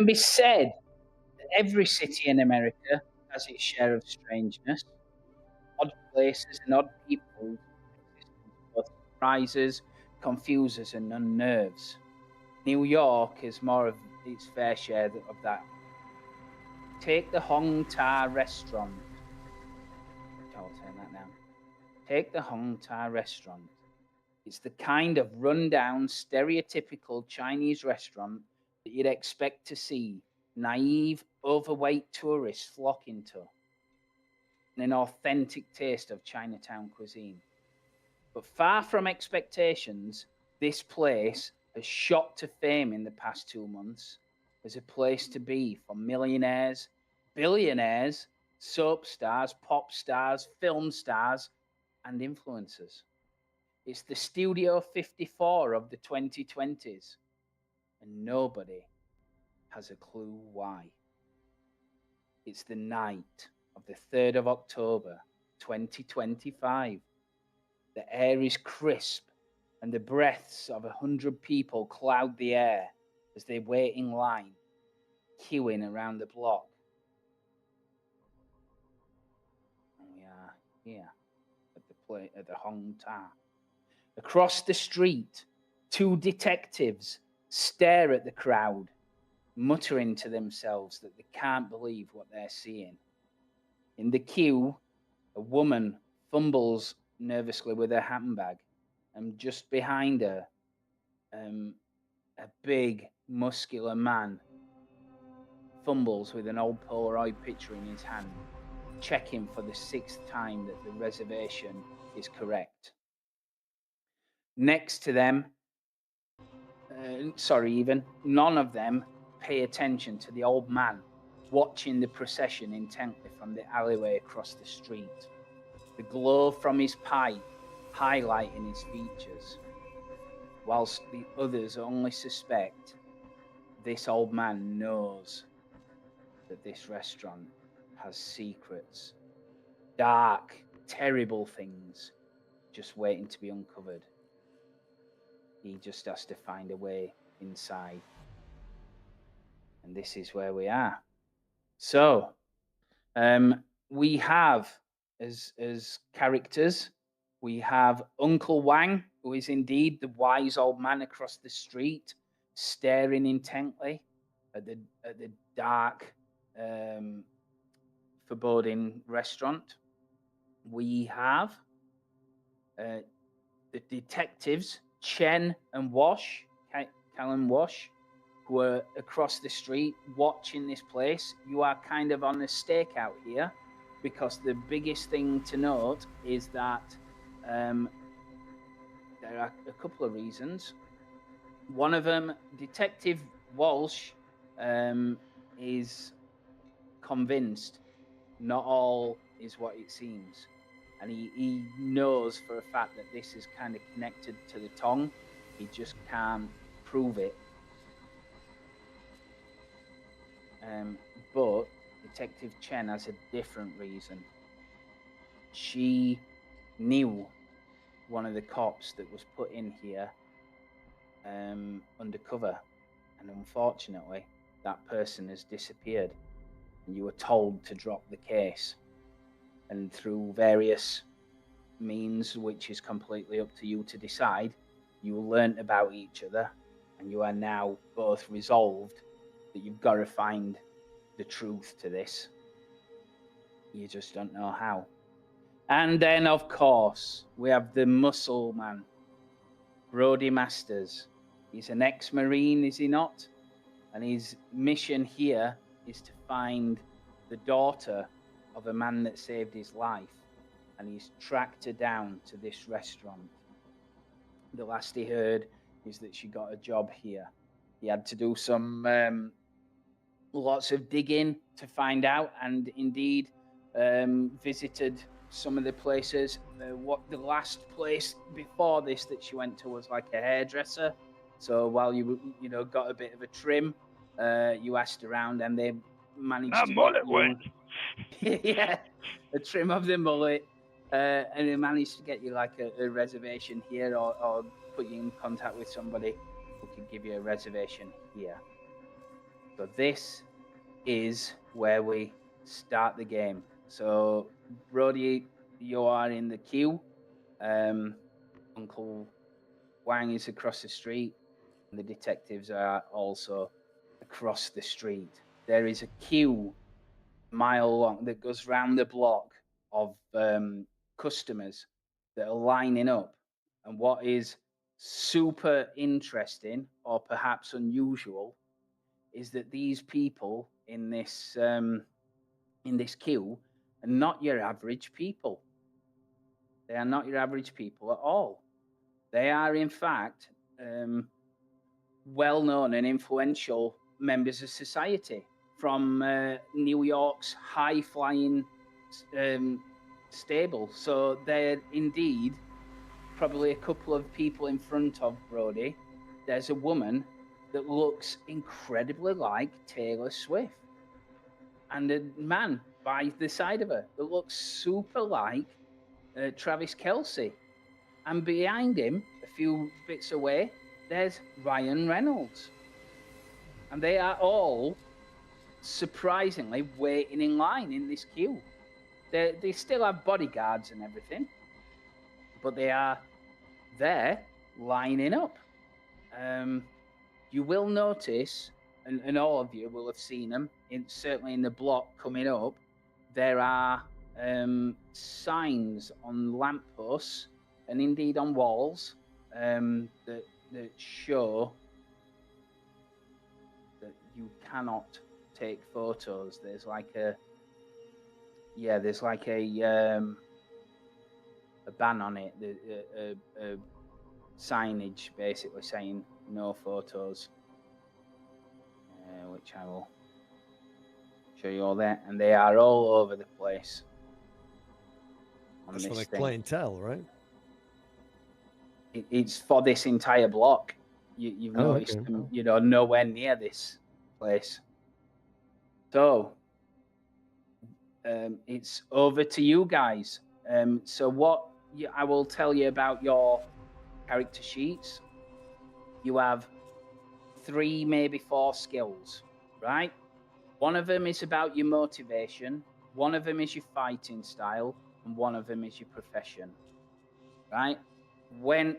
can be said that every city in America has its share of strangeness, odd places and odd people. Both surprises, confuses, and unnerves. New York is more of its fair share of that. Take the Hong Ta restaurant. I'll turn that now. Take the Hong Ta restaurant. It's the kind of rundown, stereotypical Chinese restaurant that you'd expect to see naive, overweight tourists flocking to. An authentic taste of Chinatown cuisine. But far from expectations, this place has shot to fame in the past 2 months as a place to be for millionaires, billionaires, soap stars, pop stars, film stars, and influencers. It's the Studio 54 of the 2020s, and nobody has a clue why. It's the night of the 3rd of October, 2025. The air is crisp, and the breaths of 100 people cloud the air as they wait in line, queuing around the block. And we are here at the Hong Ta. Across the street, 2 detectives stare at the crowd, muttering to themselves that they can't believe what they're seeing. In the queue, a woman fumbles nervously with her handbag, and just behind her, a big, muscular man fumbles with an old Polaroid picture in his hand, checking for the 6th time that the reservation is correct. Next to them, none of them pay attention to the old man watching the procession intently from the alleyway across the street, the glow from his pipe highlighting his features, whilst the others only suspect this old man knows that this restaurant has secrets, dark, terrible things just waiting to be uncovered. He just has to find a way inside. And this is where we are. So, we have as characters, we have Uncle Wang, who is indeed the wise old man across the street, staring intently at the dark, foreboding restaurant. We have the detectives, Chen and Wash, Callum Wash, who are across the street watching this place. You are kind of on a stakeout here, because the biggest thing to note is that there are a couple of reasons. One of them, Detective Walsh, is convinced not all is what it seems. And he knows for a fact that this is kind of connected to the tongue. He just can't prove it. But Detective Chen has a different reason. She knew one of the cops that was put in here undercover. And unfortunately, that person has disappeared. And you were told to drop the case. And through various means, which is completely up to you to decide, you learnt about each other, and you are now both resolved that you've got to find the truth to this. You just don't know how. And then, of course, we have the muscle man, Brody Masters. He's an ex-Marine, is he not? And his mission here is to find the daughter of a man that saved his life, and he's tracked her down to this restaurant. The last he heard is that she got a job here. He had to do some lots of digging to find out, and indeed visited some of the places. What the last place before this that she went to was like a hairdresser. So while you got a bit of a trim, you asked around, and they managed to mullet went. yeah, a trim of the mullet, and they managed to get you like a reservation here, or put you in contact with somebody who could give you a reservation here. So this is where we start the game. So Brody, you are in the queue. Uncle Wang is across the street, and the detectives are also across the street. There is a queue a mile long that goes round the block of customers that are lining up. And what is super interesting, or perhaps unusual, is that these people in this queue are not your average people. They are not your average people at all. They are, in fact, well-known and influential members of society from New York's high-flying stable. So they're indeed probably a couple of people in front of Brody. There's a woman that looks incredibly like Taylor Swift, and a man by the side of her that looks super like Travis Kelce. And behind him, a few bits away, there's Ryan Reynolds. And they are all surprisingly waiting in line in this queue. They still have bodyguards and everything, but they are there lining up. You will notice, and all of you will have seen them, certainly in the block coming up, there are signs on lampposts and indeed on walls that show that you cannot take photos. There's like a ban on it, a signage basically saying no photos, which I will show you all that, and they are all over the place. That's for the clientele, right? It's for this entire block. You've noticed them, nowhere near this place. So it's over to you guys. So what I will tell you about your character sheets. You have 3, maybe 4 skills, right? One of them is about your motivation, one of them is your fighting style, and one of them is your profession, right? When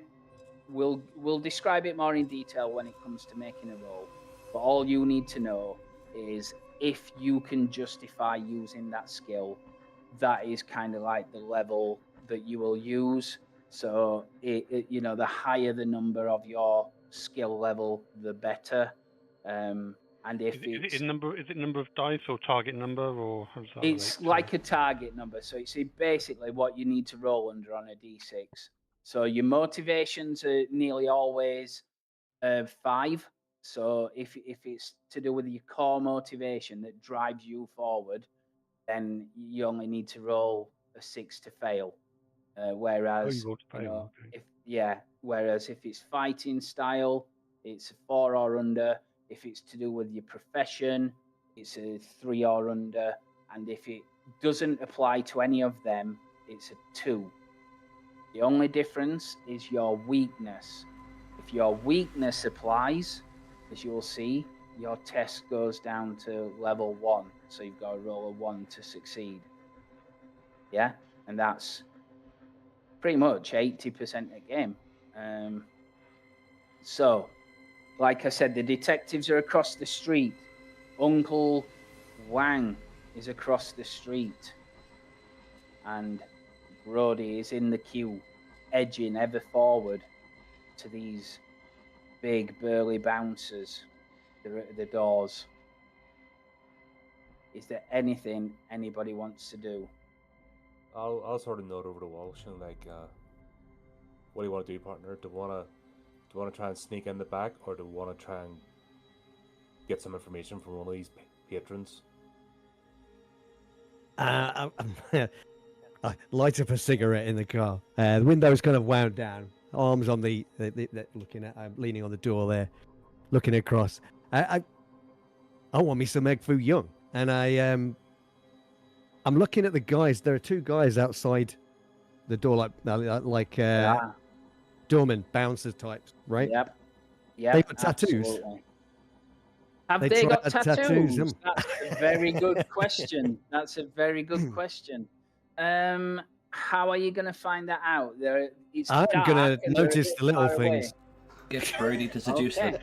we'll describe it more in detail when it comes to making a roll, but all you need to know is if you can justify using that skill, that is kind of like the level that you will use. So the higher the number of your skill level, the better. And if is it number of dice or target number, or how does that it's like a target number. So it's basically what you need to roll under on a d6. So your motivations are nearly always 5. So if it's to do with your core motivation that drives you forward, then you only need to roll a 6 to fail. Whereas whereas if it's fighting style, it's a 4 or under. If it's to do with your profession, it's a 3 or under. And if it doesn't apply to any of them, it's a 2. The only difference is your weakness. If your weakness applies, as you'll see, your test goes down to level 1. So you've got to roll a 1 to succeed. Yeah? And that's pretty much 80% of the game. So, like I said, the detectives are across the street. Uncle Wang is across the street. And Brody is in the queue, edging ever forward to these big burly bouncers at the doors. Is there anything anybody wants to do? I'll sort of nod over to Walsh and like, what do you want to do, partner? Do you want to try and sneak in the back, or do you want to try and get some information from one of these patrons? I light up a cigarette in the car. The window's kind of wound down, arms on the looking at. I'm leaning on the door there, looking across. I want me some egg foo young, and I'm looking at the guys. There are 2 guys outside the door, like doorman, bouncer types, right? Yep. They got tattoos. Absolutely. Have They they try got to tattoos? tattoos them. That's a very good question. That's a very good question. How are you going to find that out? It's I'm dark gonna and they're a notice bit the little far away. things. Get Brody to seduce Okay. them.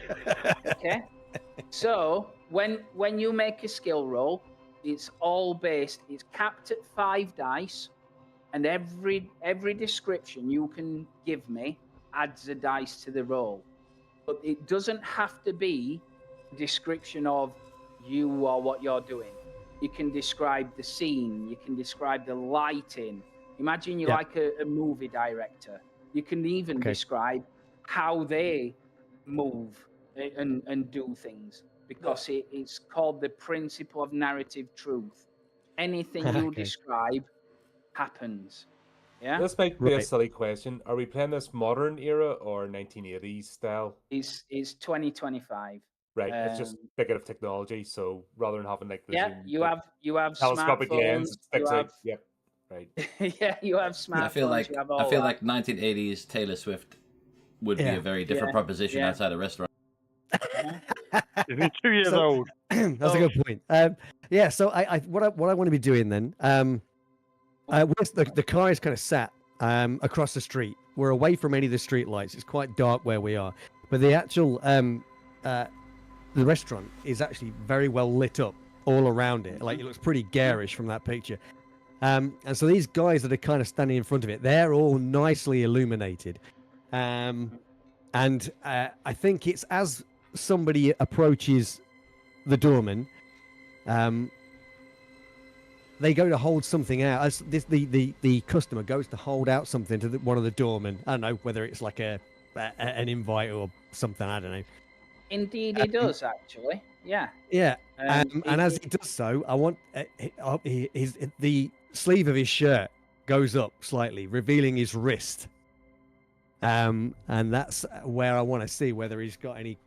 Okay. So when you make a skill roll, it's all based. It's capped at 5 dice, and every description you can give me adds a dice to the roll. But it doesn't have to be a description of you or what you're doing. You can describe the scene. You can describe the lighting. Imagine you're like a movie director. You can even describe how they move and do things, because it's called the principle of narrative truth. Anything you describe happens. Yeah, This might be a silly question. Are we playing this modern era or 1980s style? it's 2025. Right, it's just thinking of technology. So rather than having like the Yeah, zoom, you have telescopic lens, smartphones. it sticks You out. have Yep, right. yeah, you have smartphones. You have all like 1980s Taylor Swift would be a very different proposition outside a restaurant. He's 2 years old. That's a good point. Yeah, so what I want to be doing then, the car is kind of sat across the street. We're away from any of the street lights. It's quite dark where we are, but the actual the restaurant is actually very well lit up all around it. Like, it looks pretty garish from that picture. And so these guys that are kind of standing in front of it, they're all nicely illuminated. And I think it's as somebody approaches the doorman, they go to hold something out. As the customer goes to hold out something to one of the doormen. I don't know whether it's like an invite or something. I don't know. Indeed, he does actually. Yeah. Yeah. And as he does so, I want the sleeve of his shirt goes up slightly, revealing his wrist. And that's where I want to see whether he's got any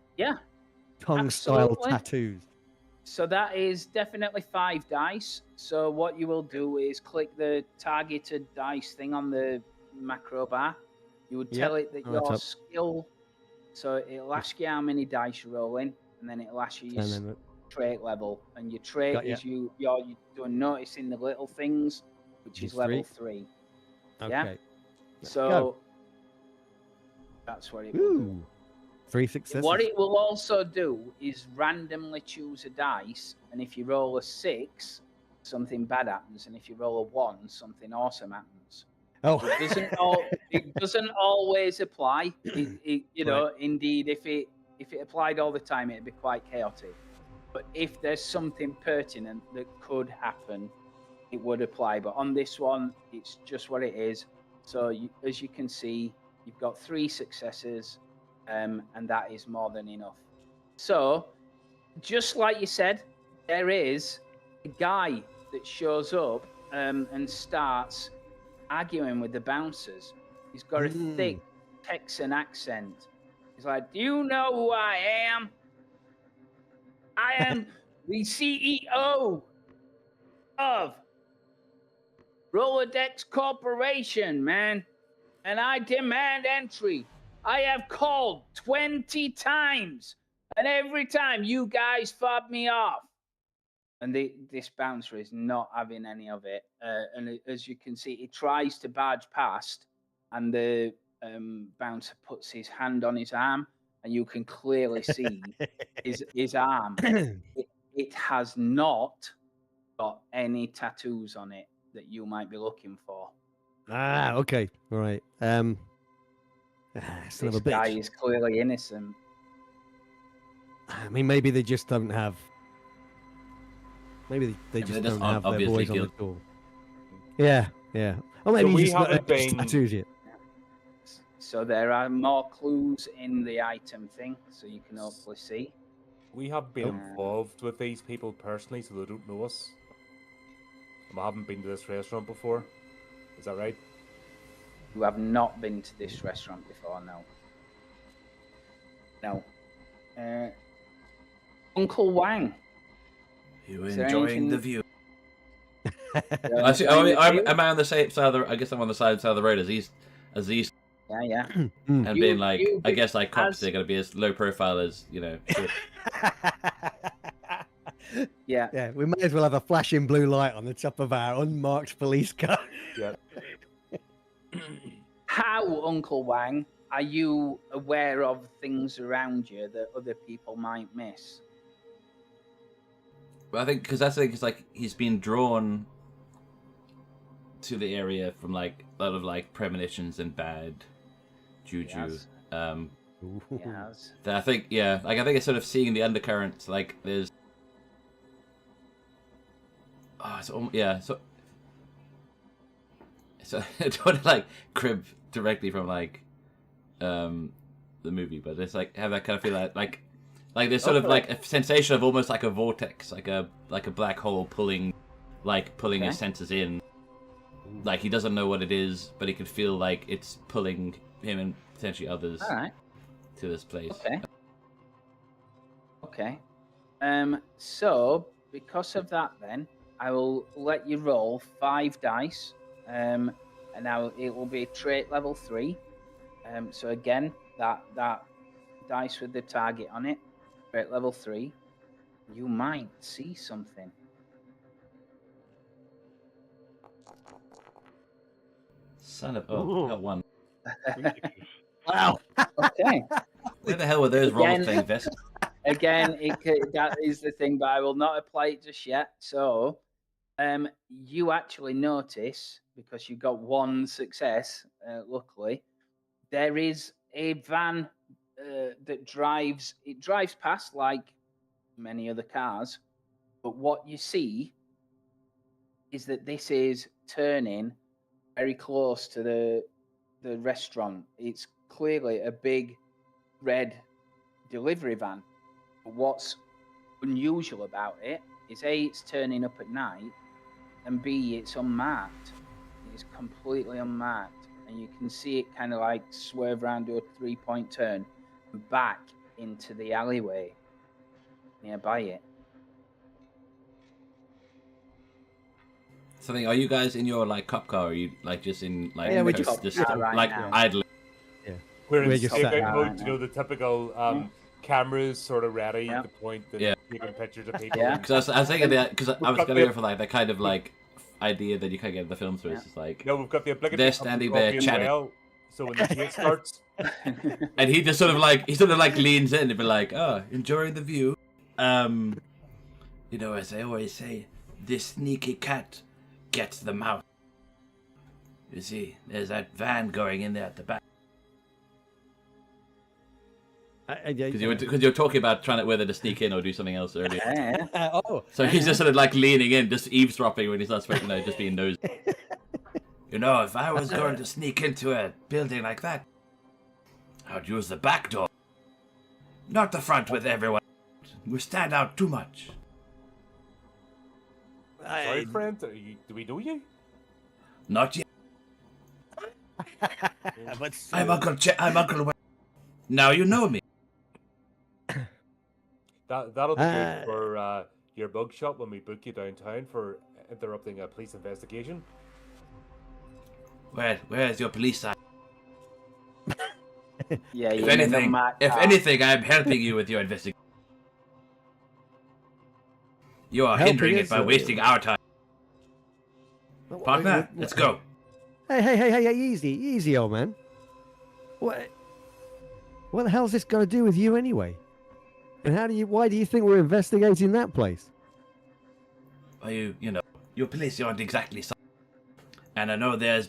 tongue-style tattoos. So that is definitely 5 dice. So what you will do is click the targeted dice thing on the macro bar. You would tell it that your skill. So it'll ask you how many dice you're rolling, and then it'll ask you your trait level. And your trait is you're doing noticing the little things, which is level 3. Okay. Yeah? So that's what it will do. 3 successes. What it will also do is randomly choose a dice, and if you roll a 6, something bad happens, and if you roll a 1, something awesome happens. Oh, it doesn't always apply. Indeed, if it applied all the time, it'd be quite chaotic. But if there's something pertinent that could happen, it would apply. But on this one, it's just what it is. So as you can see, you've got 3 successes, and that is more than enough. So, just like you said, there is a guy that shows up and starts arguing with the bouncers. He's got a thick Texan accent. He's like, "Do you know who I am? I am the CEO of Rolodex Corporation, man, and I demand entry. I have called 20 times, and every time you guys fob me off." And this bouncer is not having any of it. And as you can see, he tries to barge past, and the bouncer puts his hand on his arm, and you can clearly see his arm. It has not got any tattoos on it that you might be looking for. Okay. All right. Son of a bitch. This guy is clearly innocent. I mean, maybe they just don't have. Maybe they just don't have their boys on the door. Yeah. Or maybe So he's just not tattoos yet. So there are more clues in the item thing, so you can hopefully see. We have been involved with these people personally, so they don't know us. I haven't been to this restaurant before. Is that right? You have not been to this restaurant before, no. No. Uncle Wang. You enjoying the view? Am I on the same side of the? I guess I'm on the side of the road as these. Yeah. And being like, I guess like cops, they're gonna be as low profile as Yeah. Yeah, we may as well have a flashing blue light on the top of our unmarked police car. Yeah. How, Uncle Wang, are you aware of things around you that other people might miss? Well, I think because that's like, it's like he's been drawn to the area from like a lot of like premonitions and bad juju. Yes. Yes. That I think, yeah, like I think it's sort of seeing the undercurrents. Like there's, yeah, so I don't want to like crib directly from like the movie, but it's like have that kind of feel like there's sort of like a sensation of almost like a vortex, like a black hole pulling his senses in. Like he doesn't know what it is, but he can feel like it's pulling him and potentially others to this place. Okay. So because of that, then I will let you roll 5 dice, and now it will be trait level 3. So again, that dice with the target on it, trait level 3. You might see something. Son of got one. Wow. Okay. Where the hell were those role playing vests? Again, that is the thing, but I will not apply it just yet. So, you actually notice, because you got 1 success, luckily, there is a van that drives past like many other cars, but what you see is that this is turning very close to the restaurant. It's clearly a big red delivery van. But what's unusual about it is A, it's turning up at night, and B, it's unmarked. It's completely unmarked, and you can see it kind of like swerve around to a 3-point turn and back into the alleyway nearby it. Something. Are you guys in your like cop car? Or are you like just in like Yeah, we're just just right like now. idling? We're in just stakeout sat mode, you know, the typical cameras sort of ready to point and taking pictures of people. Yeah. Because I was thinking that because I was going to go for like that kind of like idea that you can get in the film through. It's like No, we've got the obligatory they're cup of standing coffee there as chatting. well, so when the tape starts, And he just sort of like leans in and be like, "Oh, enjoying the view." You know, as I always say, this sneaky cat gets the mouse. You see, there's that van going in there at the back. Because you were talking about trying to whether to sneak in or do something else earlier. So he's just sort of like leaning in, just eavesdropping when he's not supposed to, just being nosy. You know, if I was going to sneak into a building like that, I'd use the back door, not the front with everyone. We stand out too much. sorry, friend, do we know you? Not yet. But I'm Uncle Wayne. Now you know me. That'll be good for your bug shop when we book you downtown for interrupting a police investigation. Where is your police side? Yeah, If anything, I'm helping you with your investigation. You are hindering it by wasting our time. Partner, let's go. Hey, easy, old man. What the hell's this got to do with you anyway? And why do you think we're investigating that place? Well, you know, your police aren't exactly solid. And I know there's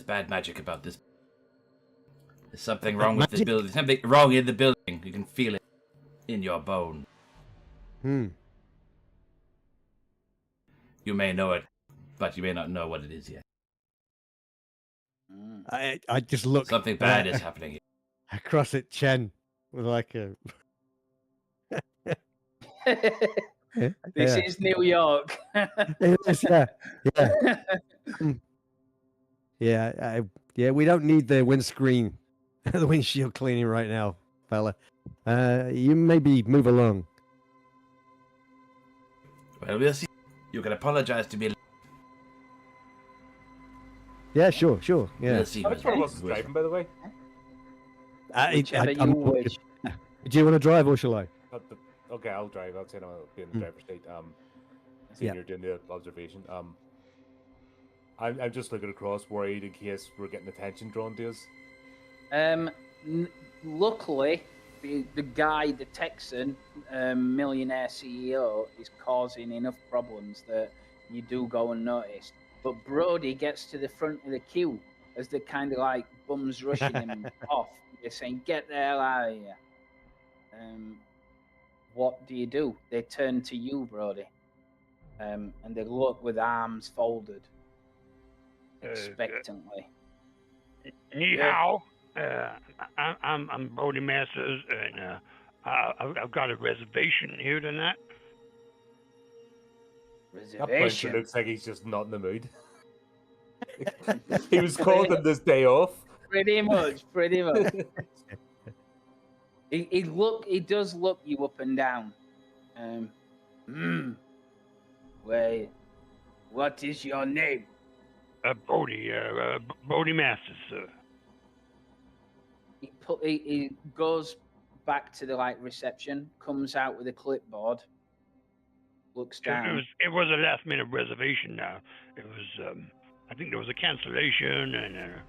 bad magic about this. There's something wrong with this building. Something wrong in the building. You can feel it in your bone. You may know it, but you may not know what it is yet. I just look. Something bad is happening here. Across at Chen with like a. This is New York. Yeah. We don't need the windscreen, the windshield cleaning right now, fella. You maybe move along. Well, we'll see. You can apologize to me. Yeah, sure. Yeah. We'll see. Which one of us is driving, by the way? Whichever you wish. Do you want to drive or shall I? Okay, I'll drive. I'll say I'll be in the driver's seat. Seeing you're doing the observation. I'm just looking across, worried in case we're getting attention drawn to us. Luckily, the guy, the Texan millionaire CEO, is causing enough problems that you do go unnoticed. But Brody gets to the front of the queue as the kind of like bums rushing him off. They're saying, "Get the hell out of here." What do? They turn to you, Brody, and they look with arms folded, expectantly. Ni hao. I'm Brody Masters, and I've got a reservation here tonight. That bouncer looks like he's just not in the mood. He was called on this day off. Pretty much. He does look you up and down. Wait, what is your name? Brody Masters, sir. He goes back to the reception, comes out with a clipboard, looks down. It was a last minute reservation. Now it was. I think there was a cancellation, and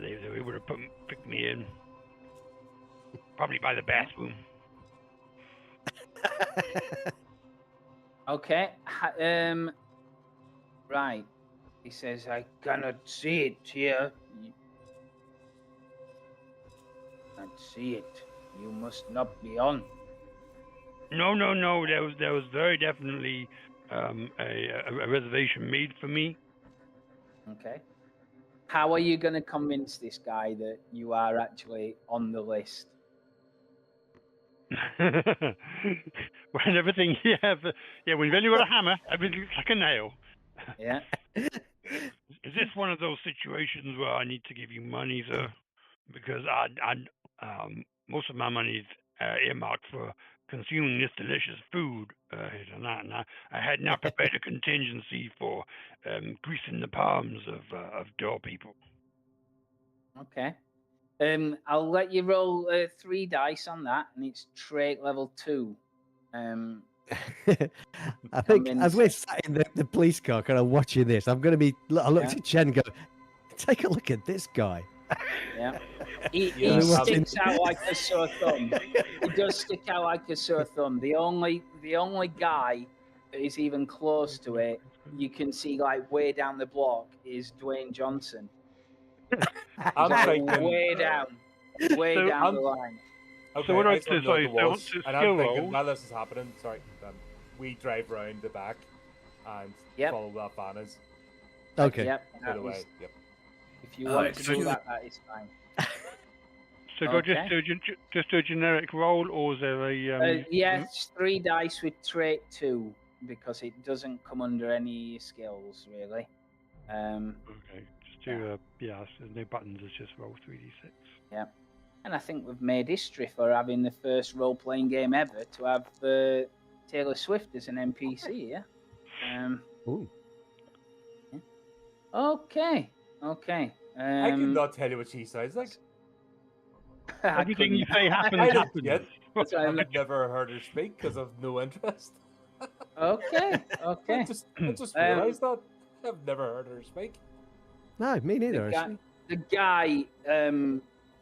they would have picked me in, probably by the bathroom. Okay. Right. He says, "I cannot see it here. Can't see it. You must not be on." No. There was very definitely a reservation made for me. Okay. How are you going to convince this guy that you are actually on the list? When everything, when you've only got a hammer, everything looks like a nail. Yeah. Is this one of those situations where I need to give you money, sir? Because most of my money is earmarked for consuming this delicious food, and I had not prepared a contingency for greasing the palms of door people. Okay. I'll let you roll 3 dice on that, and it's trait level 2. I think as we're sat in the police car kind of watching this, I'm going to be. I look to Chen and go, take a look at this guy. Yeah. He sticks out like a sore thumb. He does stick out like a sore thumb. The only guy that is even close to it, you can see way down the block, is Dwayne Johnson. I'm thinking way down the line. Okay, so what do I do? Sorry, and I'm thinking while this is happening, we drive round the back and follow that banners. Okay. Yep. If you want to do that is fine. So do I just do a generic roll, or is there a... Yes, 3 dice with trait 2, because it doesn't come under any skills, really. Okay, just do there's no buttons, it's just roll 3d6. Yeah. And I think we've made history for having the first role-playing game ever to have Taylor Swift as an NPC, yeah? Ooh. Yeah. Okay. I cannot tell you what she sounds like. Everything you say happens. I've never heard her speak because of no interest. Okay. I just realised that. I've never heard her speak. No, me neither. The guy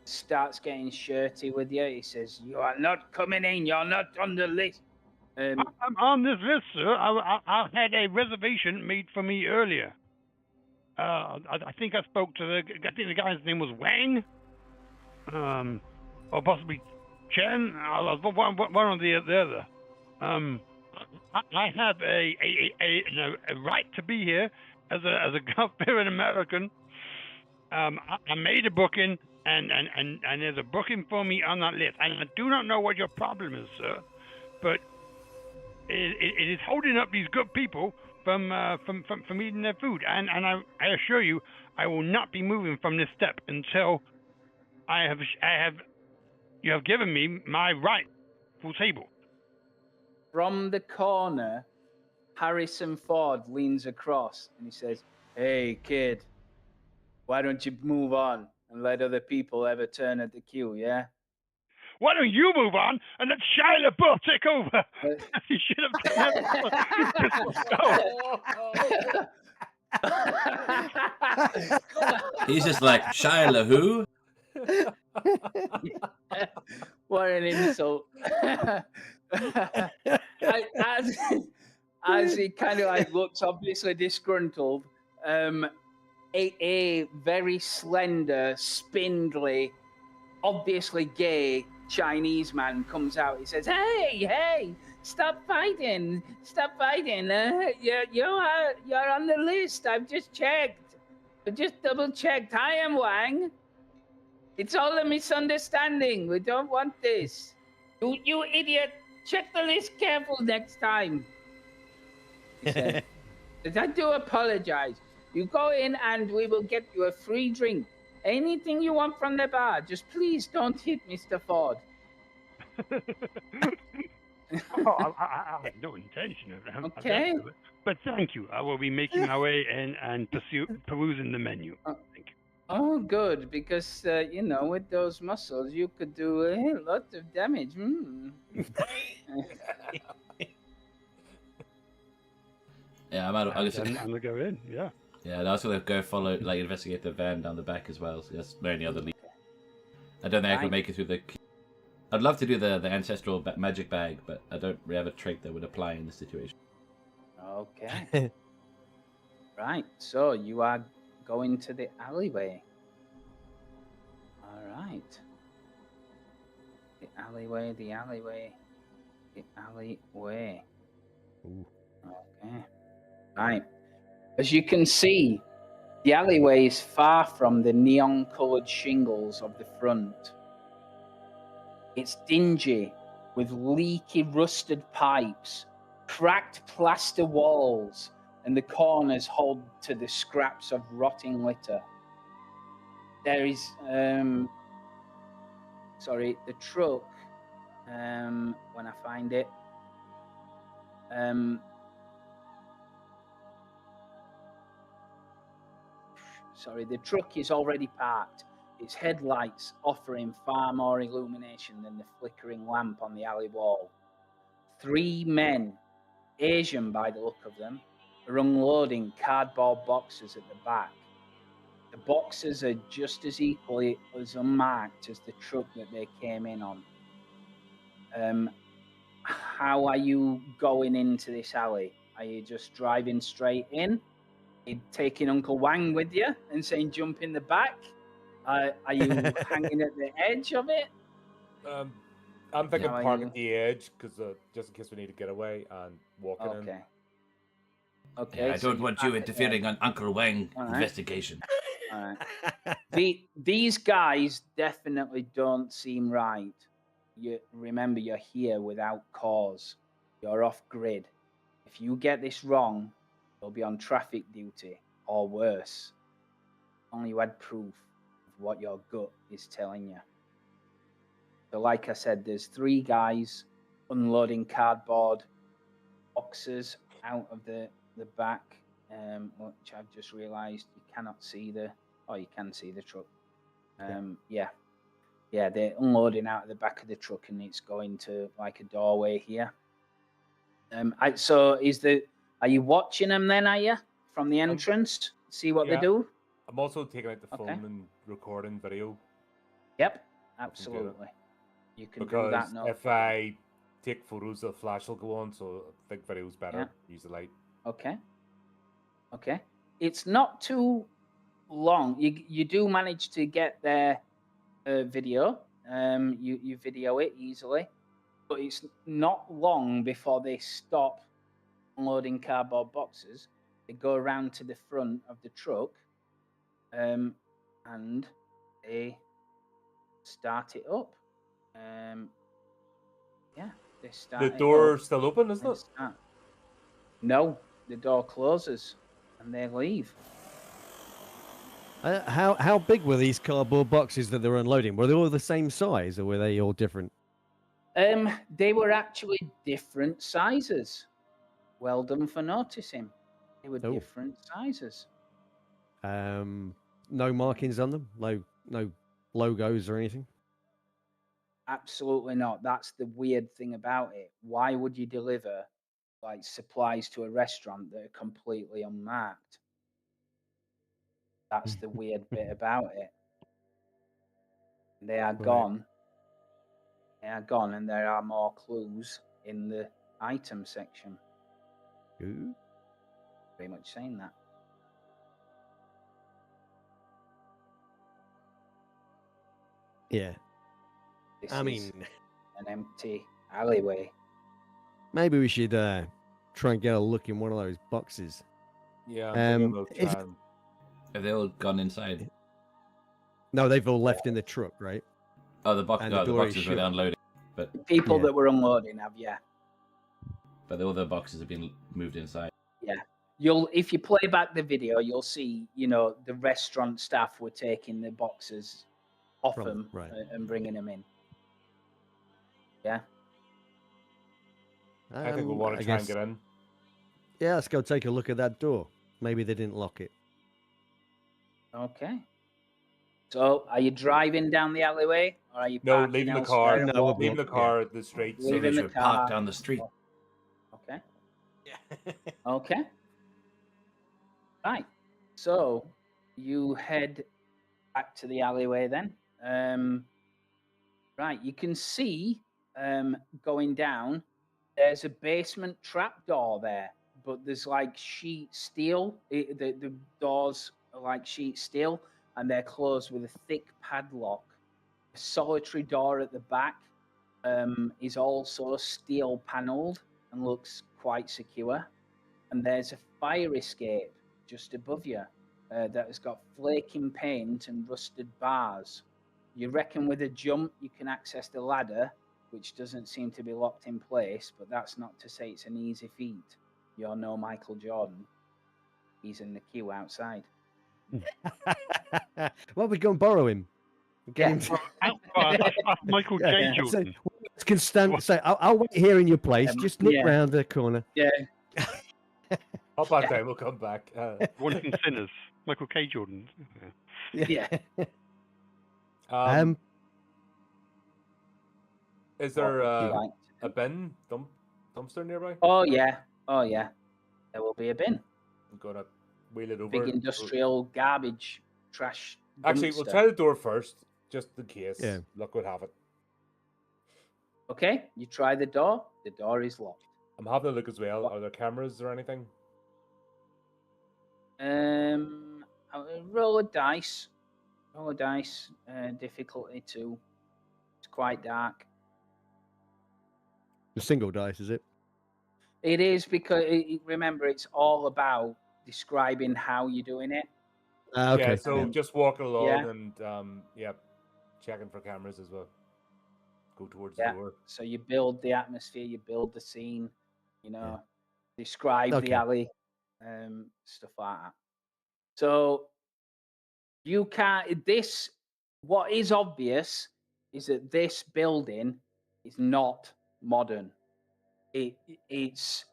starts getting shirty with you. He says, "You are not coming in. You're not on the list." I'm on this list, sir. I had a reservation made for me earlier. I think I spoke to I think the guy's name was Wang, or possibly Chen. One or the other. I have a right to be here as a God-fearing American. I made a booking, and there's a booking for me on that list. And I do not know what your problem is, sir, but it is holding up these good people from eating their food. And I assure you, I will not be moving from this step until you have given me my rightful table. From the corner, Harrison Ford leans across and he says, "Hey, kid, why don't you move on and let other people have a turn at the queue, yeah?" Why don't you move on and let Shia LaBeouf take over? You should have done that. He's just like Shia LaWho. What an insult. As he kind of like looks obviously disgruntled, a very slender, spindly, obviously gay Chinese man comes out. He says, "Hey, stop fighting! Stop fighting! You're on the list. I've just checked. I just double checked. I am Wang. It's all a misunderstanding. We don't want this. You idiot! Check the list careful next time." He said, "I do apologize. You go in and we will get you a free drink. Anything you want from the bar. Just please don't hit Mr. Ford." I had no intention of that. Okay. But thank you. I will be making my way and perusing the menu. Thank you. Oh, good, because, with those muscles, you could do a lot of damage. Yeah, I'm gonna go in. Yeah. Yeah, and I was gonna go investigate the van down the back as well. So that's my only other lead. I don't think I could make it through the. I'd love to do the ancestral magic bag, but I don't really have a trait that would apply in this situation. Okay. Right, so you are going to the alleyway. All right. The alleyway. Ooh. Okay. Right. As you can see, the alleyway is far from the neon-coloured shingles of the front. It's dingy, with leaky, rusted pipes, cracked plaster walls, and the corners hold to the scraps of rotting litter. There is, the truck, when I find it, the truck is already parked, its headlights offering far more illumination than the flickering lamp on the alley wall. 3 men, Asian by the look of them, are unloading cardboard boxes at the back. The boxes are just as equally as unmarked as the truck that they came in on. How are you going into this alley? Are you just driving straight in? Are you taking Uncle Wang with you and saying jump in the back? Are you hanging at the edge of it? I'm thinking park at the edge because just in case we need to get away and walking in. Okay. Yeah, I don't want you interfering on Uncle Wang investigation. All right. These guys definitely don't seem right. Remember, you're here without cause. You're off grid. If you get this wrong, you'll be on traffic duty or worse. Only you had proof of what your gut is telling you. So like I said, there's 3 guys unloading cardboard boxes out of the back, which I've just realised you cannot see you can see the truck. Yeah, they're unloading out of the back of the truck and it's going to like a doorway here. Are you watching them then, are you? From the entrance? See what they do? I'm also taking out the phone and recording video. Yep, absolutely. You can do that now. If I take photos, the flash will go on, so I think video's better. Use the light. Okay. It's not too long. You do manage to get their video. You video it easily, but it's not long before they stop unloading cardboard boxes. They go around to the front of the truck, and they start it up. They start. The door's still open, isn't it? No, the door closes, and they leave. How big were these cardboard boxes that they were unloading? Were they all the same size, or were they all different? They were actually different sizes. Well done for noticing. They were different sizes. No markings on them? No logos or anything? Absolutely not. That's the weird thing about it. Why would you deliver like supplies to a restaurant that are completely unmarked? That's the weird bit about it. They are Right. gone. They are gone, and there are more clues in the item section. Ooh. Pretty much saying that. Yeah. This I is mean, an empty alleyway. maybe we should try and get a look in one of those boxes. Yeah, I'm thinking we'll if- try and... Have they all gone inside? No, they've all left in the truck, right? Oh, the box. And No, the the door is boxes where they're shut. unloading. The people Yeah. that were unloading have, yeah. But all the boxes have been moved inside. If you play back the video, you'll see, the restaurant staff were taking the boxes off From- them right. and bringing them in. Yeah. I think we want to try and get in. Yeah, let's go take a look at that door. Maybe they didn't lock it. Okay. So, are you driving down the alleyway, or are you No, parking leaving the elsewhere car. and No, we're walking? Leaving the car at the street. So Leaving they the should... car. Park down the street. Okay. Yeah. Okay. Right. So you head back to the alleyway then. Right. You can see going down. There's a basement trapdoor there, but there's like sheet steel. The doors are like sheet steel, and they're closed with a thick padlock. A solitary door at the back is also steel panelled and looks quite secure. And there's a fire escape just above you that has got flaking paint and rusted bars. You reckon with a jump you can access the ladder, which doesn't seem to be locked in place, but that's not to say it's an easy feat. You're no Michael Jordan. He's in the queue outside. Well, we go and borrow him. Get him That's Michael J. Yeah, so Jordan. we can stand. Say, I'll wait here in your place. Just nip yeah. round the corner. Yeah. Hop on down, we'll come back. Wanting sinners. Michael K. Jordan. Yeah. Is there Right. a bin dumpster nearby? Oh yeah. There will be a bin. I'm gonna wheel it over. Big industrial garbage trash. Actually, we'll dumpster. try the door first, just in case. Yeah. Luck would have it. Okay, you try the door. The door is locked. I'm having a look as well. Are there cameras or anything? Roll a dice. Roll a dice. Difficulty 2. It's quite dark. The single dice, is it? It is because remember it's all about describing how you're doing it. Okay. Yeah, so just walking along Yeah. and checking for cameras as well. Go towards Yeah. the door. So you build the atmosphere, you build the scene, describe Okay. the alley, stuff like that. So you can't. What is obvious is that this building is not modern. It's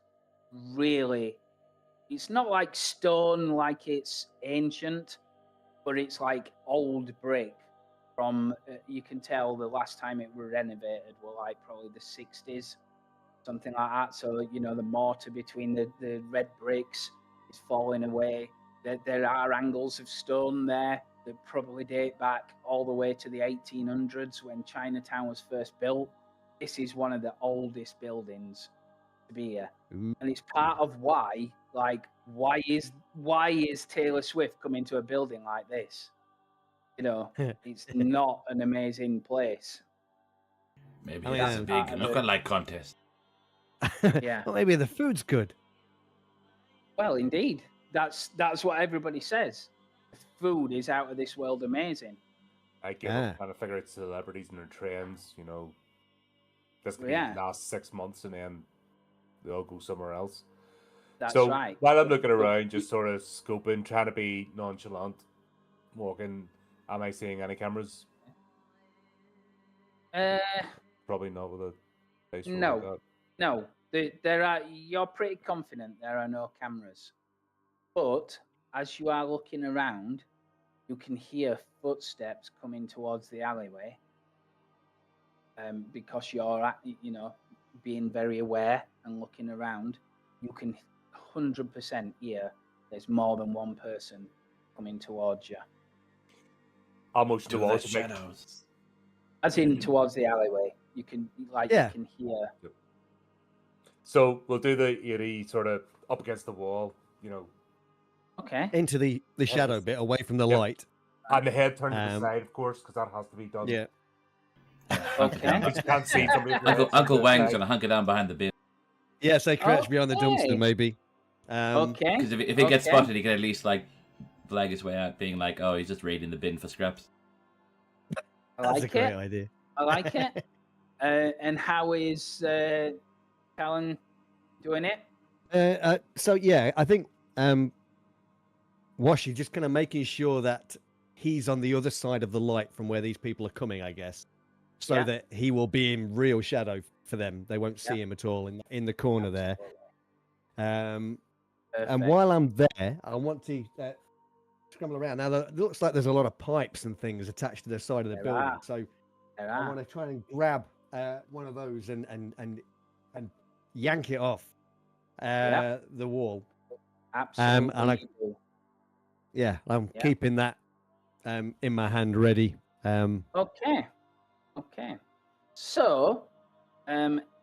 really. It's not like stone, like it's ancient, but it's like old brick. From you can tell the last time it were renovated were like probably the 60s, something like that. So the mortar between the red bricks is falling away. There are angles of stone there that probably date back all the way to the 1800s when Chinatown was first built. This is one of the oldest buildings to be here, Ooh. and it's part of why is Taylor Swift coming to a building like this? It's not an amazing place. Maybe I mean, it's a big part of it. look-alike contest. Yeah. Well, maybe the food's good. Well, indeed, that's what everybody says. The food is out of this world amazing. I get Ah. trying to figure out celebrities and their trends, This could Yeah. be last 6 months and then they all go somewhere else. That's so right. while I'm looking around, just sort of scoping, trying to be nonchalant, walking, am I seeing any cameras? Probably not with a face roll like that. No. There are. You're pretty confident there are no cameras, but as you are looking around, you can hear footsteps coming towards the alleyway. because you're being very aware and looking around, you can 100% hear there's more than one person coming towards you. I'll motion To the wall the to make. shadows. As in towards the alleyway. You can you can hear. So we'll do the 80 sort of up against the wall, Okay. Into the shadow bit, away from the light. and the head turned to the side, of course, because that has to be done. Yeah. Okay. Because you can't see somebody. Uncle Wang's gonna hunker down behind the bin. Yeah, so crouch behind the dumpster, Okay. maybe. Okay. Because if he gets spotted, he can at least like flag his way out, being like, "Oh, he's just raiding the bin for scraps." That's a great idea. I like it. And how is Callan doing it? So yeah, I think Washi just kind of making sure that he's on the other side of the light from where these people are coming, I guess, so that he will be in real shadow for them. They won't see him at all in the corner there. And while I'm there, I want to scramble around. Now, it looks like there's a lot of pipes and things attached to the side of the building. So I want to try and grab one of those and yank it off the wall. Absolutely. I'm keeping that in my hand, ready. Okay. So,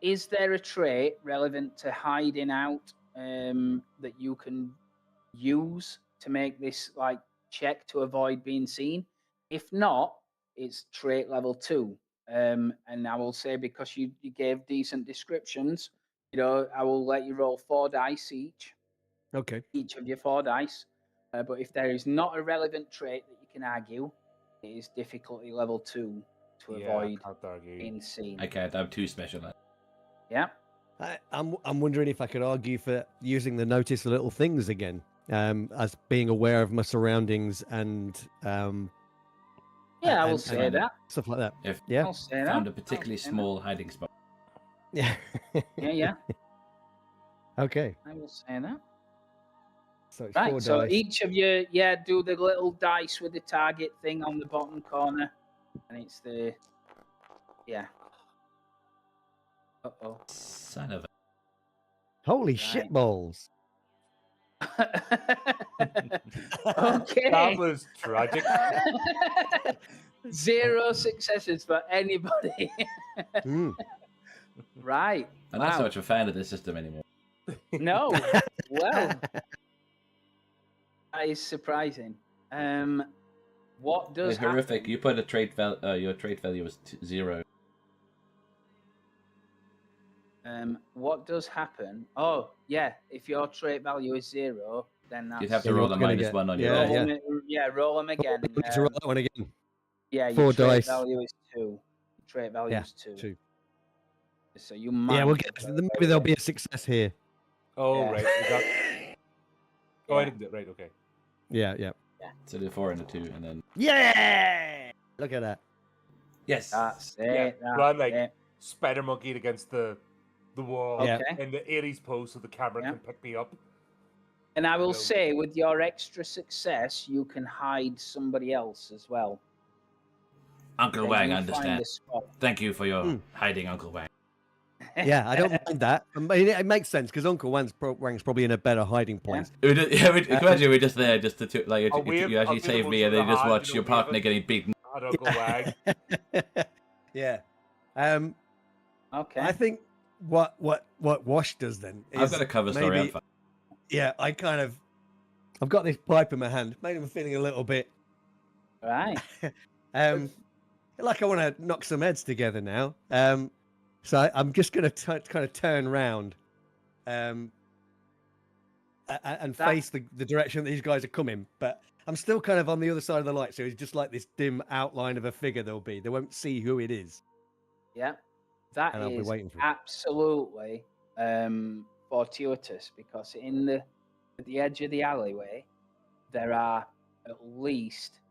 is there a trait relevant to hiding out that you can use to make this check to avoid being seen? If not, it's trait level 2. And I will say, because you gave decent descriptions, I will let you roll 4 dice each. Okay. Each of your 4 dice. But if there is not a relevant trait that you can argue, it is difficulty level 2 to avoid being seen. I can't. I'm too special. Yeah. I'm wondering if I could argue for using the notice the little things again, as being aware of my surroundings and I will say that. Stuff like that. If I'll say found that. a particularly small hiding spot. Yeah. Yeah. Okay. I will say that. So it's Right, 4 so dice. each of you, do the little dice with the target thing on the bottom corner. And it's the... Yeah. Uh-oh. Son of a... Holy shit balls. Okay. That was tragic. 0 successes for anybody. Right. I'm not so much a fan of this system anymore. No. Well, that is surprising. What does It's horrific. You put a trait value. Your trait value was 0. What does happen? Oh, yeah. If your trait value is 0, then that's... You'd have to roll a -1 on your roll roll them again. To roll that one again. Yeah, your 4 trait dice. value is 2. Trait value is 2. So you might... Yeah, maybe there'll be a success here. Oh, Yeah. right. Oh, I didn't. Right, okay. Yeah. So the 4 and the 2, and then... Yeah! Look at that. Yes! That's it. Yeah. That's So I'm like it. spider monkeyed against the wall Yeah. Okay. in the 80s pose so the camera can pick me up. And I will say, with your extra success, you can hide somebody else as well. Uncle Then Wang, you I find understand. a spot. Thank you for your hiding, Uncle Wang. Yeah, I don't mind that. I mean, it makes sense because Uncle Wang's probably in a better hiding place. Imagine we're just there just to you I'll actually do the save me most and then of you just the watch hand, your partner getting beaten. And Uncle Wag. Yeah. Okay. I think what Wash does then is I've got a cover story. maybe, I've got this pipe in my hand, made him feeling a little bit Right. like I want to knock some heads together now. So I'm just going to kind of turn round and face the direction that these guys are coming. But I'm still kind of on the other side of the light, so it's just like this dim outline of a figure there'll be. They won't see who it is. Yeah. That And I'll be is waiting for it. absolutely fortuitous, because at the edge of the alleyway, there are at least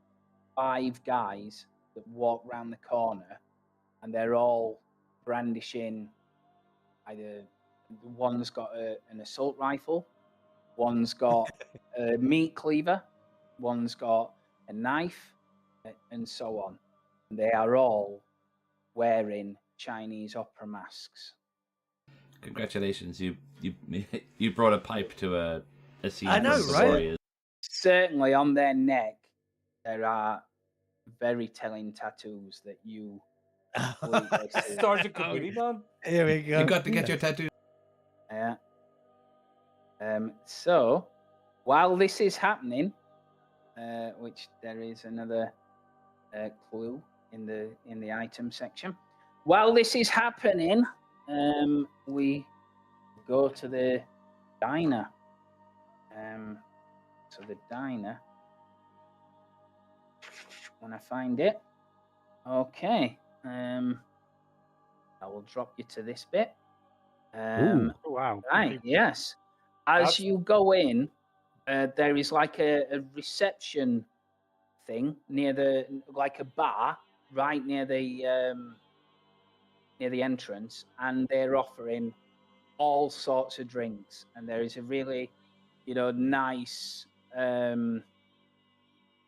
5 guys that walk round the corner, and they're all brandishing either... One's got an assault rifle, one's got a meat cleaver, one's got a knife, and so on. And they are all wearing Chinese opera masks. Congratulations, you brought a pipe to a scene. I know, from the right? Warriors. Certainly on their neck, there are very telling tattoos that you completely see. Sergeant Committee, man. Here we go. You got to get your tattoo. Yeah. So, while this is happening, which there is another clue in the item section. While this is happening, we go to the diner. So the diner. When I find it, okay. I will drop you to this bit. Oh, wow. Right. Yes. As That's- you go in, there is like a reception thing near like a bar right near the entrance, and they're offering all sorts of drinks. And there is a really, nice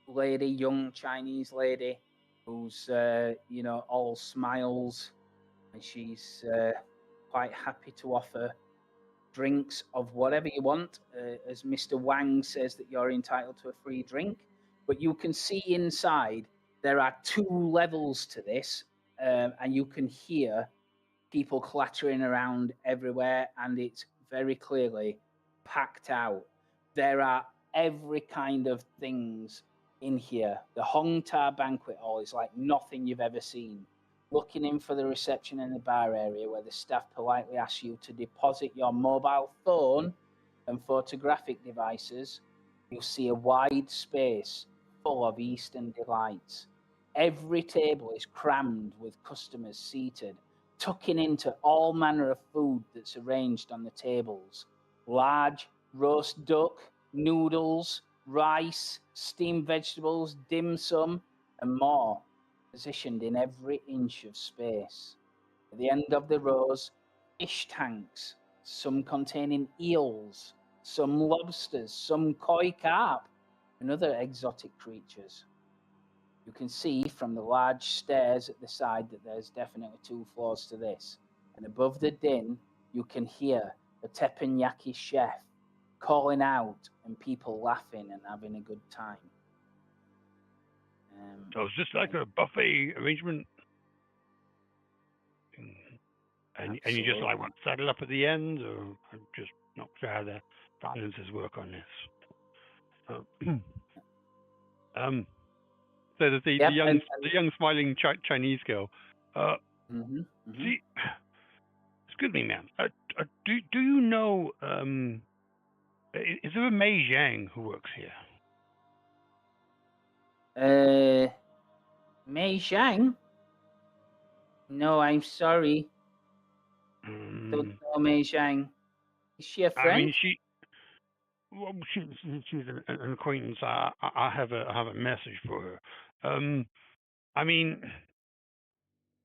lady, young Chinese lady, who's all smiles, and she's quite happy to offer drinks of whatever you want. As Mr. Wang says that you're entitled to a free drink, but you can see inside there are 2 levels to this, and you can hear people clattering around everywhere, and it's very clearly packed out. There are every kind of things in here. The Hong Ta banquet hall is like nothing you've ever seen. Looking in for the reception in the bar area, where the staff politely ask you to deposit your mobile phone and photographic devices, you'll see a wide space full of Eastern delights. Every table is crammed with customers seated, tucking into all manner of food that's arranged on the tables. Large roast duck, noodles, rice, steamed vegetables, dim sum, and more, positioned in every inch of space. At the end of the rows, fish tanks, some containing eels, some lobsters, some koi carp, and other exotic creatures. You can see from the large stairs at the side that there's definitely 2 floors to this. And above the din, you can hear the teppanyaki chef calling out and people laughing and having a good time. So it's just like a buffet arrangement. And you just like what, saddle up at the end, or I'm just not sure how the finances work on this. So the young smiling Chinese girl. See, excuse me, ma'am. Do you know? Is there a Mei Zhang who works here? Mei Zhang? No, I'm sorry. Don't know Mei Zhang. Is she a friend? I mean, she's an acquaintance. I have a message for her. I mean,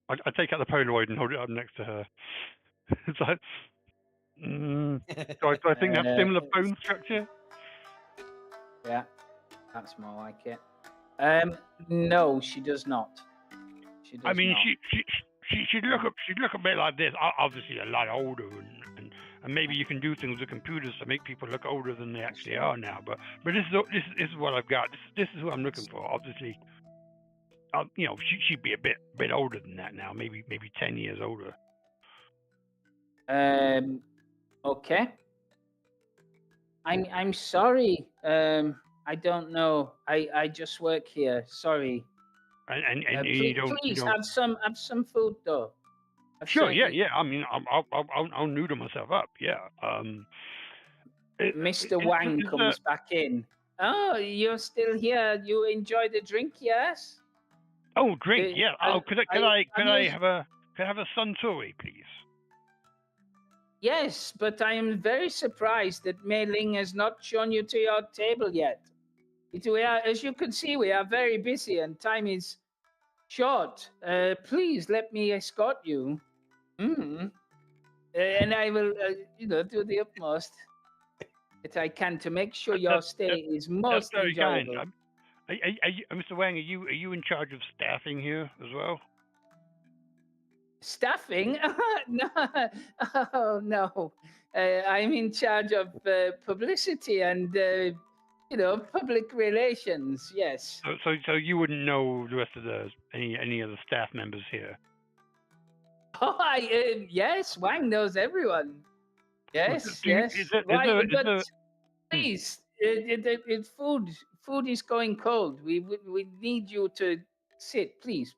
I take out the Polaroid and hold it up next to her. It's like, do I think that's similar bone structure? Yeah, that's more like it. No, she does not. She does I mean, not. she'd look a bit like this. Obviously, a lot older, and maybe you can do things with computers to make people look older than they actually are now. But this is what I've got. This is who I'm looking for. Obviously, she'd be a bit older than that now. Maybe 10 years older. Okay. I'm sorry. I don't know. I just work here. Sorry. And please have some food though. Sure. Yeah. I mean, I'll noodle myself up. Yeah. Mr. Wang comes back in. Oh, you're still here. You enjoy the drink, yes? Oh, drink. Yeah. Oh, could I have a suntory, please? Yes, but I am very surprised that Mei Ling has not shown you to your table yet. As you can see, we are very busy and time is short. Please let me escort you. And I will, do the utmost that I can to make sure your stay is most very enjoyable. Kind. Mr. Wang, are you in charge of staffing here as well? Staffing? No, oh no. I'm in charge of publicity and public relations. Yes. So you wouldn't know the rest of any of the staff members here. Oh, yes. Wang knows everyone. Yes, Do you- yes. is there- But please, food is going cold. We need you to sit, please.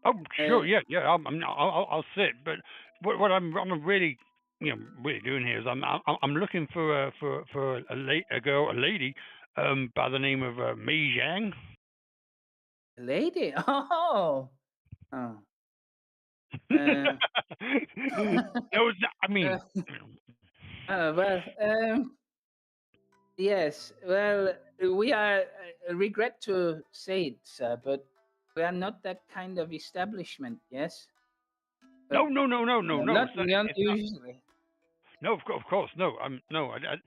Oh, sure, yeah. I'll sit. But what I'm really, really doing here is I'm looking for a lady, by the name of Mei Zhang. A lady. Oh. No, I mean, Well, yes. Well, we are regret to say it, sir, but we are not that kind of establishment. Yes. no. Not It's not, usually. no, of course, no.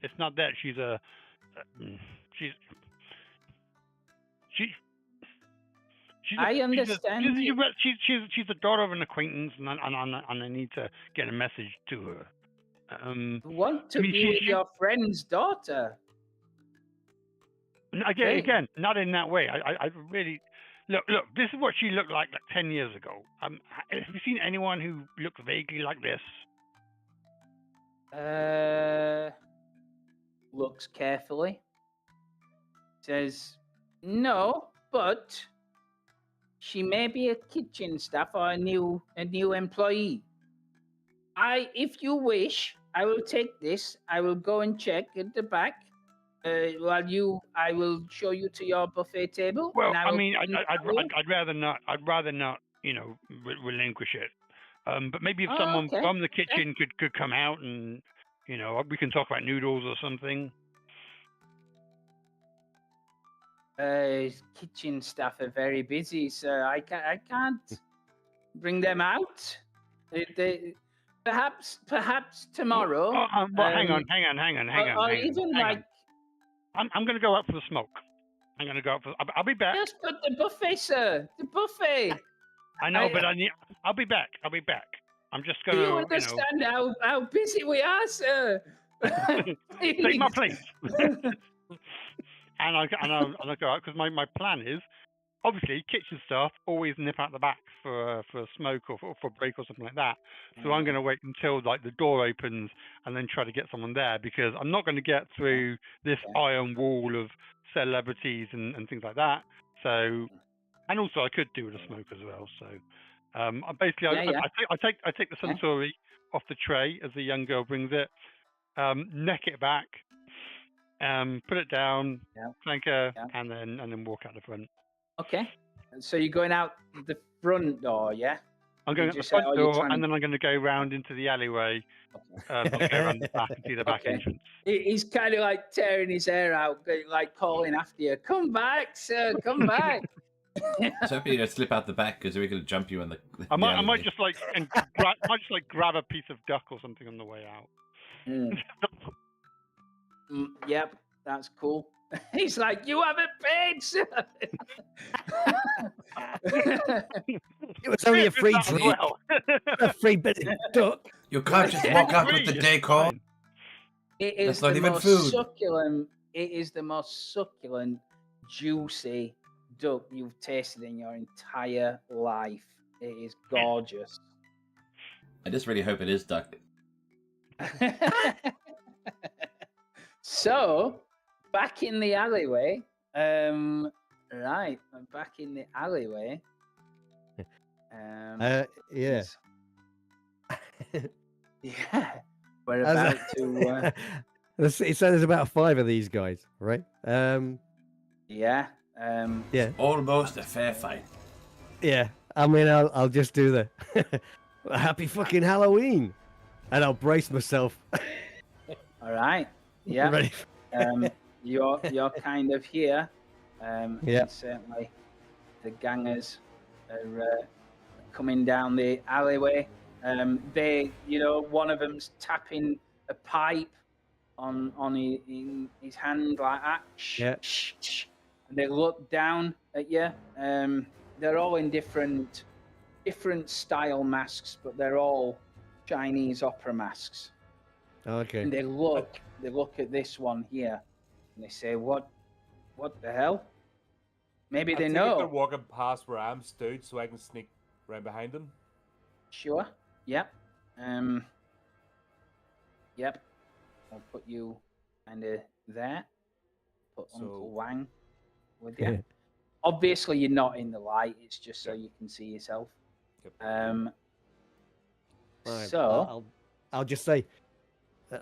It's not that. She's I understand. She's the daughter of an acquaintance, and I need to get a message to her. You want to I mean, be with your friend's daughter. Again, not in that way. I really look. This is what she looked like 10 years ago. Have you seen anyone who looks vaguely like this? Looks carefully. Says, no, but she may be a kitchen staff or a new employee. If you wish, I will take this. I will go and check at the back. I will show you to your buffet table. Well, and I'd rather not. Relinquish it. But maybe if someone from the kitchen could come out and, we can talk about noodles or something. Kitchen staff are very busy, sir. I can't bring them out. They perhaps tomorrow. Well, hang on. Or even like. I'm going to go out for the smoke. I'm going to go out for. I'll be back. Just put the buffet, sir. The buffet. I know, but I'll be back. I'm just going to. Do you understand how busy we are, sir? Take my place. and I'll go out because my plan is, obviously, kitchen staff always nip out the back for a smoke or for break or something like that. So I'm going to wait until the door opens and then try to get someone there, because I'm not going to get through this iron wall of celebrities and things like that. So, and also I could do with a smoke as well. So, I take the suntory off the tray as the young girl brings it, neck it back, put it down, thank her, and then walk out the front. Okay. So you're going out the front door, yeah? I'm going out the front door, and then I'm going to go round into the alleyway, go around the back and see the back entrance. He's kind of like tearing his hair out, like calling after you. Come back, sir. Come back. So hopefully you slip out the back because we're going to jump you on the. I might just grab a piece of duck or something on the way out. Yep, that's cool. He's like, you haven't paid, sir. It was only a free treat. A free bit of duck. You can't just walk out with the decor. That's not even food. Succulent. It is the most succulent, juicy duck you've tasted in your entire life. It is gorgeous. I just really hope it is duck. So, back in the alleyway. Right, I'm back in the alleyway. Yeah. Yeah. We're about to. It says there's about 5 of these guys, right? Yeah. Yeah. Almost a fair fight. Yeah. I mean, I'll just do the happy fucking Halloween, and I'll brace myself. All right. Yeah. Ready. You're kind of here. Yeah. Certainly, the gangers are coming down the alleyway. They, one of them's tapping a pipe on his hand like that. Yeah. And they look down at you. They're all in different different style masks, but they're all Chinese opera masks. Okay. And they look at this one here, and they say, "What the hell?" Maybe I they think if they're know. walking past where I'm stood, so I can sneak right behind them. Sure. Yep. Yep. I'll put you kind of there. Put Uncle Wang with you. Obviously, you're not in the light. It's just so you can see yourself. Yep. Right, So I'll just say,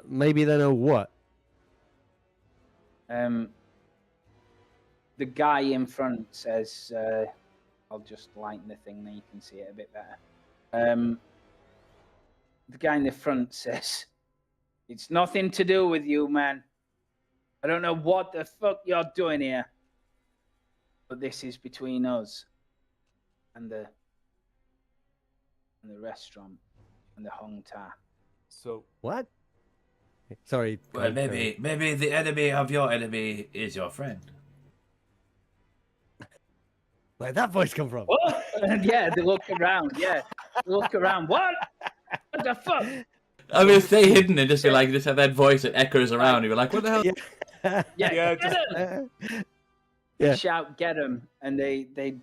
maybe they know what. the guy in front says, I'll just lighten the thing, then you can see it a bit better. The guy in the front says, "It's nothing to do with you, man. I don't know what the fuck you're doing here, but this is between us and the restaurant and the Hong Ta." So What? Sorry. Well, maybe the enemy of your enemy is your friend. Where'd that voice come from? What? Yeah, they look around. Yeah, they look around. What the fuck? I mean, stay hidden and just be like, just have that voice that echoes around. You're like, what the hell? Yeah. Yeah, just Yeah. shout, "Get them!" And they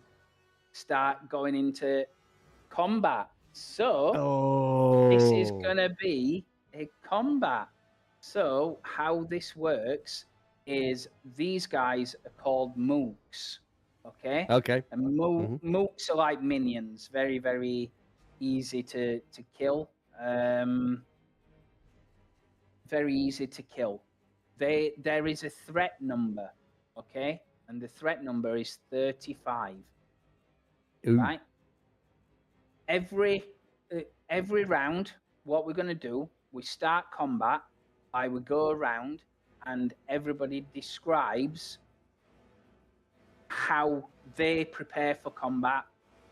start going into combat. So this is gonna be a combat. So how this works is these guys are called mooks. Okay. Okay. And mooks are like minions, very, very easy to kill. Very easy to kill. There is a threat number, okay, and the threat number is 35. Ooh. Right. Every round, what we're gonna do, we start combat. I would go around and everybody describes how they prepare for combat,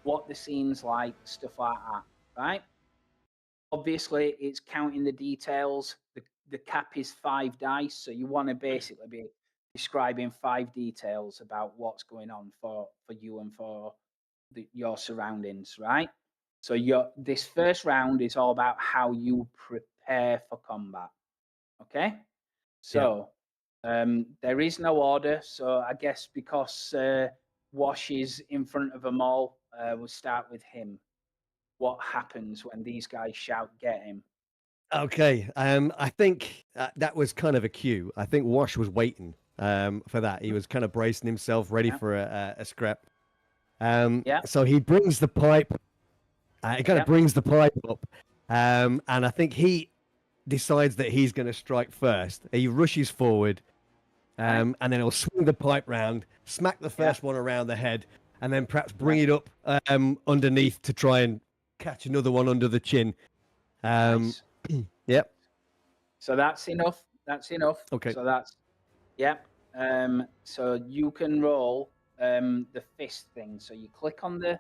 what the scene's like, stuff like that, right? Obviously, it's counting the details. The cap is 5 dice, so you want to basically be describing 5 details about what's going on for you and for your surroundings, right? So this first round is all about how you prepare for combat, okay? So there is no order. So I guess because Wash is in front of them all, we'll start with him. What happens when these guys shout, "Get him"? Okay. I think that was kind of a cue. I think Wash was waiting for that. He was kind of bracing himself, ready for a scrap. So he brings the pipe. He kind of brings the pipe up, and I think he decides that he's going to strike first. He rushes forward, and then he'll swing the pipe round, smack the first one around the head, and then perhaps bring it up underneath to try and catch another one under the chin. Nice. Yep. So that's enough. That's enough. Okay. So that's so you can roll the fist thing. So you click on the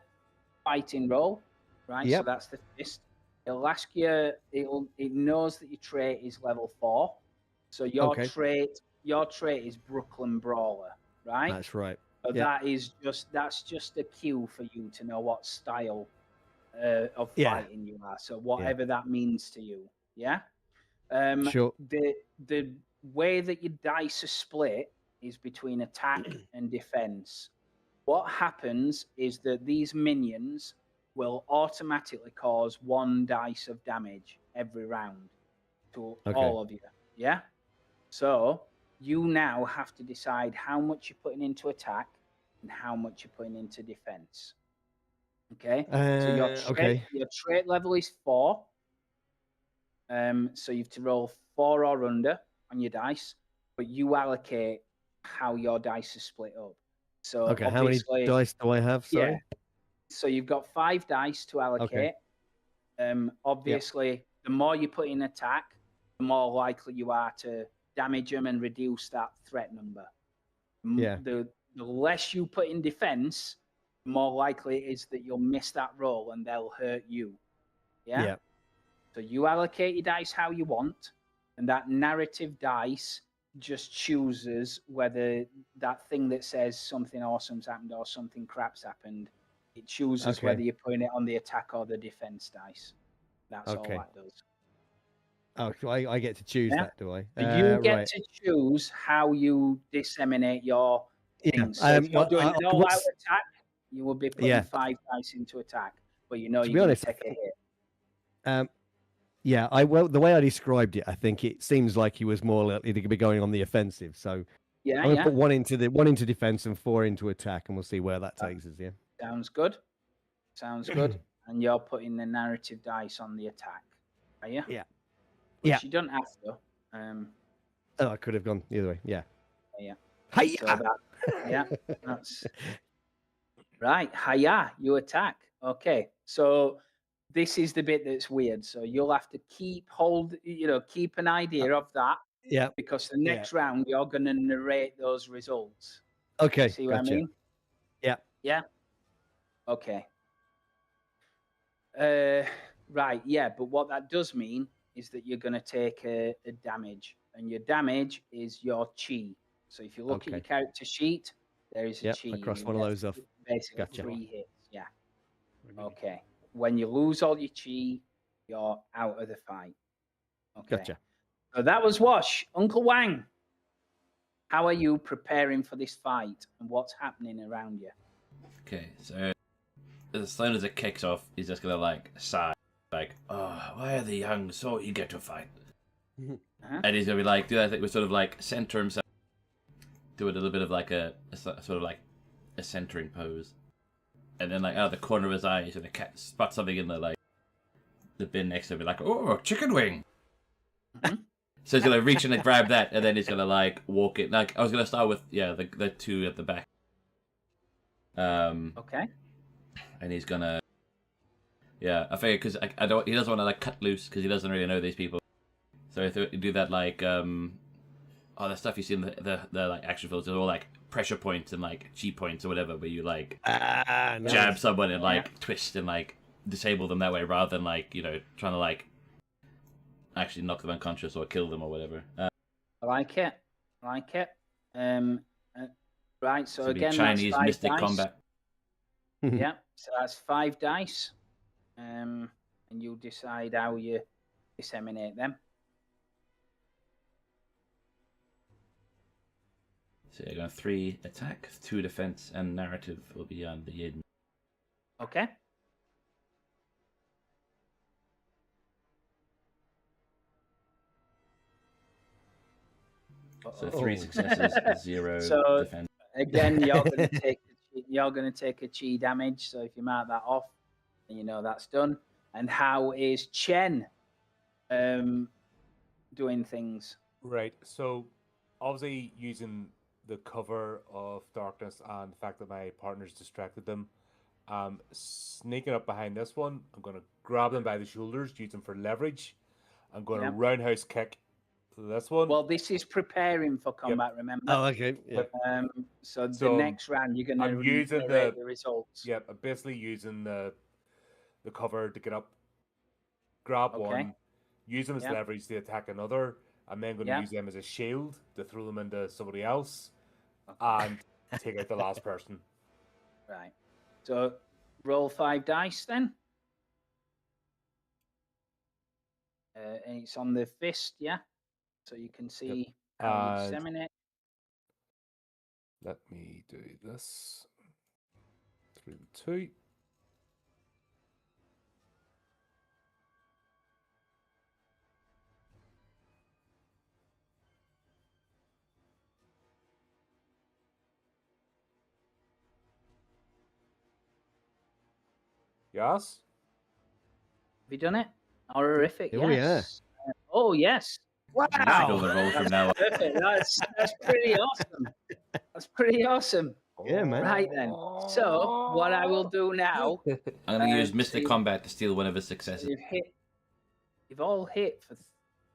fighting roll, right? Yep. So that's the fist. It'll ask you. It knows that your trait is level 4. So your trait is Brooklyn Brawler, right? That's right. So that's just a cue for you to know what style of fighting you are. So whatever that means to you, yeah. Sure. The way that your dice are split is between attack and defense. What happens is that these minions will automatically cause 1 dice of damage every round to all of you. Yeah. So you now have to decide how much you're putting into attack and how much you're putting into defense. Okay. So your trait level is 4. So you have to roll 4 or under on your dice, but you allocate how your dice are split up. So how many dice do I have? Sorry. Yeah. So you've got 5 dice to allocate. Obviously, the more you put in attack, the more likely you are to damage them and reduce that threat number. The less you put in defense, the more likely it is that you'll miss that roll and they'll hurt you. Yeah. So you allocate your dice how you want, and that narrative dice just chooses whether that thing that says something awesome's happened or something crap's happened It chooses Okay. whether you're putting it on the attack or the defense dice. That's Okay. all that does. Oh, so I get to choose Yeah. that, do I? So you get Right. to choose how you disseminate your Yeah. things. So if you're doing I an all-out was- attack, you will be putting Yeah. 5 dice into attack, but you know To you're be going honest, to take a hit. Yeah, the way I described it, I think it seems like he was more likely to be going on the offensive. So Yeah, I'm gonna yeah. put one into defense and 4 into attack, and we'll see where that takes us. Yeah. Sounds good. Sounds good. And you're putting the narrative dice on the attack, are you? Yeah. Which Yeah. you don't have to. Oh, I could have gone the other way. Yeah. Yeah. Hey. So that's right. Hiya, you attack. Okay. So this is the bit that's weird. So you'll have to keep an idea of that, Yeah. because the next round you're going to narrate those results. Okay. See what Gotcha. I mean? Yeah. Yeah. Okay. Right. Yeah. But what that does mean is that you're going to take a damage, and your damage is your chi. So if you look at your character sheet, there is a Yep, chi. I crossed You one of get those off. Basically, Gotcha. 3 hits. Yeah. Okay. When you lose all your chi, you're out of the fight. Okay. Gotcha. So that was Wash. Uncle Wang, how are you preparing for this fight, and what's happening around you? Okay, so as soon as it kicks off, he's just gonna like sigh, like, "Oh, why are the young so eager to fight?" And he's gonna be like, do that thing with sort of like center himself, do a little bit of like a sort of like a centering pose, and then like out of the corner of his eye, he's gonna spot something in the bin next to him, like, "Oh, chicken wing." So he's gonna reach in and grab that, and then he's gonna like walk it. Like I was gonna start with the 2 at the back. Okay. And he's gonna, I figure because I don't, he doesn't want to like cut loose because he doesn't really know these people. So if you do that like the stuff you see in the like action films, they're all like pressure points and like chi points or whatever, where you like jab someone and like twist and like disable them that way, rather than like trying to like actually knock them unconscious or kill them or whatever. I like it. Right. So again, Chinese that's 5 mystic dice. combat. Yeah. So that's 5 dice. And you decide how you disseminate them. So you're going 3 attack, 2 defense, and narrative will be on the hidden. Okay. So 3 successes, 0 So defense. again, you're going to take a chi damage. So if you mark that off, then you know that's done. And how is Chen doing things? Right. So obviously using the cover of darkness and the fact that my partner's distracted them, sneaking up behind this one, I'm going to grab them by the shoulders, use them for leverage. I'm going to roundhouse kick this one. Well, this is preparing for combat, remember? Oh, okay. Yeah. So the next round, you're going to using the results. Yeah, I'm basically using the cover to get up, grab one, use them as leverage to attack another. I'm then going to use them as a shield to throw them into somebody else and take out the last person. Right. So roll 5 dice then. And it's on the fist, yeah? So you can see how you disseminate. Let me do this. 3 and 2. Yes? Have you done it? Horrific, Oh, yes. Oh, yes. Wow! The roll from now on. Perfect. That's pretty awesome. That's pretty awesome. Yeah, man. Right then. So what I will do now, I'm going to use Mystic Combat to steal one of his successes. You've all hit for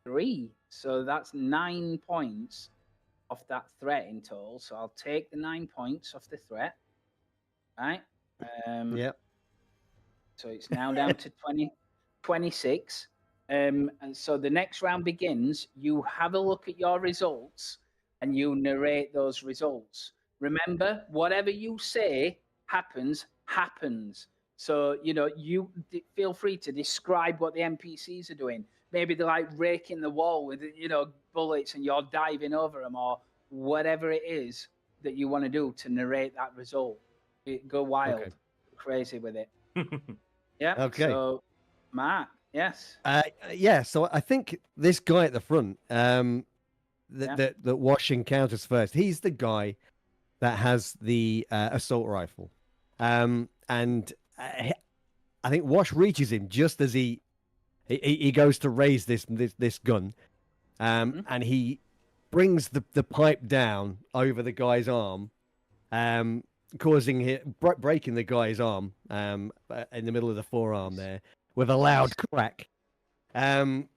3, so that's 9 points off that threat in total. So I'll take the 9 points off the threat. Right? Yep. So it's now down to 26. And so the next round begins. You have a look at your results and you narrate those results. Remember, whatever you say happens. So, you feel free to describe what the NPCs are doing. Maybe they're like raking the wall with, bullets and you're diving over them, or whatever it is that you want to do to narrate that result. Go wild, Okay. crazy with it. Yeah. Okay. So, Mark, yes. Yeah, so I think this guy at the front, that Wash encounters first, he's the guy that has the assault rifle. And I think Wash reaches him just as he goes to raise this gun, and he brings the pipe down over the guy's arm, breaking the guy's arm in the middle of the forearm there with a loud crack. And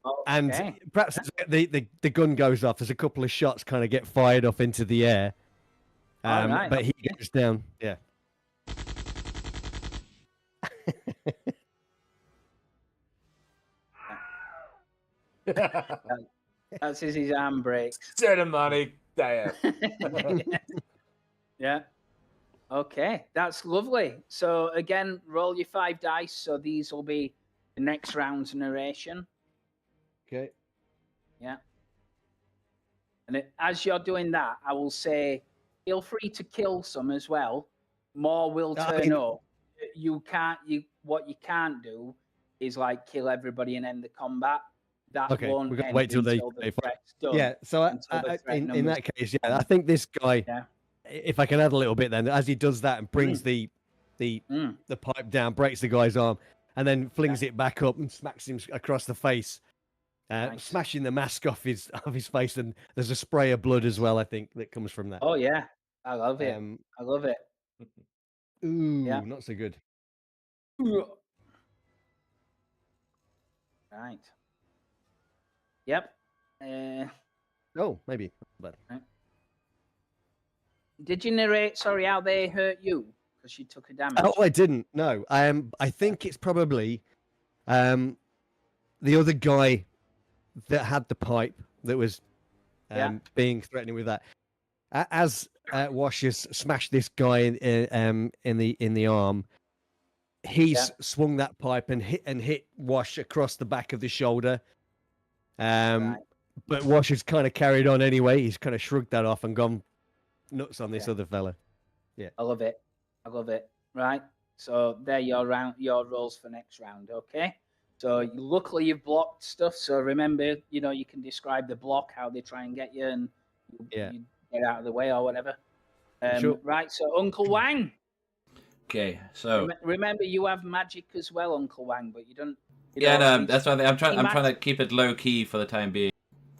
perhaps the gun goes off. There's a couple of shots kind of get fired off into the air, but he goes down. Yeah. That's his arm breaks. Cinematic there. Yeah. Okay, that's lovely. So again, roll your 5 dice. So these will be the next round's narration. Okay. Yeah. And as you're doing that, I will say, feel free to kill some as well. More will turn up. What you can't do is like kill everybody and end the combat. That won't we've got to end wait till until the threat's done. Yeah, so in that case, yeah, I think this guy, if I can add a little bit then, as he does that and brings the pipe down, breaks the guy's arm, and then flings it back up and smacks him across the face, smashing the mask off his face, and there's a spray of blood as well, I think, that comes from that. Oh, yeah. I love it. I love it. Ooh, not so good. Right. Yep. Oh, maybe. But did you narrate, how they hurt you? Because you took a damage. Oh, I didn't. No. I think it's probably the other guy that had the pipe that was being threatening with that. As Wash has smashed this guy in the arm, he's swung that pipe and hit Wash across the back of the shoulder. But Wash has kind of carried on anyway. He's kind of shrugged that off and gone nuts on this other fella. Yeah, I love it. Right. So there your rolls for next round. Okay. So luckily you've blocked stuff. So remember, you can describe the block, how they try and get you, and you get out of the way or whatever. Sure. Right. So Uncle Wang. Okay. So remember, you have magic as well, Uncle Wang, but you don't. No, that's why I'm trying to keep it low key for the time being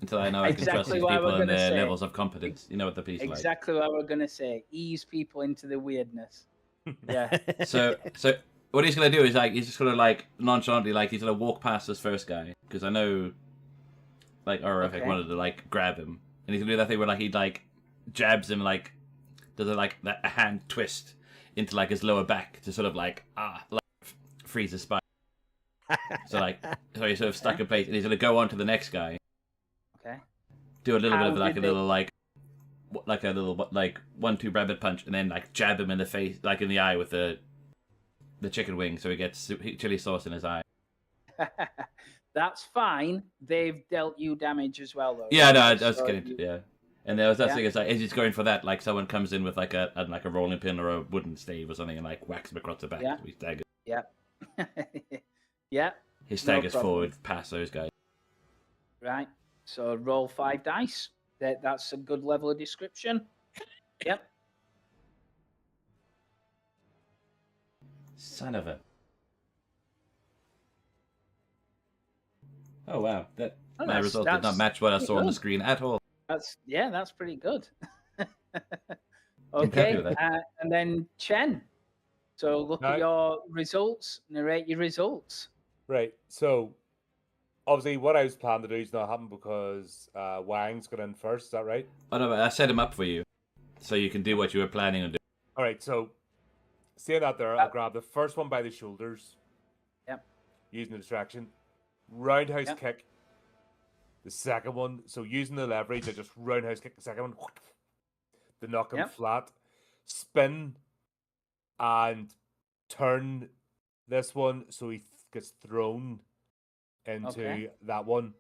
until I know I can trust these people and their levels of competence. You know what the police like. Exactly what we're gonna say. Ease people into the weirdness. Yeah. So what he's gonna do is he's just gonna nonchalantly he's gonna walk past this first guy because I know if I wanted to grab him, and he's gonna do that thing where he jabs him does a hand twist into his lower back to sort of freeze his spine. So he's sort of stuck in place, and he's gonna go on to the next guy. Okay. Do a little bit of a little 1-2 rabbit punch, and then jab him in the face, in the eye with the chicken wing, so he gets chili sauce in his eye. That's fine. They've dealt you damage as well, though. Yeah, no, I was kidding. Yeah. And there was that thing. It's as he's going for that, someone comes in with a rolling pin or a wooden stave or something, and whacks him across the back. Yeah. So he staggers. Yeah. Yeah. He staggers forward past those guys. Right. So roll 5 dice. That's a good level of description. Yep. Son of a. Oh wow! My result did not match what I saw on the screen at all. That's pretty good. Okay, and then Chen. So look at your results. Narrate your results. Right. So obviously, what I was planning to do is not happen because Wang's got in first. Is that right? Oh no, but I set him up for you, so you can do what you were planning on doing. All right. So seeing that there, I'll grab the first one by the shoulders. Yep. Using the distraction. Roundhouse kick. The second one, so using the leverage, I just roundhouse kick the second one. To knock him flat. Spin and turn this one so he gets thrown into that one.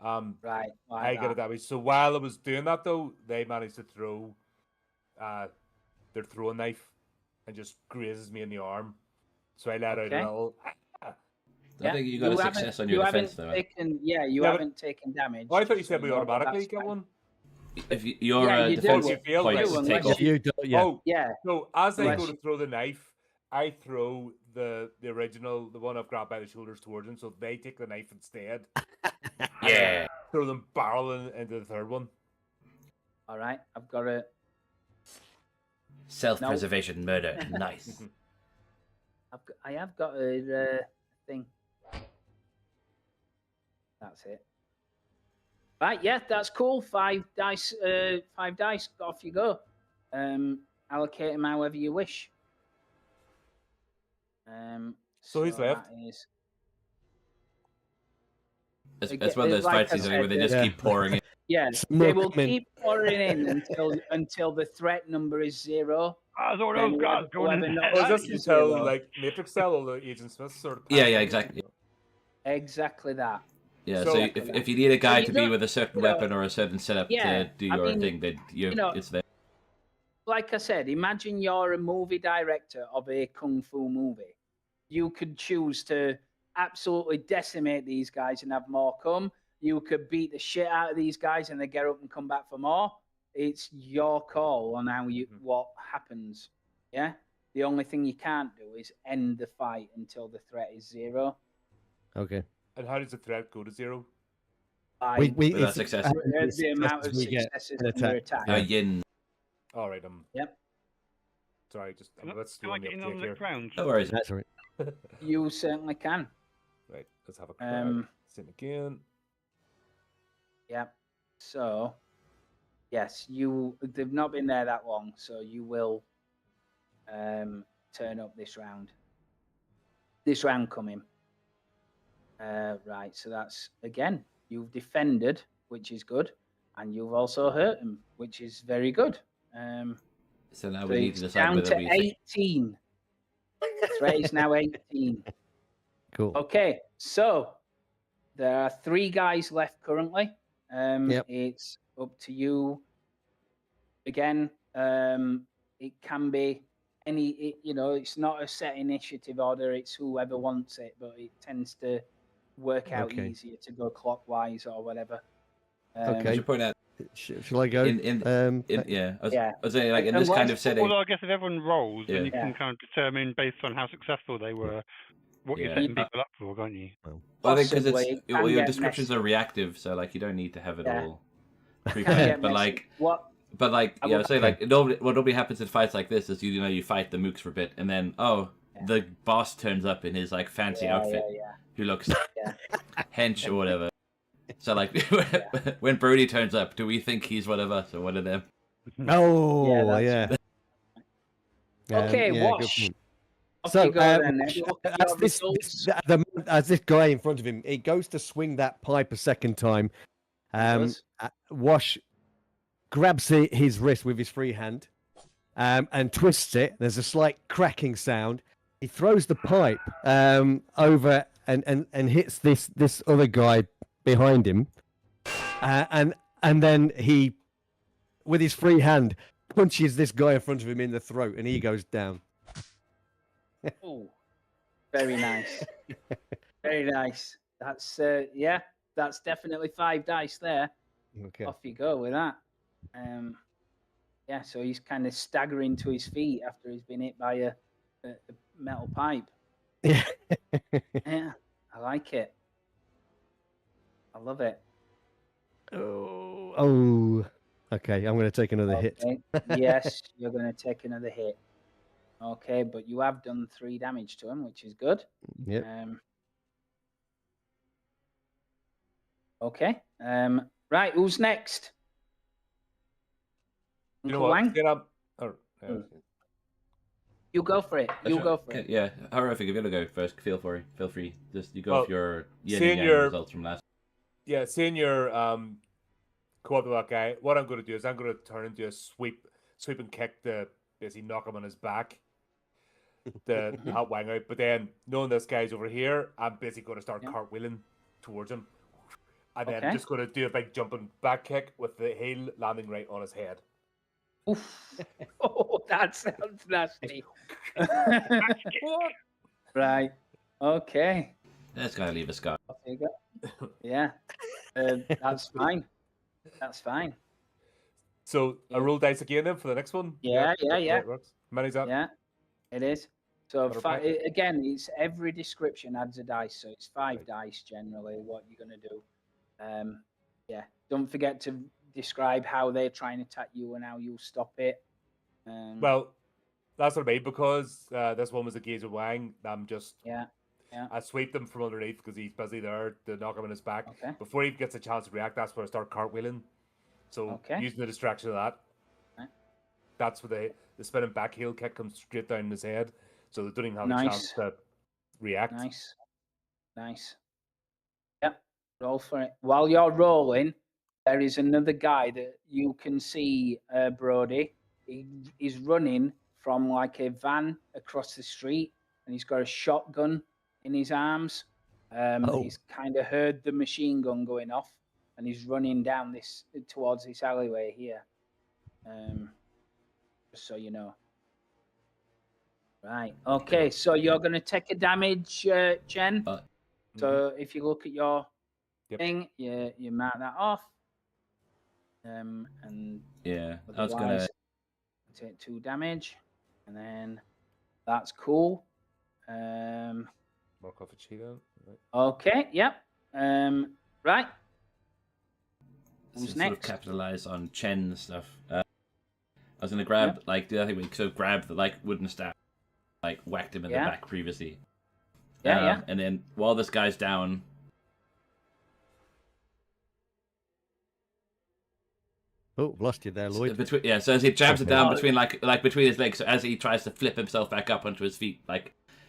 Right. I get it that way. So while I was doing that, though, they managed to throw their throwing knife and just grazes me in the arm. So I let out a little. I think you got a success on your defense, though. You haven't taken damage. Oh, I thought you said we automatically get one. If your you defense do. points You do, take unless off. You don't, yeah. Oh, Yeah. So as I Unless go to throw the knife, I throw the original, the one I've grabbed by the shoulders towards them, so they take the knife instead. Yeah. Throw them barreling into the third one. All right. I've got a. Self-preservation murder. Nice. I have got a thing. That's it. Right, yeah, that's cool. 5 dice. 5 dice. Off you go. Allocate them however you wish. So he's left. That is... It's one of those like fight I scenes said, where they just keep pouring in. Yeah, more they will coming. keep pouring in until the threat number is 0. I thought Then those guys going in whoever there. Oh, is this is until 0. like Matrix Cell or the Agent Smith sort of? Yeah, exactly. Exactly that. Yeah, So- so if you need a guy you to be don't- with a certain you know, weapon or a certain setup yeah, to do I your mean, thing, then it's there. Like I said, imagine you're a movie director of a kung fu movie. You could choose to absolutely decimate these guys and have more come. You could beat the shit out of these guys and they get up and come back for more. It's your call on how what happens. Yeah. The only thing you can't do is end the fight until the threat is 0. Okay. And how does the threat go to 0? We Without it's- success. The amount of we get successes an in your attack. attack. Yin. All right. Yep. Sorry, just Can let's I do get in the on uptake the here. crowns? No worries. That's all right. You certainly can. Right. Let's have a crowd. Sin again. Yep. So, yes, they've not been there that long, so you will turn up this round. This round coming. Right, so that's, again, you've defended, which is good, and you've also hurt him, which is very good. So now So we need it's to decide down whether to we... 18. Threat is now 18. Cool. Okay, so there are 3 guys left currently. Yep. It's up to you. Again, it can be it's not a set initiative order. It's whoever wants it, but it tends to work out Okay. easier to go clockwise or whatever. I Okay. should point out, Shall I go? I was saying, like, in this Unless- kind of setting... Well, I guess if everyone rolls, then Yeah. you can kind of determine based on how successful they were what you're Yeah. setting people up for, can't you? Well, I think because Possibly, it can your get descriptions messy. are reactive, so like you don't need to have it Yeah. all Can pre-planned. get But messy. like, I yeah, will- say like what normally happens in fights like this is you fight the mooks for a bit, and then the boss turns up in his like fancy outfit, who looks hench or whatever. So like when Brody turns up, do we think he's one of us or one of them? Oh, Yeah, yeah. Okay, yeah, good Wash. point. Off So, you go then. Have you looked at as your this, results? as this guy in front of him, he goes to swing that pipe a second time. does. Wash grabs his wrist with his free hand and twists it. There's a slight cracking sound. He throws the pipe over and hits this other guy behind him, and then he, with his free hand, punches this guy in front of him in the throat, and he goes down. Oh, very nice. Very nice. That's that's definitely 5 dice there. Okay. Off you go with that. So he's kind of staggering to his feet after he's been hit by a metal pipe. Yeah. Yeah, I like it. I love it. Oh. Okay, I'm going to take another hit. Okay. Yes, you're going to take another hit. Okay, but you have done 3 damage to him, which is good. Yep. Okay. Right, who's next? You know Uncle what? Wang? Get up. You go for it. You go for it. Yeah, horrific. If you want to go first, feel free. Just you go Well, with your yin seeing and yang your- results from last. Yeah, seeing your co-op with that guy, what I'm going to do is I'm going to turn into a sweep and kick basically knock him on his back. the hot wang out. But then, knowing this guy's over here, I'm basically going to start Yeah. cartwheeling towards him. And then Okay. just going to do a big jumping back kick with the heel landing right on his head. Oof. Oh, that sounds nasty. Right. Okay. That's gotta leave a scar. Off you go. Yeah. That's fine. That's fine. So I roll dice again then for the next one? Yeah. It works. How many's that? Yeah, it is. So Got it back. again, it's every description adds a dice, so it's 5 dice generally. What you're gonna do? Yeah. Don't forget to describe how they try and attack you and how you'll stop it. Well, that's what I mean, because this one was a Gazer Wang. I'm just Yeah. I sweep them from underneath because he's busy there to knock him in his back. Okay. Before he gets a chance to react, that's where I start cartwheeling. So Okay. using the distraction of that, Okay. that's where the spinning back heel kick comes straight down his head. So they don't even have a Nice. chance to react. Nice. Yep. Roll for it. While you're rolling, there is another guy that you can see, Brody. He's running from like a van across the street, and he's got a shotgun in his arms. He's kind of heard the machine gun going off, and he's running down towards this alleyway here. Just so you know. Right. Okay. So you're going to take a damage, Jen. So if you look at your thing, you mark that off. And Yeah, I was gonna. otherwise, take 2 damage, and then that's cool. Mark off a cheat out. Right. Okay. Yep. Right. Who's sort of next? capitalize on Chen's stuff. I was gonna grab like the other thing. We sort of grabbed the wooden staff, whacked him in the back previously. Yeah. And then while this guy's down. Oh, lost you there, Lloyd. So as he jabs it down between between his legs, so as he tries to flip himself back up onto his feet,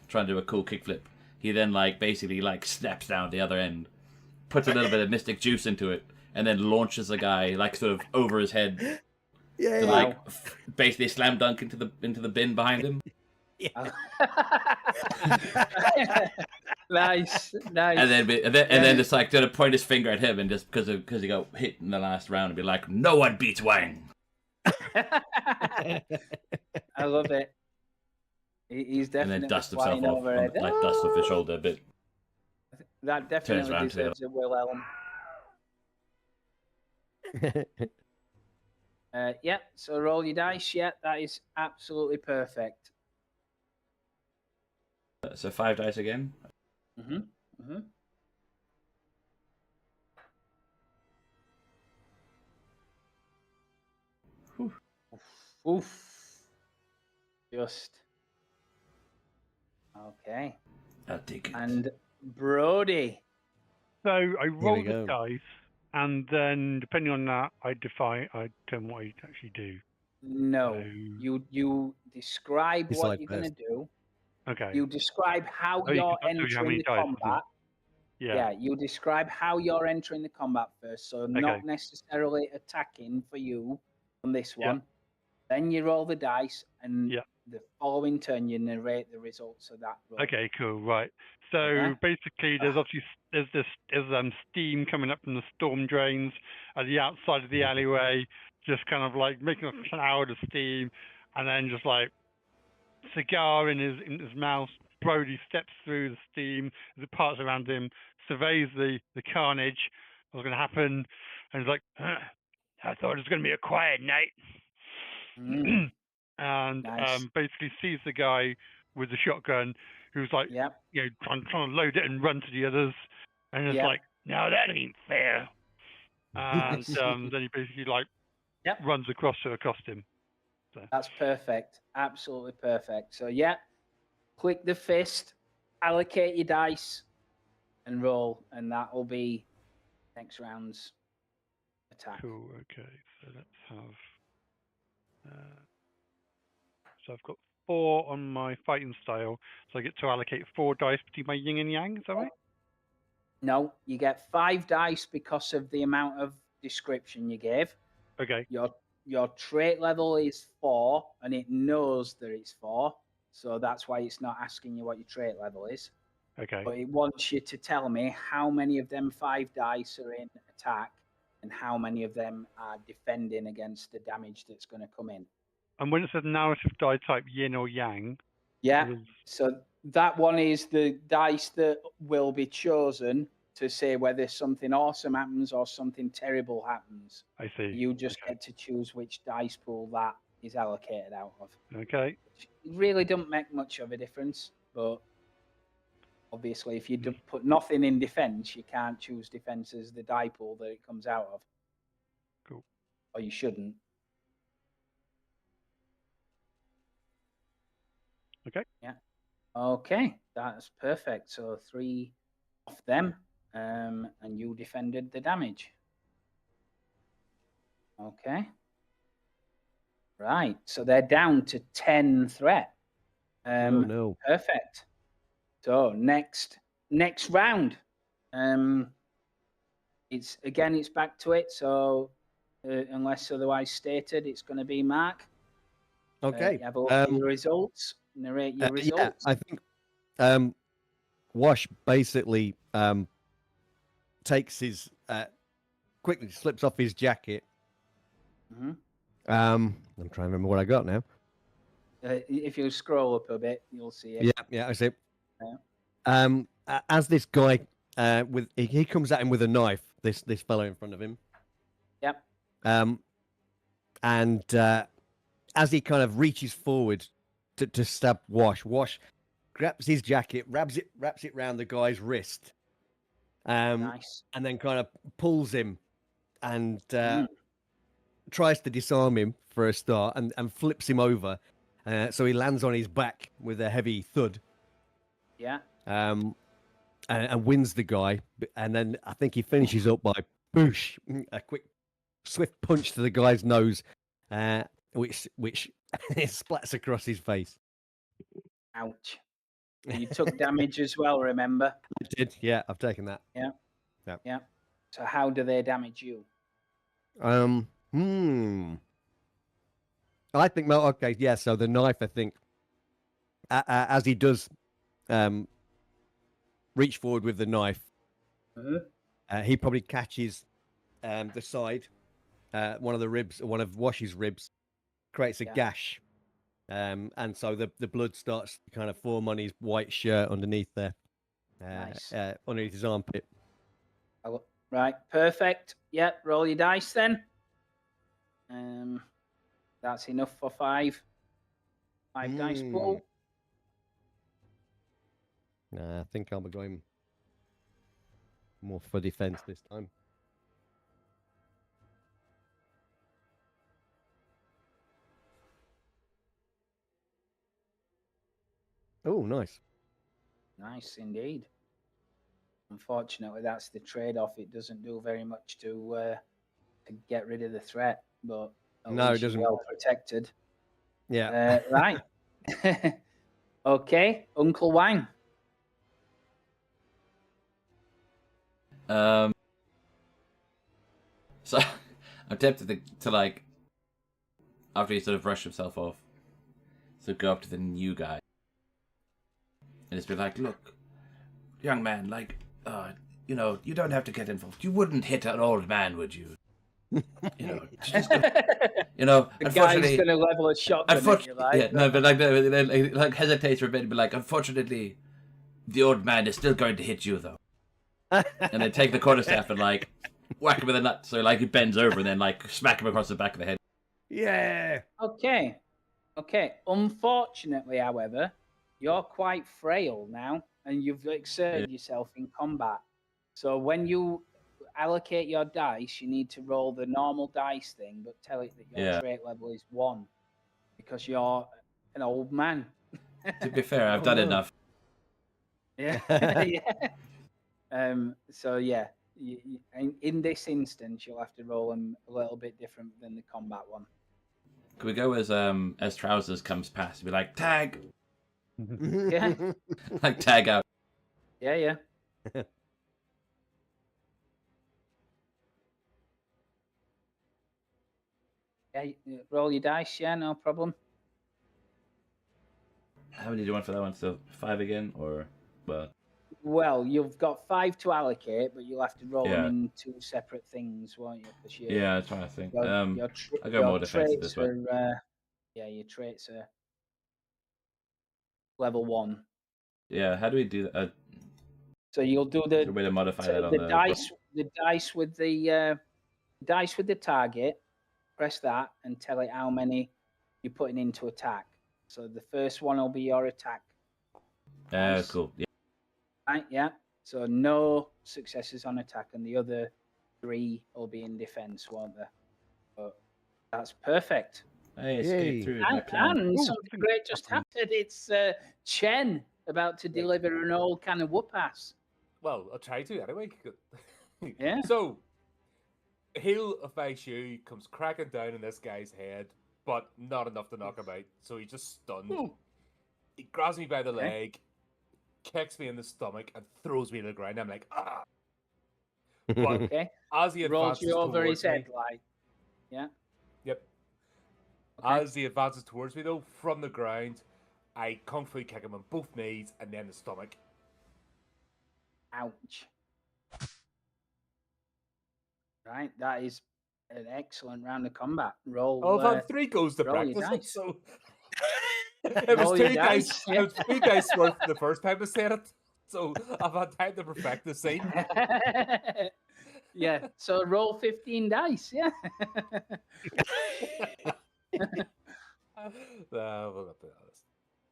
trying to do a cool kickflip, he then basically snaps down the other end, puts a little bit of mystic juice into it, and then launches the guy sort of over his head. Yeah. To, basically slam dunk into the bin behind him. Nice. And then just gonna point his finger at him, and just because he got hit in the last round, and be like, "No one beats Wang." I love it. He's definitely And then dust himself flying off, over it. dust off his shoulder a bit. That Turns definitely around to the deserves a Wilhelm. Yeah. So roll your dice. Yeah, that is absolutely perfect. So 5 dice again. Oof. Just. Okay. I'll take it. And Brody. So I roll go. the dice, and then depending on that, I determine what I actually do. No. So- You describe It's what like you're going to do. Okay. You describe how Oh, you you're can tell you how entering many the dice, isn't it? combat. Yeah. Yeah, you describe how you're entering the combat first, so not necessarily attacking for you on this Yeah. one. Then you roll the dice, and Yeah. the following turn you narrate the results of that roll. Okay, cool. Right. So Okay. basically, there's obviously there's steam coming up from the storm drains at the outside of the alleyway, just kind of making a cloud of steam, and then just cigar in his mouth. Brody steps through the steam as it parts around him, surveys the carnage, what's going to happen, and he's like, I thought it was going to be a quiet night. Mm, And Nice. basically sees the guy with the shotgun who's trying to load it and run to the others, and it's Yep. no, that ain't fair. And then he basically runs across to accost him. So. That's perfect. Absolutely perfect. So, click the fist, allocate your dice, and roll, and that will be next round's attack. Cool. Okay, so let's have. So I've got 4 on my fighting style, so I get to allocate 4 dice between my yin and yang. Is that right? No, you get 5 dice because of the amount of description you gave. Okay. Your trait level is 4, and it knows that it's 4. so that's why it's not asking you what your trait level is. Okay. But it wants you to tell me how many of them 5 dice are in attack and how many of them are defending against the damage that's going to come in. And when it says narrative die type yin or yang, Yeah. what is- So that one is the dice that will be chosen to say whether something awesome happens or something terrible happens. I see. You just Okay. get to choose which dice pool that is allocated out of. Okay. It really don't make much of a difference, but obviously if you put nothing in defense, you can't choose defense as the die pool that it comes out of. Cool. Or you shouldn't. Okay. Yeah. Okay, that's perfect. So 3 off them, and you defended the damage. Okay. Right. So they're down to 10 threat. Oh no. Perfect. So next round. It's back to it. So unless otherwise stated, it's going to be Mark. Okay. You have all your results. Narrate your results. Yeah, I think Wash basically takes his quickly slips off his jacket. Mm-hmm. I'm trying to remember what I got now. If you scroll up a bit, you'll see it. Yeah, I see. Yeah. As this guy he comes at him with a knife. This fellow in front of him. Yep. And as he kind of reaches forward to stab Wash grabs his jacket, wraps it round the guy's wrist, Nice. and then kind of pulls him and tries to disarm him for a start, and flips him over, so he lands on his back with a heavy thud. Yeah. And wins the guy, and then I think he finishes up by boosh, a quick swift punch to the guy's nose, which splats across his face. Ouch. You took damage as well, remember? I did, yeah. I've taken that. Yeah. So how do they damage you? I think, well, okay, yeah. So the knife, I think, as he does, reach forward with the knife, he probably catches the side, one of the ribs, one of Wash's ribs, creates a gash. And so the blood starts to kind of form on his white shirt underneath there, Nice. underneath his armpit. Right, perfect. Yep, roll your dice then. That's enough for 5. 5 dice pool. Nah, I think I'll be going more for defense this time. Oh, nice. Nice indeed. Unfortunately, that's the trade-off. It doesn't do very much to get rid of the threat, but No, it doesn't. Well protected. Yeah. Right. Okay, Uncle Wang. So I'm tempted to like, after he sort of brushed himself off, so go up to the new guy and just be like, "Look, young man, like, you know, you don't have to get involved. You wouldn't hit an old man, would you? You know, just you know, The unfortunately, guy's gonna level a shotgun at you, like, yeah, no, but like hesitates for a bit and be like, unfortunately, the old man is still going to hit you though." And then take the quarterstaff and like whack him with a nut, so like he bends over and then like smack him across the back of the head. Yeah. Okay. Unfortunately, however, you're quite frail now, and you've exerted yourself in combat. So when you allocate your dice, you need to roll the normal dice thing, but tell it that your trait level is 1, because you're an old man. To be fair, I've done enough. Yeah. So yeah, in this instance, you'll have to roll them a little bit different than the combat one. Can we go as Trousers comes past and be like, tag? Yeah. Like tag out. Yeah. Yeah, roll your dice, yeah, no problem. How many do you want for that one? So 5 again, or well? Well, you've got 5 to allocate, but you'll have to roll them Yeah. in 2 separate things, won't you? Because Yeah, I'm trying to think. your, I go more defensive traits this way. are, your traits are level 1. Yeah, how do we do that? So you'll do Is there a way to modify that on the dice. The dice with the target. Press that and tell it how many you're putting into attack. So the first one will be your attack. Dice. Cool. Yeah. Right, yeah. So no successes on attack, and the other 3 will be in defense, won't they? But that's perfect. Hey, escape through my And plan. something great just happened. It's Chen about to deliver an old kind of whoop ass. Well, I'll try to anyway. Yeah. So, heel of my shoe comes cracking down on this guy's head, but not enough to knock him out. So he's just stunned. Ooh. He grabs me by the leg, kicks me in the stomach, and throws me to the ground. I'm like, ah. But Okay. as he Rolls advances you over his towards me, head, like. Yeah. yep. Okay. As he advances towards me, though, from the ground, I kung fu kick him on both knees and then the stomach. Ouch. Right, that is an excellent round of combat. Roll. Oh, I've had 3 goes to roll your practice, dice. so it Roll was your 2 dice, dice. yeah. It was 2 dice worth the first time I said it, so I've had time to perfect the scene. Yeah, so roll 15 dice, yeah. Well, I'll be honest.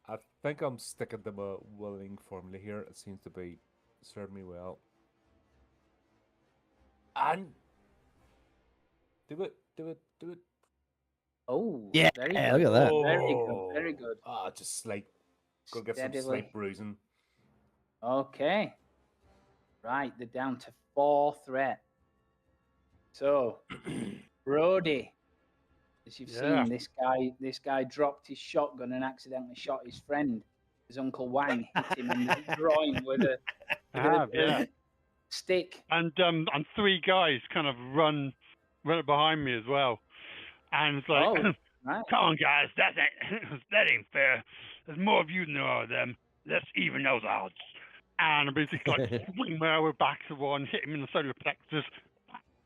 I think I'm sticking to my winning formula here. It seems to be serving me well. And do it. Oh, Yeah, very look good. at that. Very good. Ah, just slight. Go get some Steadily. slight bruising. Okay. Right, they're down to 4 threat. So, Brody, as you've Yeah. seen, this guy dropped his shotgun and accidentally shot his friend. His Uncle Wang hit him in the groin with a Yeah. stick. And 3 guys kind of run behind me as well. And it's like, Oh, right. come on, guys, that ain't fair. There's more of you than there are of them. Let's even those odds. And I basically like swing my elbow back to one, hit him in the solar plexus.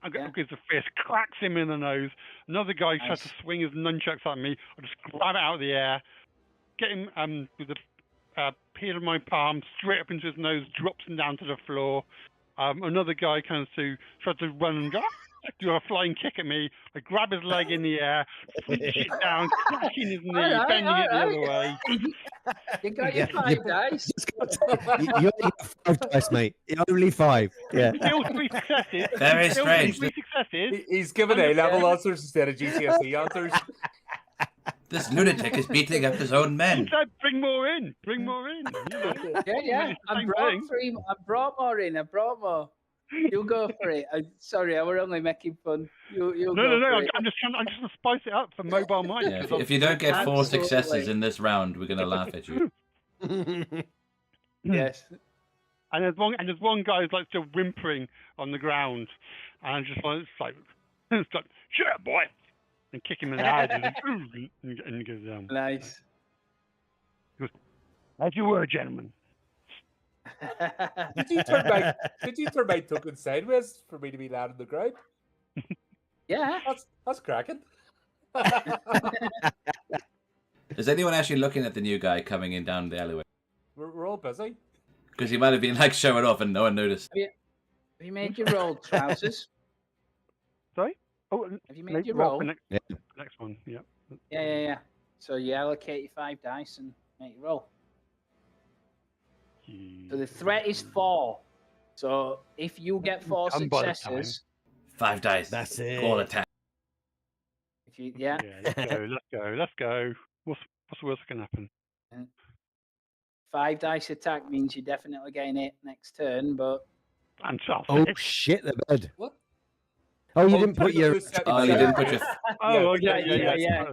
I gives a fist, cracks him in the nose. Another guy tries to swing his nunchucks at me. I just grab it out of the air, get him with the heel of my palm straight up into his nose, drops him down to the floor. Another guy comes to try to run and go, do a flying kick at me. I grab his leg in the air, switch it down, cracking his knee, bending it the other way. You got your 5 dice. You only got 5 dice, mate. Only 5. Yeah. Still 3 successes. Very Still strange. 3 successes. He's given A-level answers instead of GCSE answers. This lunatic is beating up his own men. Said, bring more in. Bring more in. You know? Yeah. It's the I same brought thing. 3. I brought more in. I brought more. You go for it. Sorry, I were only making fun. You No. go for it. I'm just trying to spice it up for mobile mic. Yeah, if you don't get 4 Absolutely. successes in this round, we're gonna laugh at you. Yes. And there's one guy who's like still whimpering on the ground, and I'm just like, it's like, shut up, boy, and kick him in the head, and he goes down. Nice. As you were, gentlemen. Did you turn my token sideways for me to be lying on the ground? Yeah. That's cracking. Is anyone actually looking at the new guy coming in down the alleyway? We're all busy. Because he might have been like showing off and no one noticed. Have you made your roll, Trousers? Sorry? Oh, Have you made your roll? Next one, yeah. Yeah. So you allocate your 5 dice and make your roll. So the threat is 4. So if you get 4 Done by the successes, 5 dice. That's it. All attack. if you Yeah, let's go. What's the worst that can happen? 5 dice attack means you're definitely getting it next turn, but Fantastic. Oh shit, the bed. What? Oh, you Oh, didn't put your. Oh, you didn't put your. Oh, yeah.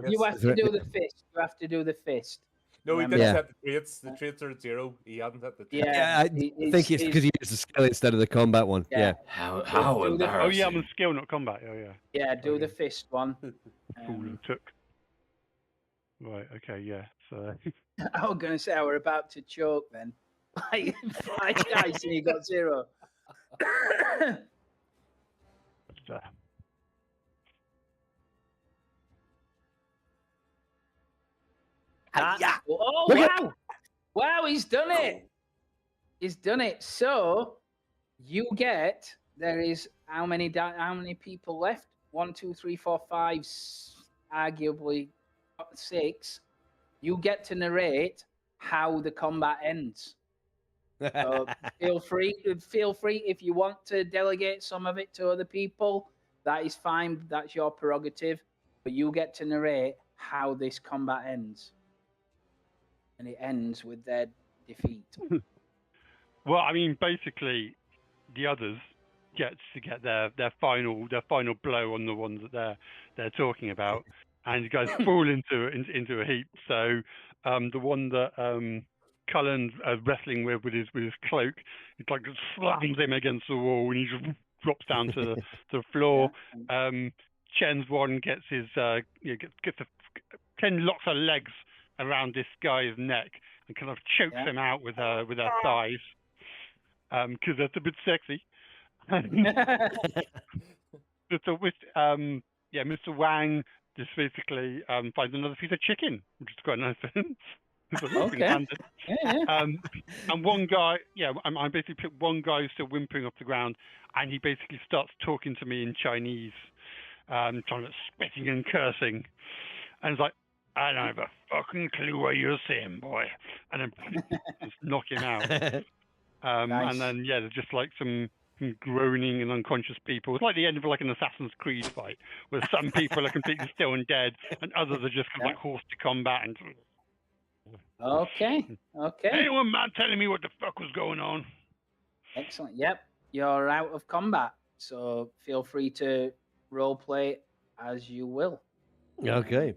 You have to do the fist. You have to do the fist. No, he Remember? didn't Yeah. set the traits. The traits are at 0. He hadn't set the traits. Yeah. Yeah, I think it's because you used the skill instead of the combat one. Yeah. Yeah. How Do the- Oh, embarrassing. yeah, I'm on skill, not combat. Oh, yeah. Yeah, do the fist one. Fool and took. Right. Okay. Yeah. So. I was going to say I were about to choke then. Like 5 dice and you got 0. uh, That's- oh, Look wow. Wow, he's done it. He's done it. So you get, there is how many people left? 1, 2, 3, 4, 5, arguably 6. You get to narrate how the combat ends. So feel free if you want to delegate some of it to other people. That is fine. That's your prerogative. But you get to narrate how this combat ends, and it ends with their defeat. well, I mean, basically, the others gets to get their final blow on the ones that they're talking about, and you guys fall into a heap. So the one that Cullen's wrestling with his cloak, it like slams him against the wall, and he just drops down to the floor. Yeah. Chen's one gets his gets Chen locks her legs around this guy's neck and kind of chokes him out with her thighs, because that's a bit sexy. Mr. Wang just basically finds another piece of chicken, which is quite nice. Okay. Yeah. And one guy, I basically picked one guy who's still whimpering off the ground, and he basically starts talking to me in Chinese, trying to spitting and cursing, and it's like, I don't have a fucking clue what you're saying, boy, and then just knock him out. Nice. And then there's just like some groaning and unconscious people. It's like the end of like an Assassin's Creed fight, where some people are completely still and dead, and others are just kind of like horsed to combat. And Okay. anyone mind telling me what the fuck was going on? Excellent. Yep. You're out of combat, so feel free to roleplay as you will. Okay.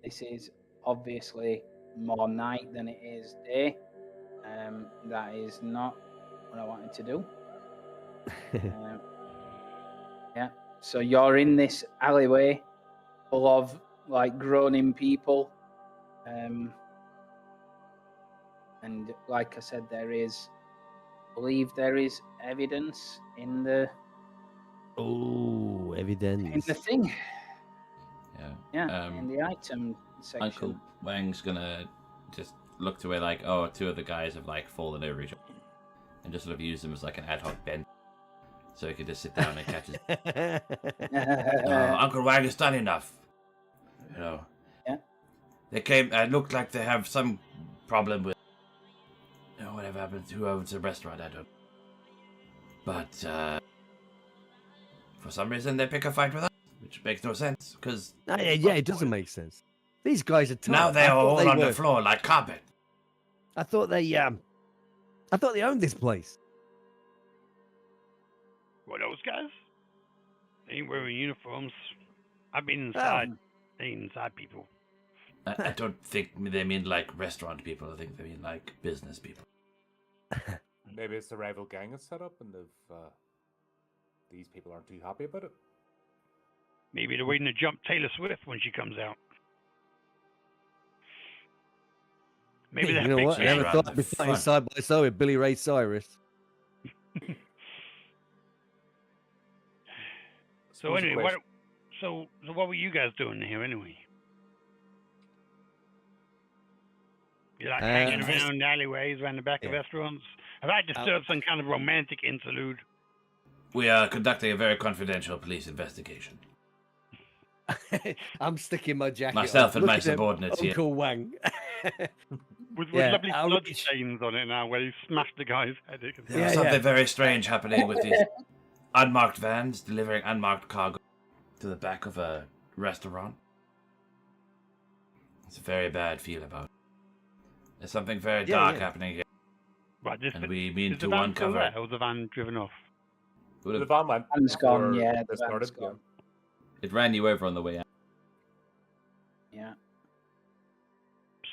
This is obviously more night than it is day. That is not what I wanted to do. So you're in this alleyway full of like groaning people, and like I said, I believe there is evidence in the Evidence. thing. Yeah. In the item section. Uncle Wang's gonna just look to where like, oh, 2 of the guys have like fallen over each other, and just sort of use them as like an ad hoc bench, so he could just sit down and catch his. Uncle Wang has done enough. You know. Yeah. They came. It looked like they have some problem with. Whatever happened to who owns the restaurant, I don't. But for some reason they pick a fight with us, which makes no sense because. It doesn't make sense. These guys are tough. Now they are all on the floor like carpet. I thought they owned this place. What, those guys? They ain't wearing uniforms. I've been inside. They ain't inside people. I don't think they mean like restaurant people. I think they mean like business people. Maybe it's the rival gang that's set up, and if these people aren't too happy about it. Maybe they're waiting to jump Taylor Swift when she comes out. Maybe You that know big what? I fan never around thought the I'd be fighting front. side by side with Billy Ray Cyrus. So anyway, what were you guys doing here anyway? You like hanging around alleyways, around the back of restaurants? Have I disturbed some kind of romantic interlude? We are conducting a very confidential police investigation. I'm sticking my jacket Myself on. and my Look at him, subordinates here. Uncle Wang. With Yeah, lovely I'll blood reach- stains on it now, where he smashed the guy's head. There's something very strange happening with these unmarked vans delivering unmarked cargo to the back of a restaurant. It's a very bad feel about it. There's something very dark happening here, Right, and we mean is the to van still uncover. there, or was the van driven off? Would The have- van went. Van's gone, before yeah, they the started, van's gone. It ran you over on the way out. Yeah.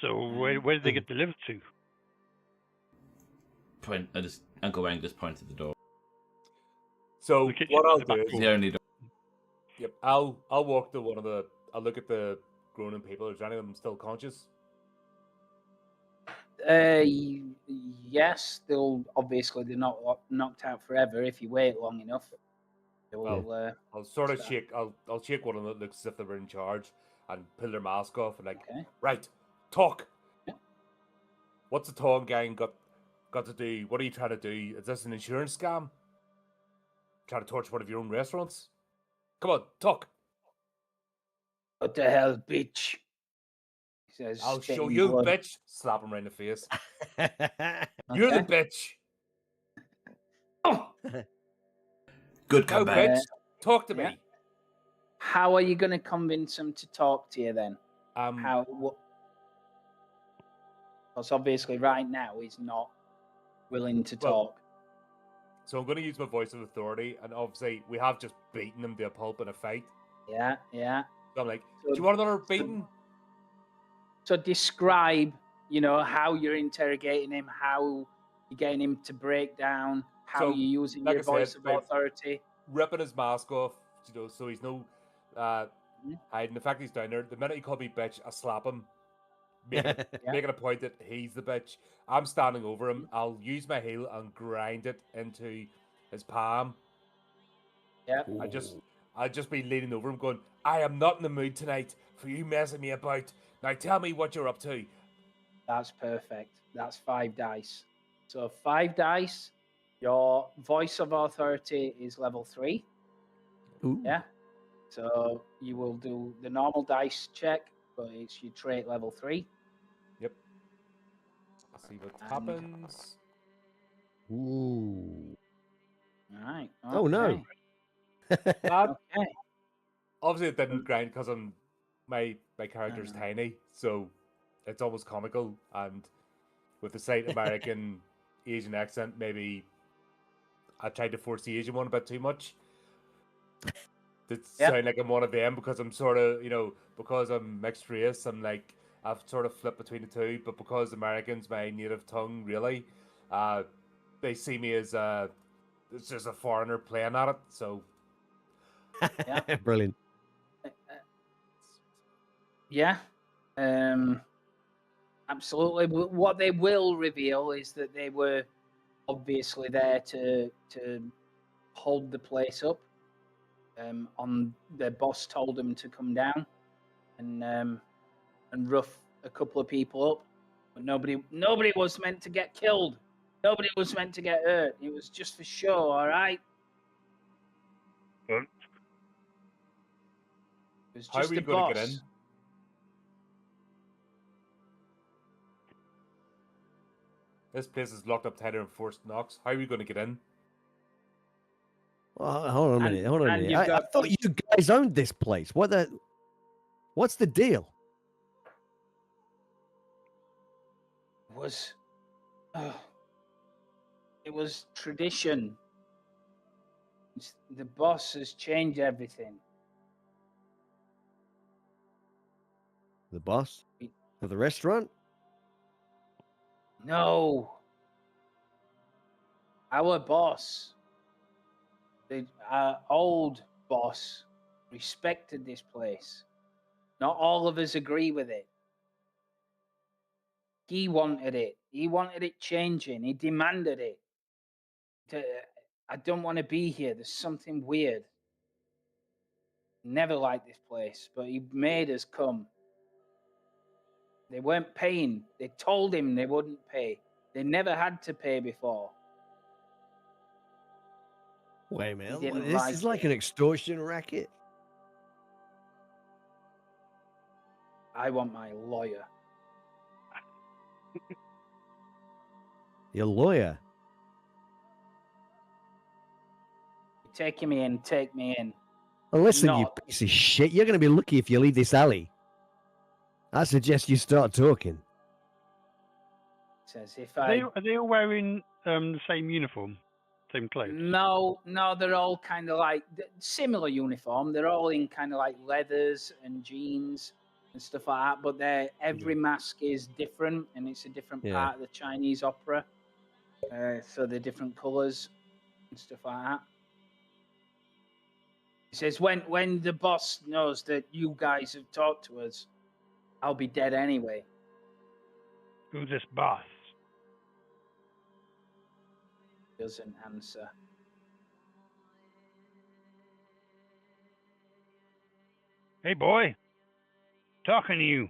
So where did they get delivered to? Uncle Wang just pointed to the door. So The kitchen what at I'll the do back is, It's the only door. yep, I'll walk to one of the. I'll look at the grown-in people? Is any of them still conscious? Yes, they're not knocked out forever if you wait long enough. They will. I'll sort of start. shake. I'll shake one of them that looks as if they were in charge, and pull their mask off, and like, Okay. right, talk. Yeah. What's the Tong gang got to do? What are you trying to do? Is this an insurance scam? Trying to torch one of your own restaurants? Come on, talk. What the hell, bitch? He says, I'll show spitting you, blood. bitch. Slap him right in the face. You're the Okay. bitch. Oh! Good No, comeback. bitch. Talk to yeah. me. How are you going to convince him to talk to you then? What? Because obviously, right now he's not willing to talk. So I'm going to use my voice of authority, and obviously we have just beaten him to a pulp in a fight. Yeah. So I'm like, So- do you want another beating? So describe, how you're interrogating him, how you're getting him to break down, how So, you're using like your I said, voice of like- authority. Ripping his mask off, so he's no hiding. The fact he's down there, the minute he called me bitch, I slap him. Making a point that he's the bitch. I'm standing over him. I'll use my heel and grind it into his palm. Yeah. I'll just be leaning over him going, I am not in the mood tonight for you messing me about. Now tell me what you're up to. That's perfect. That's 5 dice. So 5 dice. Your voice of authority is level 3. Ooh. Yeah. So you will do the normal dice check, but it's your trait level 3. Yep. Let's see what happens. Ooh. All right. Oh, no. Okay. Obviously it didn't grind because my character's tiny, so it's almost comical, and with the slight American Asian accent, maybe I tried to force the Asian one a bit too much. To sound like I'm one of them, because I'm sort of, because I'm mixed race, I've sort of flipped between the two, but because American's my native tongue, really, they see me as it's just a foreigner playing at it, so. Brilliant. Yeah. Absolutely. What they will reveal is that they were obviously there to hold the place up. On their boss told them to come down and rough a couple of people up, but nobody was meant to get killed. Nobody was meant to get hurt. It was just for show. All right. It was How just are you a going to boss. get in? This place is locked up tighter than Fort Knox. How are we going to get in? Well, hold on a minute. Hold on a and minute. you've I got- thought you guys owned this place. What's the deal? It was tradition. The boss has changed everything. The boss of the restaurant? No. Our boss, the old boss, respected this place. Not all of us agree with it. He wanted it. He wanted it changing. He demanded it. I don't want to be here. There's something weird. Never liked this place, but he made us come. They weren't paying. They told him they wouldn't pay. They never had to pay before. Wait a minute. didn't This like is like it. an extortion racket. I want my lawyer. Your lawyer. Take me in. Take me in. Well, listen, you Not. piece of shit. You're going to be lucky if you leave this alley. I suggest you start talking. Says if Are I. they all wearing the same uniform, same clothes? No, they're all kind of like similar uniform. They're all in kind of like leathers and jeans and stuff like that. But every mask is different, and it's a different part of the Chinese opera. So they're different colors and stuff like that. He says when the boss knows that you guys have talked to us, I'll be dead anyway. Who's this boss? Doesn't answer. Hey, boy. Talking to you.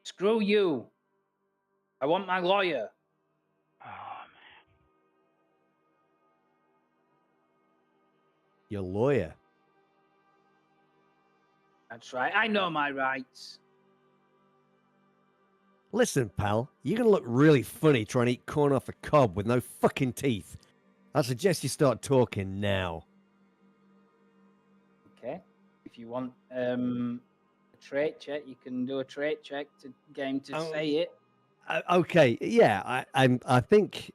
Screw you. I want my lawyer. Oh, man. Your lawyer. That's right. I know my rights. Listen, pal, you're going to look really funny trying to eat corn off a cob with no fucking teeth. I suggest you start talking now. Okay. If you want a trait check, you can do a trait check to get him to say it. Okay, yeah, I think,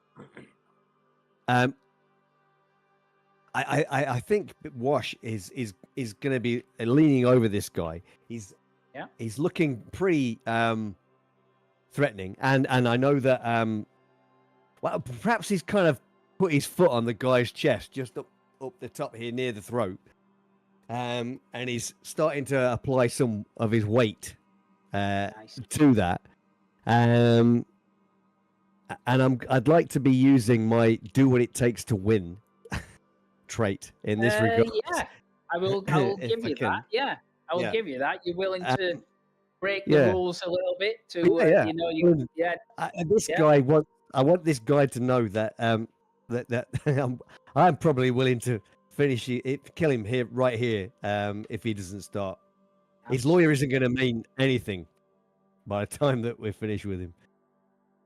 I think Wash is going to be leaning over this guy. He's looking pretty threatening, and I know that well, perhaps he's kind of put his foot on the guy's chest, just up the top here near the throat, and he's starting to apply some of his weight to that. And I'd like to be using my "do what it takes to win" trait in this regard. Yeah, I will give you that. Yeah, I will give you that. You're willing to break the rules a little bit to, you know, I want this guy to know that that I'm probably willing to finish it, kill him here, right here, if he doesn't start. His lawyer isn't going to mean anything by the time that we're finished with him.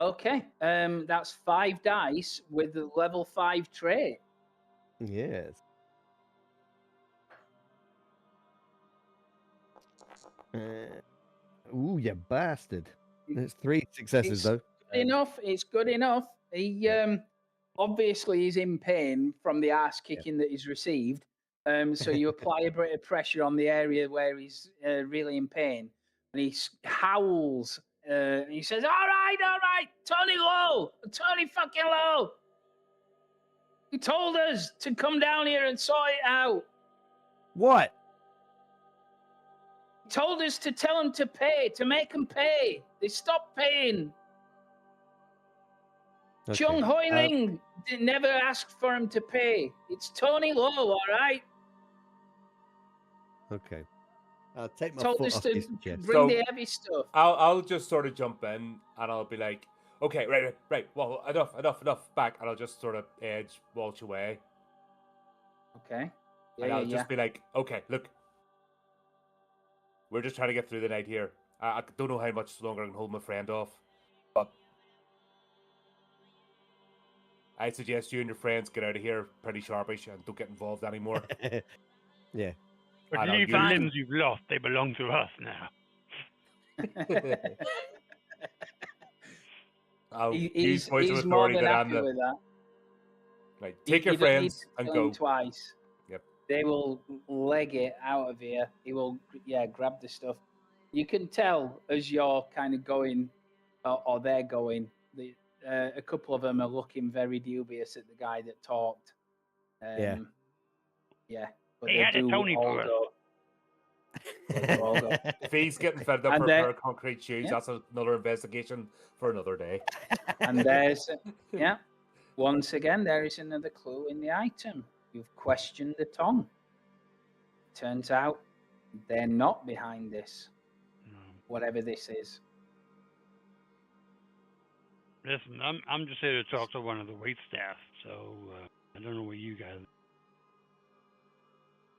Okay, that's 5 dice with the level 5 trait. Yes. Ooh, you bastard! It's 3 successes though. Good enough. It's good enough. He obviously is in pain from the ass kicking that he's received. So you apply a bit of pressure on the area where he's really in pain, and he howls. And he says, all right, Tony Low, Tony fucking Low. He told us to come down here and sort it out. What? He told us to tell him to pay, to make him pay. They stopped paying. Okay. Chung Hoi Ling never asked for him to pay. It's Tony Low, all right? Okay. I'll take my Told foot us off to his chest. bring the heavy stuff. I'll just sort of jump in and I'll be like, okay, right. Well, enough. Back, and I'll just sort of edge Walsh away. Okay. And I'll just be like, okay, look, we're just trying to get through the night here. I don't know how much longer I can hold my friend off, but I suggest you and your friends get out of here pretty sharpish and don't get involved anymore. Yeah. But leave the limbs you've lost. They belong to us now. He's more than happy with that. Right, take your friends and go. Twice. Yep. They will leg it out of here. He will, grab the stuff. You can tell as you're kind of going, or they're going. A couple of them are looking very dubious at the guy that talked. Yeah. But he had a Tony for us. If he's getting fed up for a pair of concrete shoes, that's another investigation for another day. And there's, once again, there is another clue in the item. You've questioned the tongue. Turns out they're not behind this, whatever this is. Listen, I'm just here to talk to one of the wait staff, so I don't know what you guys.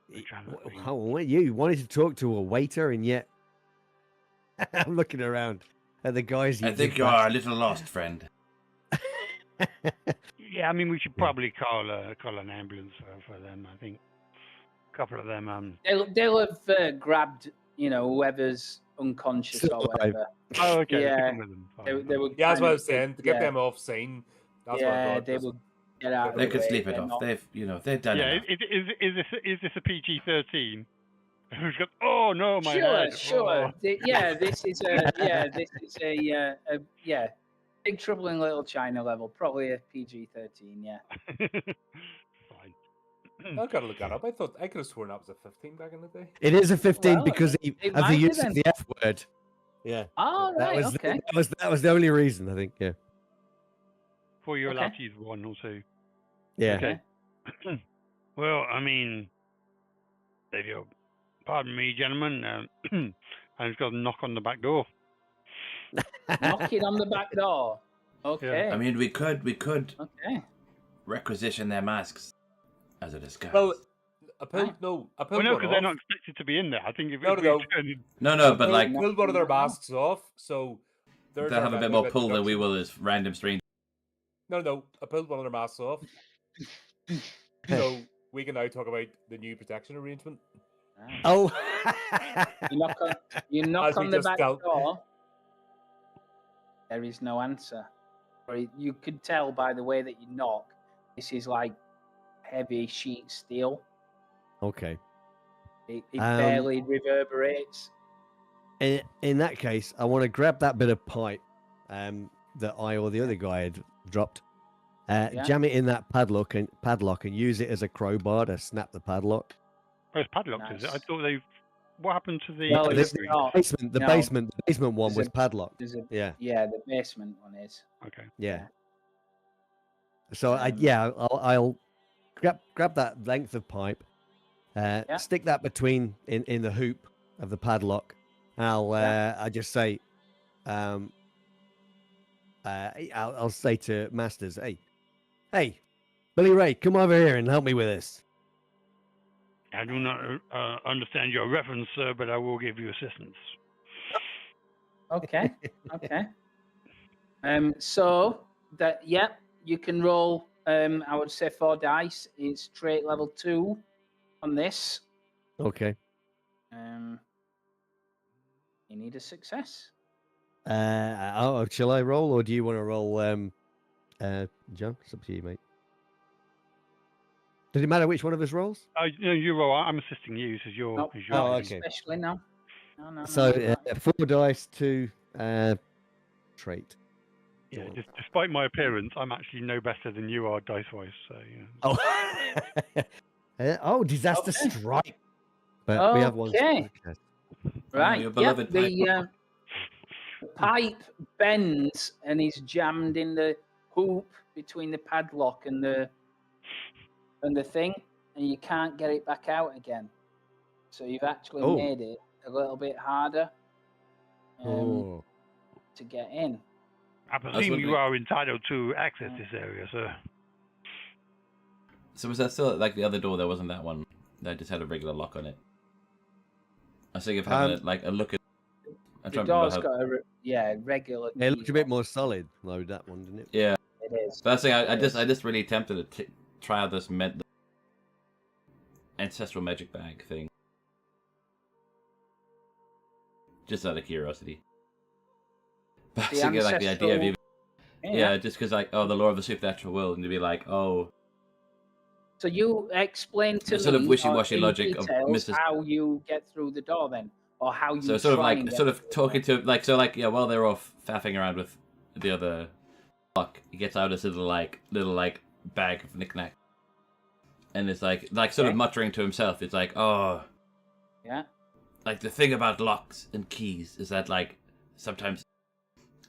You wanted to talk to a waiter, and yet I'm looking around at the guys. I think you are a little lost, friend. Yeah, I mean, we should probably call an ambulance for them. I think a couple of them. They'll have grabbed, whoever's unconscious or whatever. Oh, okay. Yeah, they would. Yeah, that's what I was saying. To get them off scene. That's what I thought. They would get out. They could sleep it off. They've done it. Yeah, is this a PG-13? Who's got? Oh no, my head. Sure. Oh. This is a Big Trouble in Little China level, probably a PG-13. Yeah. Fine. I've got to look that up. I thought I could have sworn that was a 15 back in the day. It is a 15 because of the use of the F word. Yeah. Oh, That right, was okay. that was the only reason, I think. Yeah. Before you're allowed Okay. to use one or two. Yeah. Okay. Well, I mean, if you'll pardon me, gentlemen, I just got a knock on the back door. Knocking on the back door. Okay. I mean, we could Okay. requisition their masks as a disguise. Well, I pulled Right. I Well, pulled no, one because off. they're not expected to be in there. I think if No, we no, no. turn it, no, but like pulled one of their masks off, so they'll have a bit more pull than we will as random strangers. No, I pulled one of their masks off, so we can now talk about the new protection arrangement. Right. Oh. You knock As we on the just back dealt. door. There is no answer. Or you could tell by the way that you knock. This is like heavy sheet steel. Okay. It barely reverberates. In that case, I want to grab that bit of pipe that I or the other guy had dropped, jam it in that padlock and use it as a crowbar to snap the padlock. oh, it's padlocked, is it? I Nice. thought they. What happened to the? No, the, it's entry? not. the No. basement one There's was a- padlocked. Yeah, the basement one is. Okay. Yeah. So Um, I'll grab that length of pipe, stick that between in the hoop of the padlock. I just say, I'll say to Masters, hey, Billy Ray, come over here and help me with this. I do not understand your reference, sir, but I will give you assistance. Okay. Okay. So that you can roll. I would say 4 dice. It's trait level 2 on this. Okay. You need a success. Shall I roll or do you want to roll, John? It's up to you, mate. Does it matter which one of us rolls? You roll. I'm assisting you, so you're. Nope, as not you're okay. especially no. No. So no. 4 dice to trait. Yeah, despite my appearance, I'm actually no better than you are dice-wise. So Oh, disaster Okay. strike. But we have one. Okay. Right. your Yep. beloved The pipe bends and is jammed in the hoop between the padlock and the thing, and you can't get it back out again. So you've actually Oh. made it a little bit harder Oh. to get in. I presume you wondering- are entitled to access this area, sir. So was that still like the other door? There wasn't that one. That just had a regular lock on it. I was thinking of having a look at. I'm The trying to door's remember how. got a regular. It looked key a bit on more solid, though, that one, didn't it? Yeah, it. It is. but I was saying I Yes. just really tempted to try out this ancestral magic bag thing, just out of curiosity. But I was thinking like the idea of you. Yeah, just because like the lore of the supernatural world, and to be like, oh. So you explain to The sort of me wishy-washy in logic of details Mr. how you get through the door then, or how you So sort of try and like get sort of through the talking door. to while they're off faffing around with the other lock, he gets out his little bag of knickknack, and it's like sort of muttering to himself. It's like, oh, Yeah. like the thing about locks and keys is that like sometimes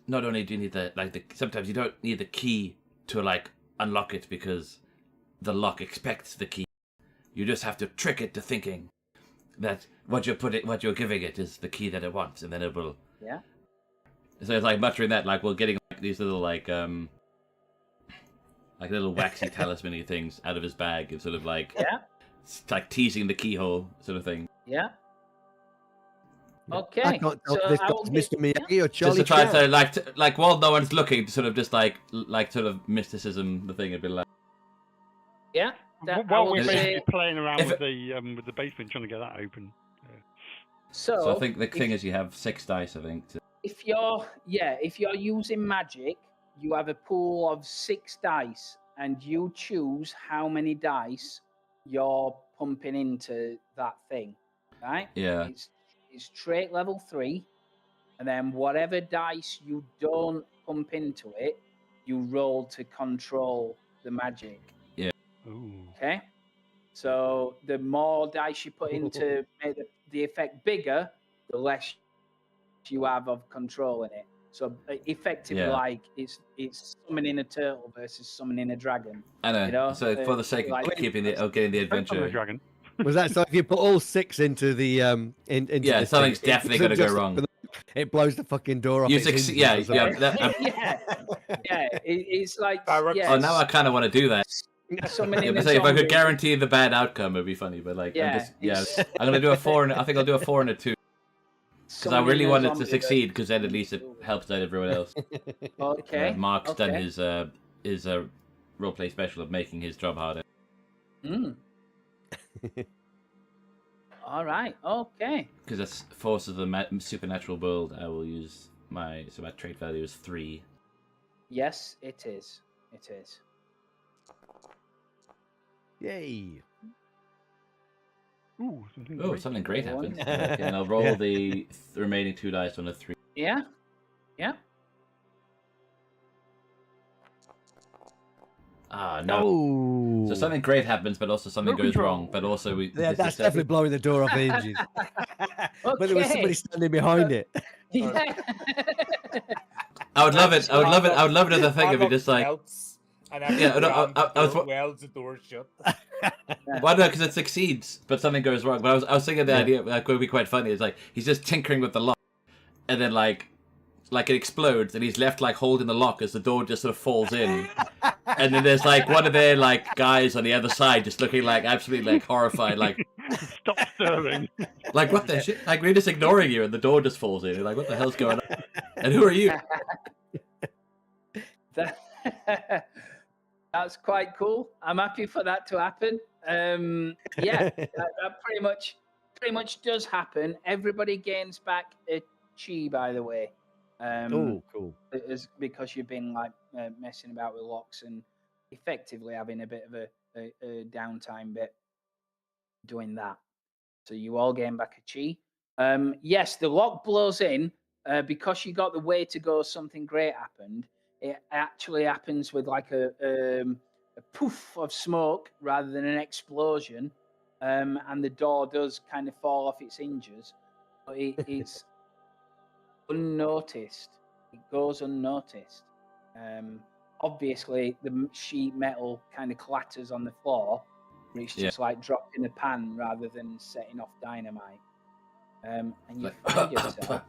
not only do you need sometimes you don't need the key to like unlock it because the lock expects the key. You just have to trick it to thinking that what you're giving it is the key that it wants, and then it will. Yeah. So it's like muttering that, like, well, getting like these little like little waxy talisman-y things out of his bag, and sort of like like teasing the keyhole sort of thing. Yeah. Okay. I can't tell so if this I will guy's give- Mr. Miyagi or Charlie Just to try Chan. to like while no one's looking, sort of just like sort of mysticism the thing would be like. Yeah. that I While will we're say- basically playing around If with the basement, trying to get that open. So I think the if- thing is you have 6 dice. I think. if you're using magic, you have a pool of 6 dice, and you choose how many dice you're pumping into that thing, right? Yeah. It's trait level 3, and then whatever dice you don't pump into it, you roll to control the magic. Ooh. Okay, so the more dice you put in to make the effect bigger, the less you have of controlling it. So effectively, Yeah. like it's summoning a turtle versus summoning a dragon. I know. You know, So for the sake of like- keeping it, getting the Don't summon a adventure. dragon. Was that so? If you put all 6 into the into Yeah, the something's thing, it definitely doesn't gonna go just- wrong. It blows the fucking door off. You its succeed. hinges Yeah, or yeah. something. yeah, it's like Barracks. yeah, Oh, now I kind of want to do that. summoning Yeah, a but say if I could zombie. guarantee the bad outcome, it'd be funny. But like, Yeah, I'm gonna do a 4. I think I'll do a 4 and a 2 because I Summoning really a wanted to zombie succeed. versus Because then at least it zombie. helps out everyone else. Okay. Mark's done okay. his roleplay special of making his job harder. Mm. All right. Okay. Because that's force of the supernatural world. I will use my trait value is 3. Yes, it is. It is. Yay! Ooh, something Oh, great. something great One. happens. Okay, and I'll roll Yeah. the remaining 2 dice on a 3. Yeah. Yeah. Ah, no. Oh, So something great happens, but also something No goes control. wrong. But also yeah, this is that's definitely blowing the door off the hinges. But there was Okay. somebody standing behind it. Yeah. I would love it. I would love it. I would love it as a thing if you just like. Yeah, no, I was- welds the door shut. Well, no, because it succeeds, but something goes wrong. But I was thinking the idea like would be quite funny. It's like he's just tinkering with the lock, and then like it explodes, and he's left like holding the lock as the door just sort of falls in, and then there's like one of their like guys on the other side just looking like absolutely like horrified, like Stop stirring. what the shit? Like we're just ignoring you, and the door just falls in. You're like, what the hell's going on? And who are you? That's quite cool. I'm happy for that to happen. Yeah, that pretty much does happen. Everybody gains back a chi, by the way. Oh, cool. Because you've been like messing about with locks and effectively having a bit of a downtime bit doing that. So you all gain back a chi. Yes, the lock blows in because you got the way to go. Something great happened. It actually happens with like a poof of smoke rather than an explosion, and the door does kind of fall off its hinges. But it's unnoticed. It goes unnoticed. Obviously, the sheet metal kind of clatters on the floor. But it's just like dropped in a pan rather than setting off dynamite. And you find yourself.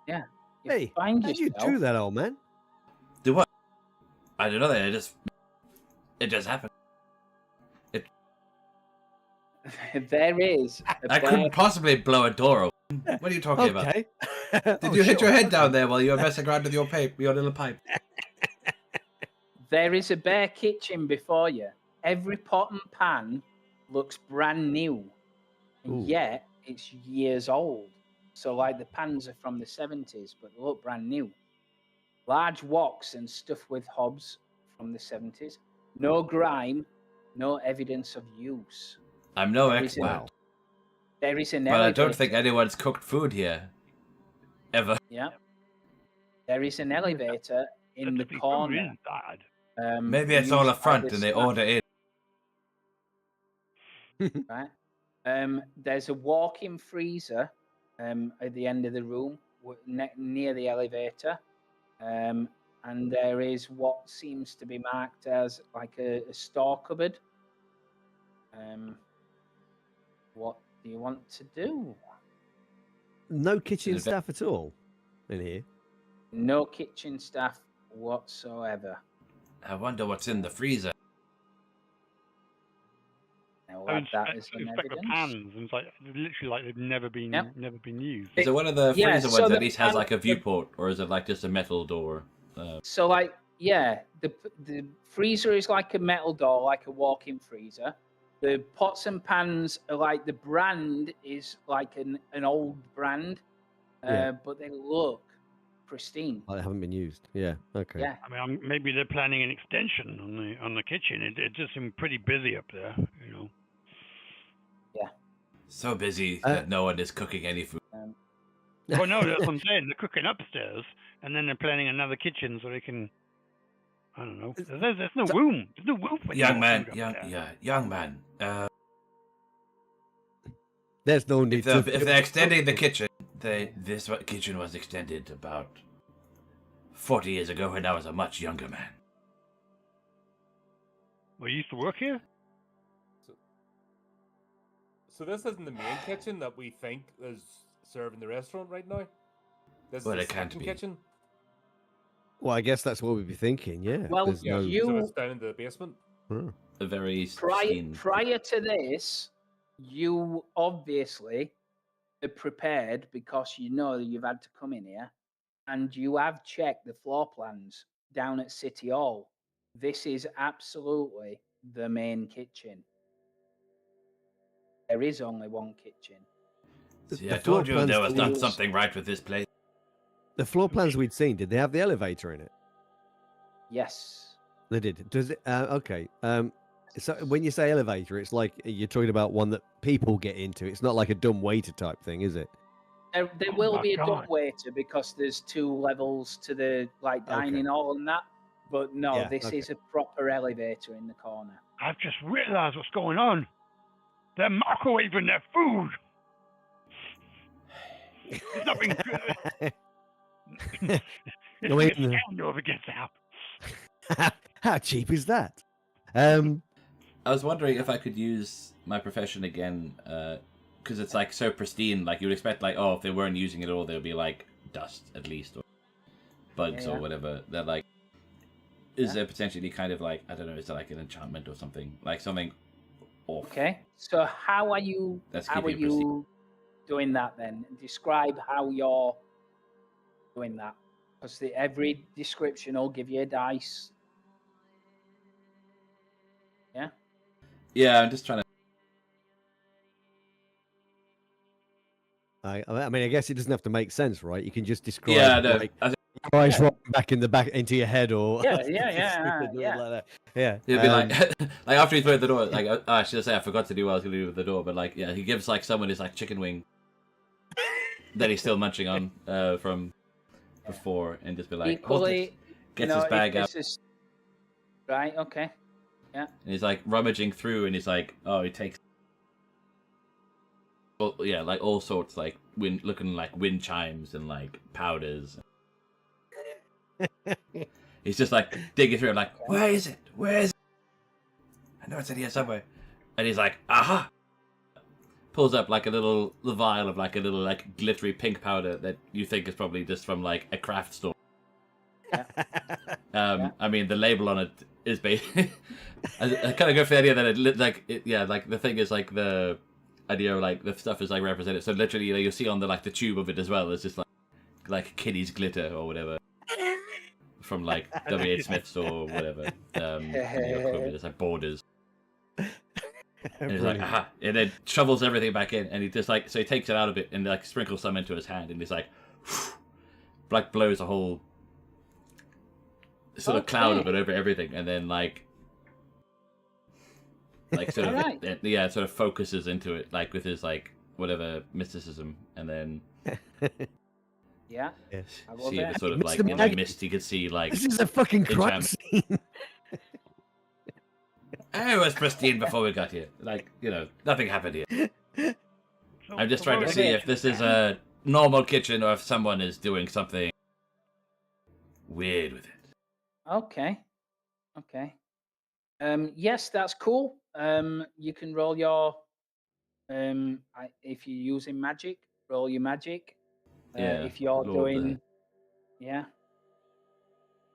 Yeah. You Hey, find how'd you yourself. do that, old man? Do what? I don't know. It just happened. There is. I couldn't possibly blow a door open. What are you talking about? Okay. Did you hit your head down there while you were messing around with your little pipe? There is a bare kitchen before you. Every pot and pan looks brand new, and Ooh. yet it's years old. So, like the pans are from the 70s, but they look brand new. Large woks and stuff with hobs from the 70s. No grime, no evidence of use. I'm no There is expert, There is an but I elevator. don't think anyone's cooked food here. Ever. Yeah. There is an elevator in the Food corner. is bad. Maybe it's all used up by front the and they staff. order in. Right. There's a walk-in freezer at the end of the room near the elevator, and there is what seems to be marked as like a store cupboard. What do you want to do? No kitchen Is it- staff at all in here. No kitchen staff whatsoever. I wonder what's in the freezer. Now, I we'll add that as inspect an the evidence. pans, and it's like literally like they've never been used. Is it one of the Yeah, freezer so ones the at least has pan- like a viewport, or is it like just a metal door? So, like, yeah, the freezer is like a metal door, like a walk-in freezer. The pots and pans are like the brand is like an old brand, Yeah. but they look pristine. They haven't been used. Yeah. Okay. Yeah, I mean, maybe they're planning an extension on the kitchen. It just seemed pretty busy up there, you know. So busy that no one is cooking any food. Well, no, that's what I'm saying. They're cooking upstairs, and then they're planning another kitchen so they can. I don't know. There's no room. There's no room for Young more man, food up there. young man. There's no need If to. they're extending the kitchen, This kitchen was extended about 40 years ago when I was a much younger man. Well, you used to work here? So this isn't the main kitchen that we think is serving the restaurant right now? This Well, is it the can't second be. kitchen? Well, I guess that's what we'd be thinking. Yeah. Well, There's Yeah, no. you- so it's down in the basement? Hmm. A very prior to this, you obviously are prepared because you know that you've had to come in here, and you have checked the floor plans down at City Hall. This is absolutely the main kitchen. There is only one kitchen. See, The I floor told you plans there was that not we- something right with this place. The floor plans we'd seen, did they have the elevator in it? Yes. They did. Does it? Okay. So when you say elevator, it's like you're talking about one that people get into. It's not like a dumb waiter type thing, is it? There Oh will my be a God. dumb waiter because there's 2 levels to the dining hall and that. But no, Yeah, this okay. is a proper elevator in the corner. I've just realized what's going on. They're microwaving their food. There's nothing good. It's I gonna be mean, a scandal if it gets out. how cheap is that? I was wondering if I could use my profession again, because it's like so pristine. Like you would expect, like, oh, if they weren't using it at all, there would be like dust at least, or bugs Yeah. or whatever. They're like, is there potentially kind of like, I don't know, is there like an enchantment or something, like something off? Okay. So how are you? That's how are keeping it pristine. you doing that then? Describe how you're doing that, because every description will give you a dice. Yeah. Yeah, I'm just trying to. I mean, I guess it doesn't have to make sense, right? You can just describe. Yeah, no, like, I think eyes rolling back in the back into your head, or Yeah, just yeah, do it yeah. like that. Yeah, it'd be like, like after he threw at the door, like I should say I forgot to do what I was going to do with the door, but like, yeah, he gives like someone his like chicken wing that he's still munching on from before, and just be like, hold Equally, it. Gets his bag if out, this is right. Okay. and he's like rummaging through, and he's like, oh, he takes. Well, yeah, like all sorts, like looking like wind chimes and like powders. He's just like digging through, like, where is it? Where is it? I know it's in here somewhere. And he's like, aha! Pulls up like a little vial of like a little like glittery pink powder that you think is probably just from like a craft store. I mean, the label on it is basically. I kind of go for the idea that like the thing is like the idea of like the stuff is like represented. So literally, you'll see on the tube of it as well. It's just like Kitty's glitter or whatever from like W.H. Smith's or whatever. It's like Borders. And he's like, aha, and then shovels everything back in, and he just like, so he takes it out of it and like sprinkles some into his hand, and he's like, like blows a whole sort of cloud of it over everything, and then like sort of yeah, sort of focuses into it like with his like whatever mysticism, and then Yeah. I love see it. the sort of like Mr. in the Maggot. mist you could see like This is a fucking crime enchantment. scene. It was pristine before we got here. Like, you know, nothing happened here. I'm just trying to see if this is a normal kitchen or if someone is doing something weird with it. Okay. Yes, that's cool. You can roll your if you're using magic, roll your magic. Yeah, If you're Lord, doing yeah.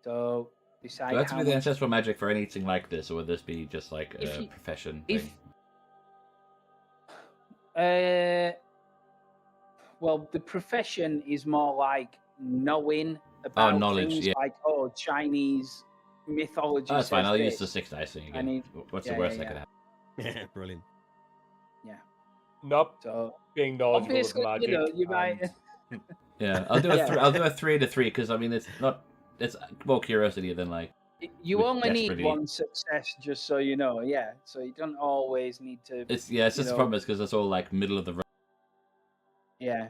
So decide Do I have to how do the much ancestral magic for anything like this, or would this be just like If a you- profession if thing? well, the profession is more like knowing about knowledge, things yeah. like Chinese mythology. Oh, that's fine. says I'll use the this. 6 dice thing I again. need- What's yeah, the worst yeah, that could happen? Yeah, brilliant. Not So being knowledgeable of obviously, magic. you know, you might. Yeah, I'll do a Yeah. I'll do a 3 to 3 because I mean it's more curiosity than like You With only need desperately- one success, just so you know. Yeah, so you don't always need to. it's You just the know- problem is because it's all like middle of the road Yeah,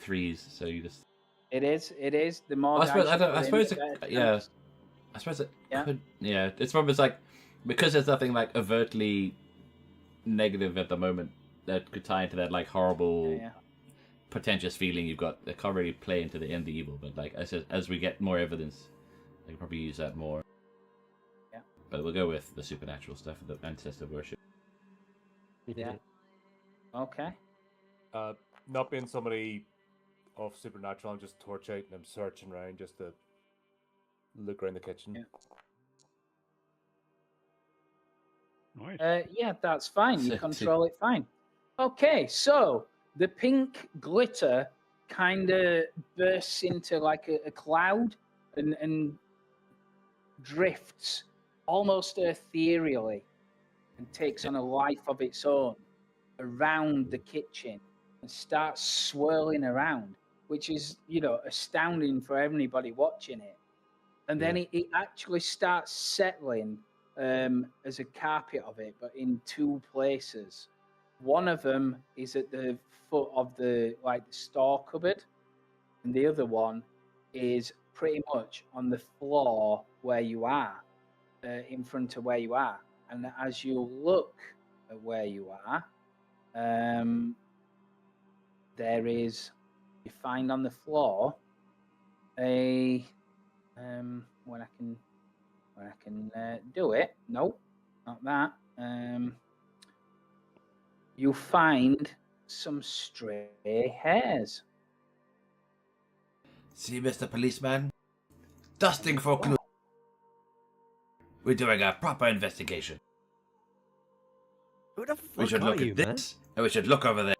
3s, so you just it is. It is. The more. I suppose dice I you don't. put I in, suppose the it, better yeah. chance. I suppose it Yeah. could. Yeah, it's probably like because there's nothing like overtly negative at the moment that could tie into that like horrible Yeah, pretentious feeling you've got. They can't really play into the evil, but like as we get more evidence, they can probably use that more. Yeah. But we'll go with the supernatural stuff, the ancestor worship. Yeah. Okay. Not being somebody of supernatural, I'm just torch out and I'm searching around just to look around the kitchen. Yeah. Nice. Yeah, that's fine. You control it fine. Okay, so the pink glitter kind of bursts into like a cloud and drifts almost ethereally and takes on a life of its own around the kitchen and starts swirling around, which is, astounding for anybody watching it. And then it actually starts settling as a carpet of it, but in two places. One of them is at the foot of the store cupboard, and the other one is pretty much on the floor where you are, in front of where you are. And as you look at where you are, there is, you find on the floor a when I can do it. Nope, not that. You find some stray hairs. See, Mr. Policeman? Dusting for clues. We're doing a proper investigation. Who the We fuck should are look you, at man? this, and we should look over there.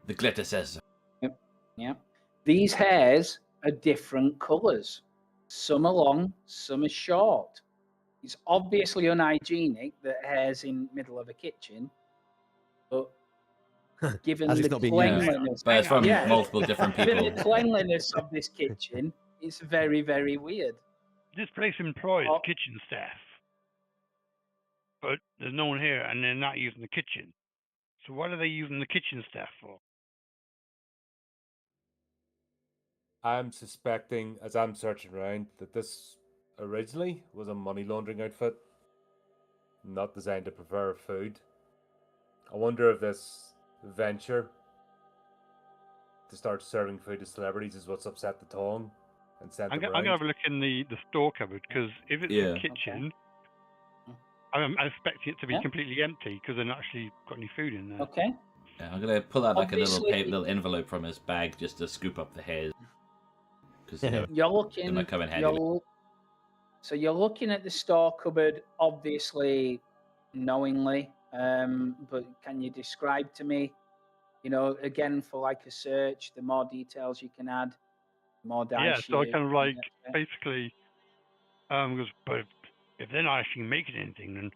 The glitter says so. Yep. These hairs are different colours. Some are long, some are short. It's obviously unhygienic that hair's in the middle of a kitchen, but given As the it's not being used. cleanliness, But it's from multiple different given people. the cleanliness of this kitchen, it's very, very weird. This place employs Oh. kitchen staff, but there's no one here, and they're not using the kitchen. So what are they using the kitchen staff for? I'm suspecting, as I'm searching around, that this originally was a money laundering outfit, not designed to prepare food. I wonder if this venture to start serving food to celebrities is what's upset the Tong and sent I'm them going to around. have a look in the store cupboard, because if it's Yeah. a kitchen, I'm expecting it to be completely empty because they've not actually got any food in there. Okay. Yeah, I'm gonna pull out like a Obviously- little envelope from his bag just to scoop up the hairs. Because You're looking. They might come in handy. So you're looking at the store cupboard, obviously, knowingly. But can you describe to me, again for like a search, the more details you can add, the more dice. Yeah, so I you kind of can like get there. basically, because but if they're not actually making anything, then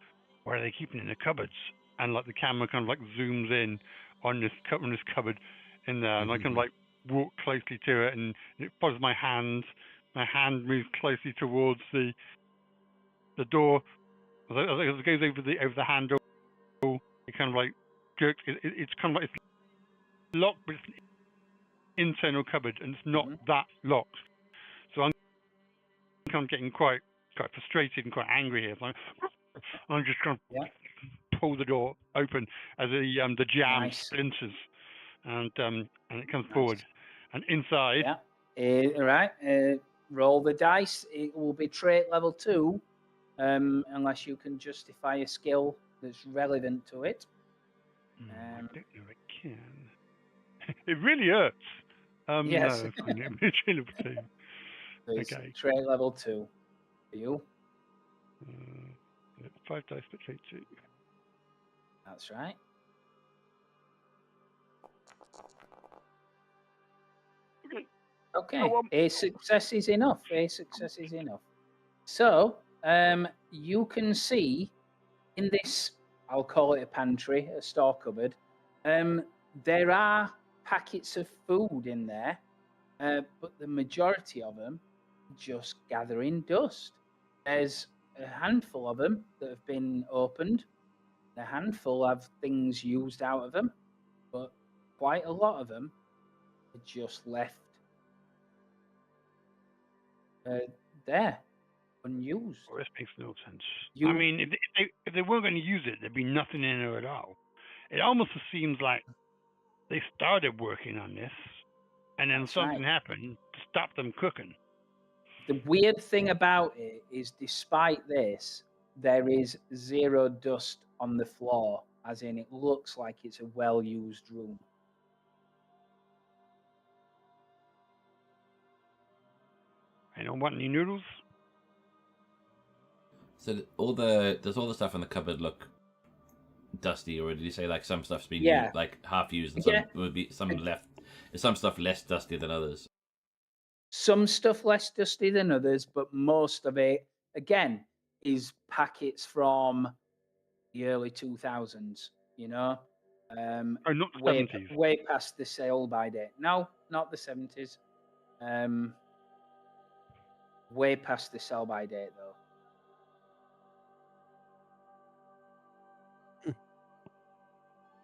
why are they keeping it in the cupboards? And like the camera kind of like zooms in on this cupboard in there, and I can like walk closely to it, and it follows my hand. My hand moves closely towards the door. As it goes over the handle, it kind of like jerks. It's kind of like it's locked, but it's an internal cupboard, and it's not that locked. So I'm kind of getting quite frustrated and quite angry here. So I'm just going to pull the door open as the jam splinters, and it comes forward, and inside. All right. Roll the dice. It will be trait level 2, unless you can justify a skill that's relevant to it. I don't know I can. It really hurts. Yes. No, it's fine. It's trait level 2. So it's Okay. trait level 2 for you. 5 dice, but trait 2. That's right. Okay. A success is enough. A success is enough. So, you can see in this, I'll call it a pantry, a store cupboard, there are packets of food in there, but the majority of them just gathering dust. There's a handful of them that have been opened, a handful have things used out of them, but quite a lot of them are just left there, unused. Well, this makes no sense. I mean, if they weren't going to use it, there'd be nothing in there at all. It almost seems like they started working on this, and then That's something right. happened to stop them cooking. The weird thing about it is, despite this, there is zero dust on the floor, as in it looks like it's a well-used room. I don't want any noodles. So does all the stuff in the cupboard look dusty, or did you say like some stuff's been Yeah. used, like half used, and Yeah. some would be some left? Is some stuff less dusty than others? Some stuff less dusty than others, but most of it, again, is packets from the early 2000s, you know? Oh, not the way, 70s. way past the sale by date. No, not the 70s. Way past the sell by date, though.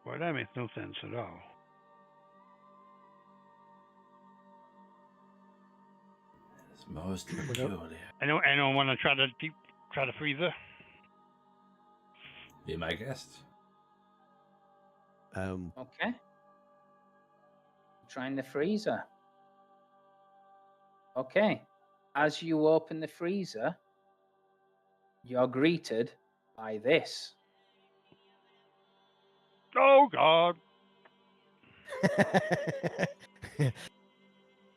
Well, that makes no sense at all. It's most peculiar. I don't want to try the freezer. Be my guest. Okay. Trying the freezer. Okay. As you open the freezer, you're greeted by this. Oh God!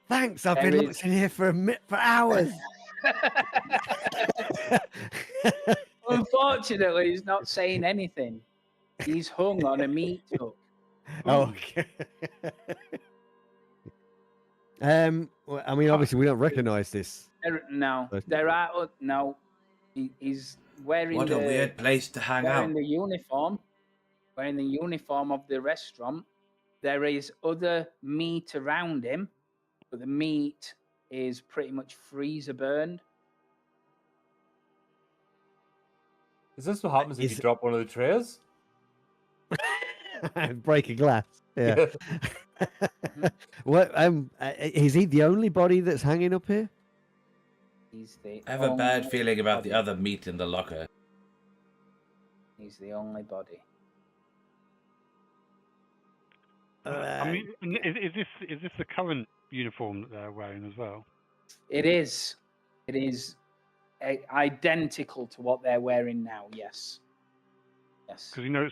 Thanks, I've There been is- looking here for hours. Unfortunately, he's not saying anything. He's hung on a meat hook. Oh, okay. Well, I mean, obviously, we don't recognise this. No, But- there are no. He's wearing What a weird place to hang out. wearing the uniform. Wearing the uniform of the restaurant. There is other meat around him, but the meat is pretty much freezer burned. Is this what happens if Is- you drop one of the trays? Break a glass. Yeah. What? Is he the only body that's hanging up here? He's the I have a bad only feeling about the body. other meat in the locker. He's the only body. I mean, is this the current uniform that they're wearing as well? It is. It is identical to what they're wearing now. Yes. Yes. Because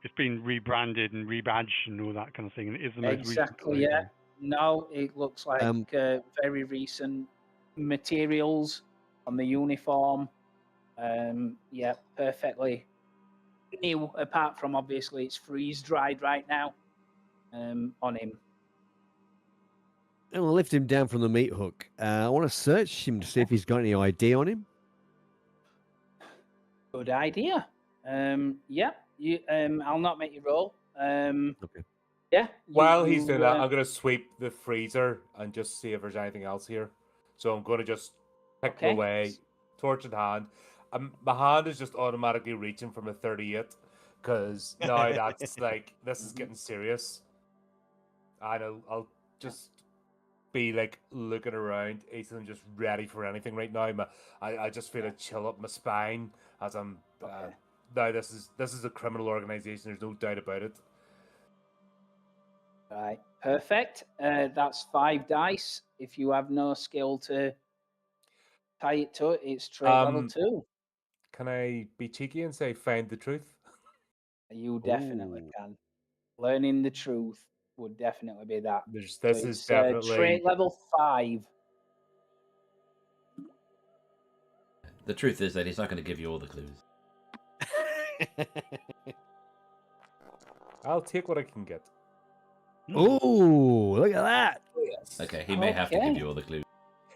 it's been rebranded and rebadged and all that kind of thing. And it is the most Exactly. recent. Yeah. No, it looks like Um, very recent materials on the uniform. Yeah, perfectly new. Apart from obviously it's freeze dried right now. On him. I'm gonna lift him down from the meat hook. I want to search him to see if he's got any ID on him. Good idea. Yeah. You. I'll not make you roll. Okay. Yeah. While he's doing that, I'm going to sweep the freezer and just see if there's anything else here. So I'm going to just pick Okay. away, torch in hand. My hand is just automatically reaching from a 38 because now that's like, this is getting serious. And I'll just be like looking around, Ethan, just ready for anything right now. I just feel a chill up my spine as I'm. Okay. Now this is a criminal organization. There's no doubt about it. Right. Perfect. That's 5 dice. If you have no skill to tie it to it, it's trait level 2. Can I be cheeky and say find the truth? You definitely Ooh. can. Learning the truth would definitely be that. This So is it's, definitely trait level 5. The truth is that he's not going to give you all the clues. I'll take what I can get. Ooh, look at that! Okay, he may have to give Okay. you all the clues.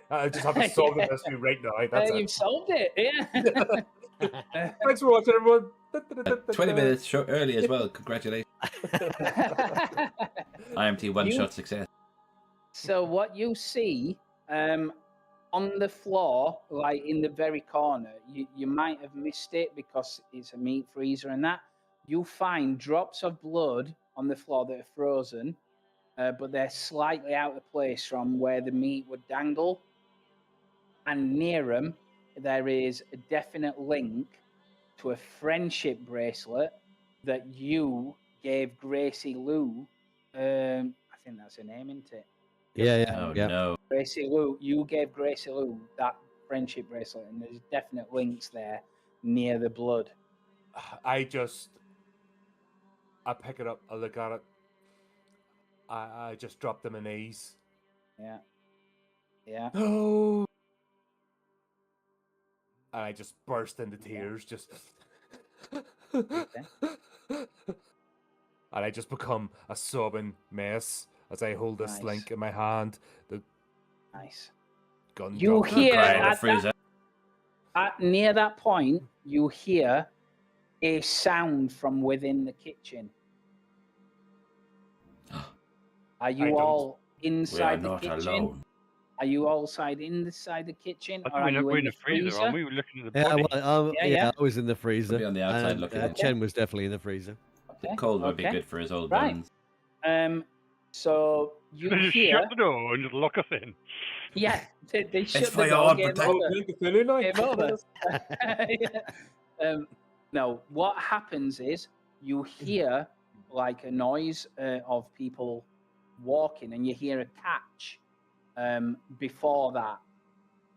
I just have to solve the mystery right now. That's You've it. solved it. Yeah. Thanks for watching, everyone. 20 minutes short early as well. Congratulations. IMT one-shot success. So what you see on the floor, like in the very corner, you might have missed it because it's a meat freezer and that. You find drops of blood on the floor that are frozen, but they're slightly out of place from where the meat would dangle. And near them, there is a definite link to a friendship bracelet that you gave Gracie Lou I think that's her name, isn't it? Yeah, Oh yeah. no. Gracie Lou, you gave Gracie Lou that friendship bracelet, and there's definite links there near the blood. I pick it up, I look at it. I just drop to my knees. Yeah. Yeah. No. And I just burst into tears, just. And I just become a sobbing mess as I hold this Nice. link in my hand. The Nice. gun You drops. hear Cry in the at freezer. near that point, you hear a sound from within the kitchen. Are I you don't. all We are inside the not kitchen? alone. Are you all inside the kitchen, I or think are you we're in the freezer, freezer? aren't we? We're looking at the Yeah, body. well, Yeah, yeah, yeah. I was in the freezer. We'll be on the outside and, looking in. Chen was definitely in the freezer. The Okay. cold would be okay. good for his old Right. bones. So you They just hear, shut the door and just lock us in. yeah, they shut for the your door, own game protection. over. Game over. Yeah. No, what happens is you hear like a noise of people walking, and you hear a catch before that.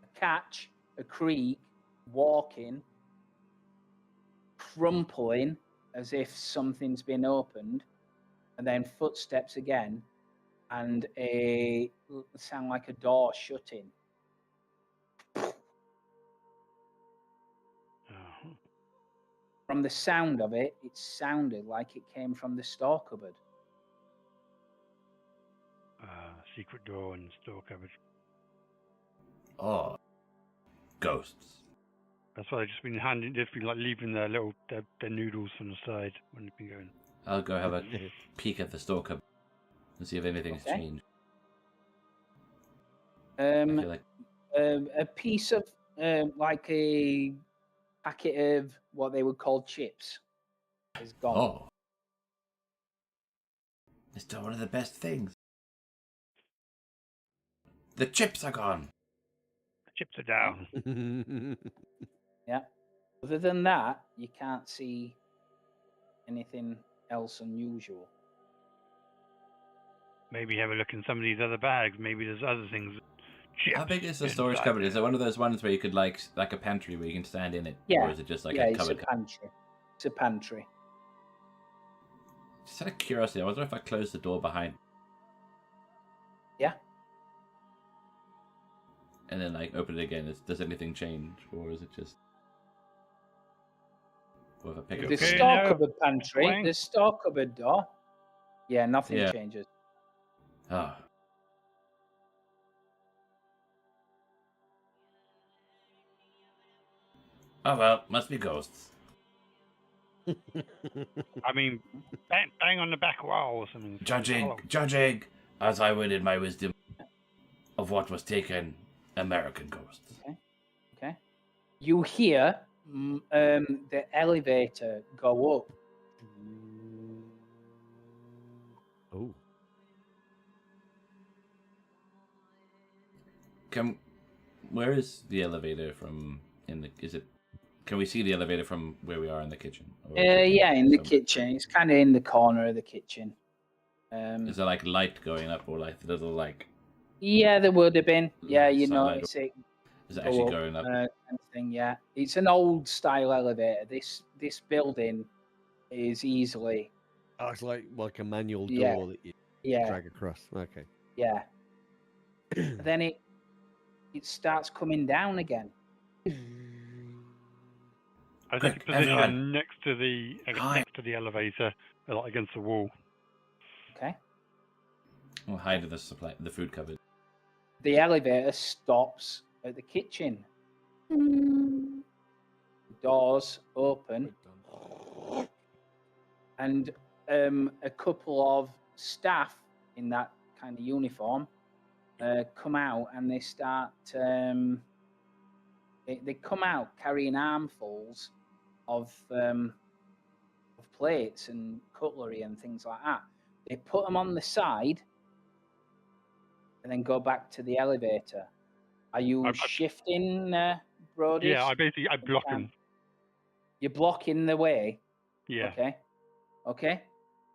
A catch, a creak, walking, crumpling as if something's been opened, and then footsteps again, and a sound like a door shutting. Oh. From the sound of it, it sounded like it came from the store cupboard. Secret door and store cupboard. Oh, ghosts. That's why they've just been like leaving their noodles on the side when they've been going. I'll go have a peek at the store cupboard and see if anything's Okay. changed. I feel like A piece of like a packet of what they would call chips is gone. oh, it's still one of the best things. The chips are gone. The chips are down. Yeah. Other than that, you can't see anything else unusual. Maybe have a look in some of these other bags. Maybe there's other things. How big is the storage inside cupboard? there. Is it one of those ones where you could like a pantry where you can stand in it? Yeah. Or is it just like yeah, a it's cupboard? a pantry. It's a pantry. Just out of curiosity, I wonder if I close the door behind. Yeah. And then like open it again. Does anything change, or is it just? Or if I pick You The up okay store now, cupboard pantry, Wayne? the store cupboard door. Yeah, nothing Yeah. changes. Ah. Oh well, must be ghosts. I mean, bang on the back wall or something. Judging as I would in my wisdom of what was taken, American ghosts. Okay. You hear the elevator go up. Oh. Where is the elevator from? Can we see the elevator from where we are in the kitchen? Or is it Yeah, in the some- kitchen. It's kind of in the corner of the kitchen. Is there like light going up, or like little like? Yeah, there would have been. Yeah, you Sunlight notice it. Is it go actually up, going up? kind of thing, yeah. It's an old style elevator. This building is easily. Oh, it's like a manual door Yeah. that you Yeah, drag across. Okay. yeah. Then it starts coming down again. I think Quick, position everyone. next to the elevator, like against the wall. Okay. We'll hide the food cupboard. The elevator stops at the kitchen. Doors open, and a couple of staff in that kind of uniform come out, and they start. They come out carrying armfuls of plates and cutlery and things like that. They put them on the side, and then go back to the elevator. Are you shifting, Brody? Yeah, I block them. You're blocking the way. Yeah. Okay.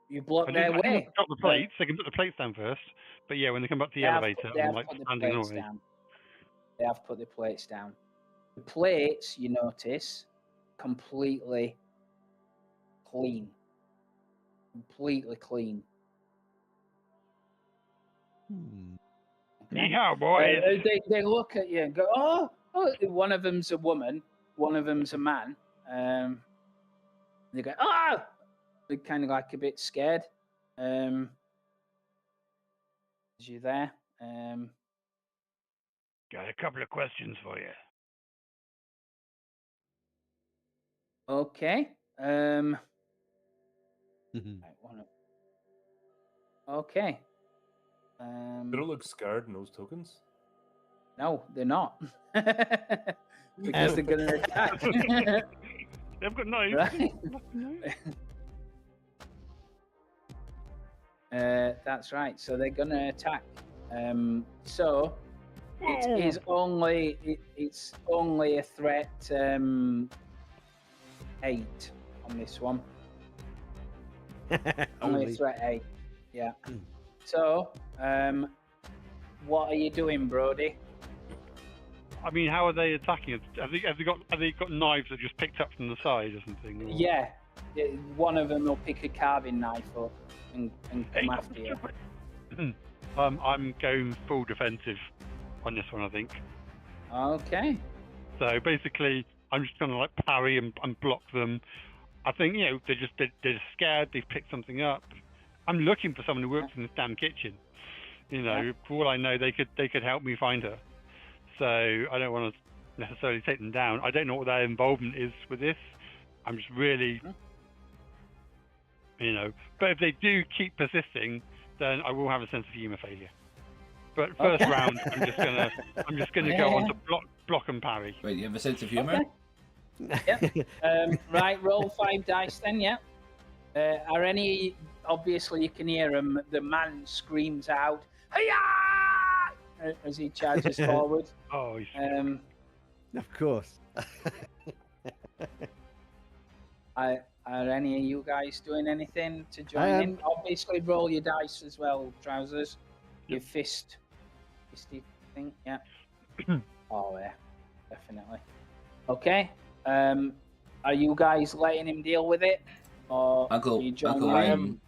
You block I their didn't way. drop the plates. They can put the plates down first. But yeah, when they come back to the elevator, They I'm have like put the standing plates away. down. They have put the plates down. The plates, you notice, completely clean. Completely clean. Okay? Yeah, boys. They look at you and go, oh, one of them's a woman, one of them's a man. They go, ah! They're kind of like a bit scared. As you're there. Got a couple of questions for you. Okay. Mhm. Right, okay. They don't look scared in those tokens. No, they're not. Because they're going to attack. They've got knives. Right? That's right. So they're going to attack. So it's only a threat 8 on this one. Only a threat 8. Yeah. So, what are you doing, Brody? I mean, how are they attacking? Have they got knives that just picked up from the side or something? Or... Yeah, one of them will pick a carving knife up and come after you. I'm going full defensive on this one, I think. Okay. So basically, I'm just gonna like parry and block them. I think they're scared. They've picked something up. I'm looking for someone who works in this damn kitchen. For all I know, they could help me find her. So I don't want to necessarily take them down. I don't know what their involvement is with this. I'm just really, But if they do keep persisting, then I will have a sense of humour failure. But first round, I'm just gonna go on to block and parry. Wait, you have a sense of humour? Okay. Yep. Right, roll 5 dice then. Yeah. Are any? Obviously, you can hear him. The man screams out, "Hiya!" as he charges forward. Oh, Of course. Are any of you guys doing anything to join in? Obviously, roll your dice as well, Trousers. Your fisty thing, yeah. Oh, yeah, definitely. Okay. Are you guys letting him deal with it, or Uncle Liam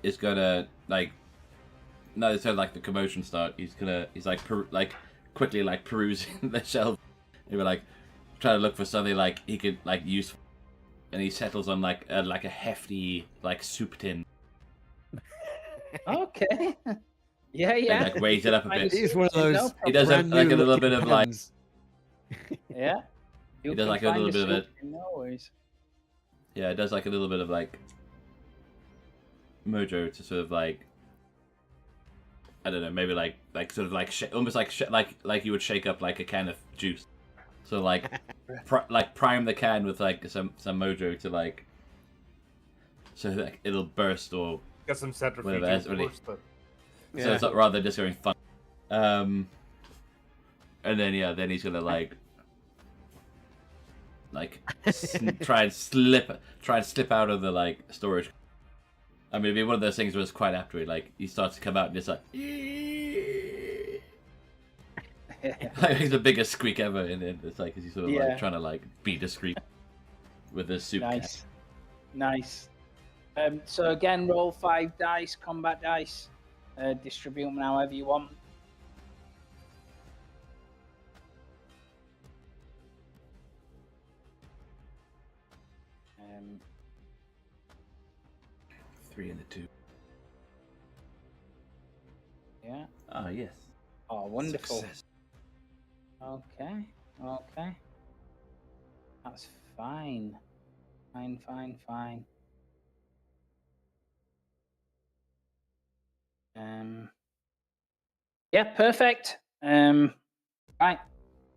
is gonna no, so like the commotion start. He's quickly perusing the shelf. He would trying to look for something he could use, and he settles on a hefty soup tin. Okay. Yeah. And, weighs it up a bit. He's one of those. He does a little bit of Yeah. He does a little bit of it. No worries. Yeah, it does a little bit of mojo to sort of I don't know, maybe almost like you would shake up a can of juice. So prime the can with some mojo to so it'll burst or Get some centrifuge. So it's not rather just going fun. And then then he's gonna try and slip out of the storage. I mean, it'd be one of those things where it's quite after he starts to come out and it's he's the biggest squeak ever, and it's he's sort of trying to be discreet with his soup. Nice. So again, roll 5 dice, combat dice. Distribute them however you want. Three and a 2. Yeah. Ah, yes. Oh, wonderful. Success. Okay. That's fine. Fine. Yeah, perfect. Right.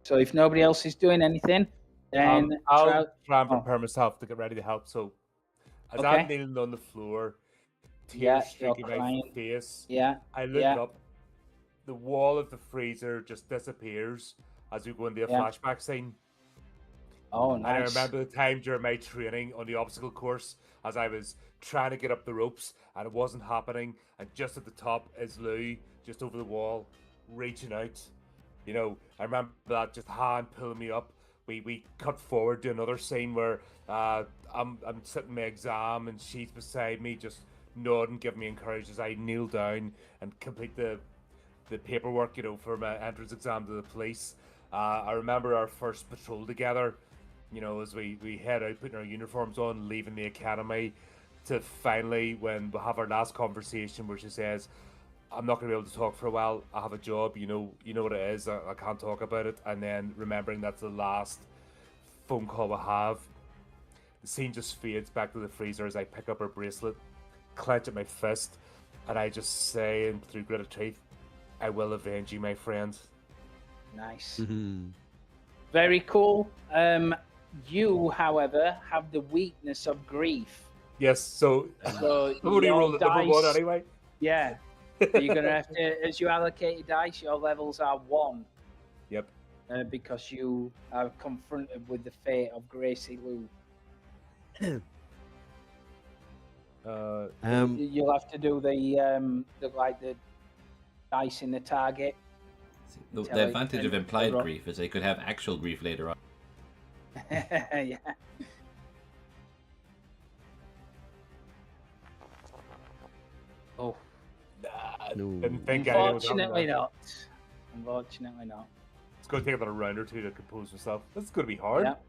So if nobody else is doing anything, then I'll try and prepare myself to get ready to help. So as I'm kneeling on the floor, tears streaking my face, I look up. The wall of the freezer just disappears as we go into a flashback scene. Oh, And I nice. remember the time during my training on the obstacle course as I was trying to get up the ropes and it wasn't happening. And just at the top is Lou, just over the wall, reaching out. You know, I remember that just hand pulling me up. We cut forward to another scene where I'm sitting in my exam and she's beside me, just nodding, giving me encouragement as I kneel down and complete the paperwork, you know, for my entrance exam to the police. I remember our first patrol together, you know, as we head out, putting our uniforms on, leaving the academy, to finally, when we have our last conversation where she says, I'm not going to be able to talk for a while, I have a job, you know what it is, I can't talk about it. And then remembering that's the last phone call we have, the scene just fades back to the freezer as I pick up her bracelet, clench at my fist, and I just say, and through gritted teeth, I will avenge you, my friend. Nice. Mm-hmm. Very cool. You, however, have the weakness of grief. Yes, so So I've only your rolled a number one dice- anyway. Yeah. So you're gonna have to, as you allocate your dice, your levels are 1. Yep. Because you are confronted with the fate of Gracie Lou. You'll have to do the dice in the target. The advantage of implied grief is they could have actual grief later on. Yeah. Oh. No. Didn't think anyone was having Unfortunately that. not. Unfortunately not. It's going to take about a round or two to compose myself. This is going to be hard. Yep.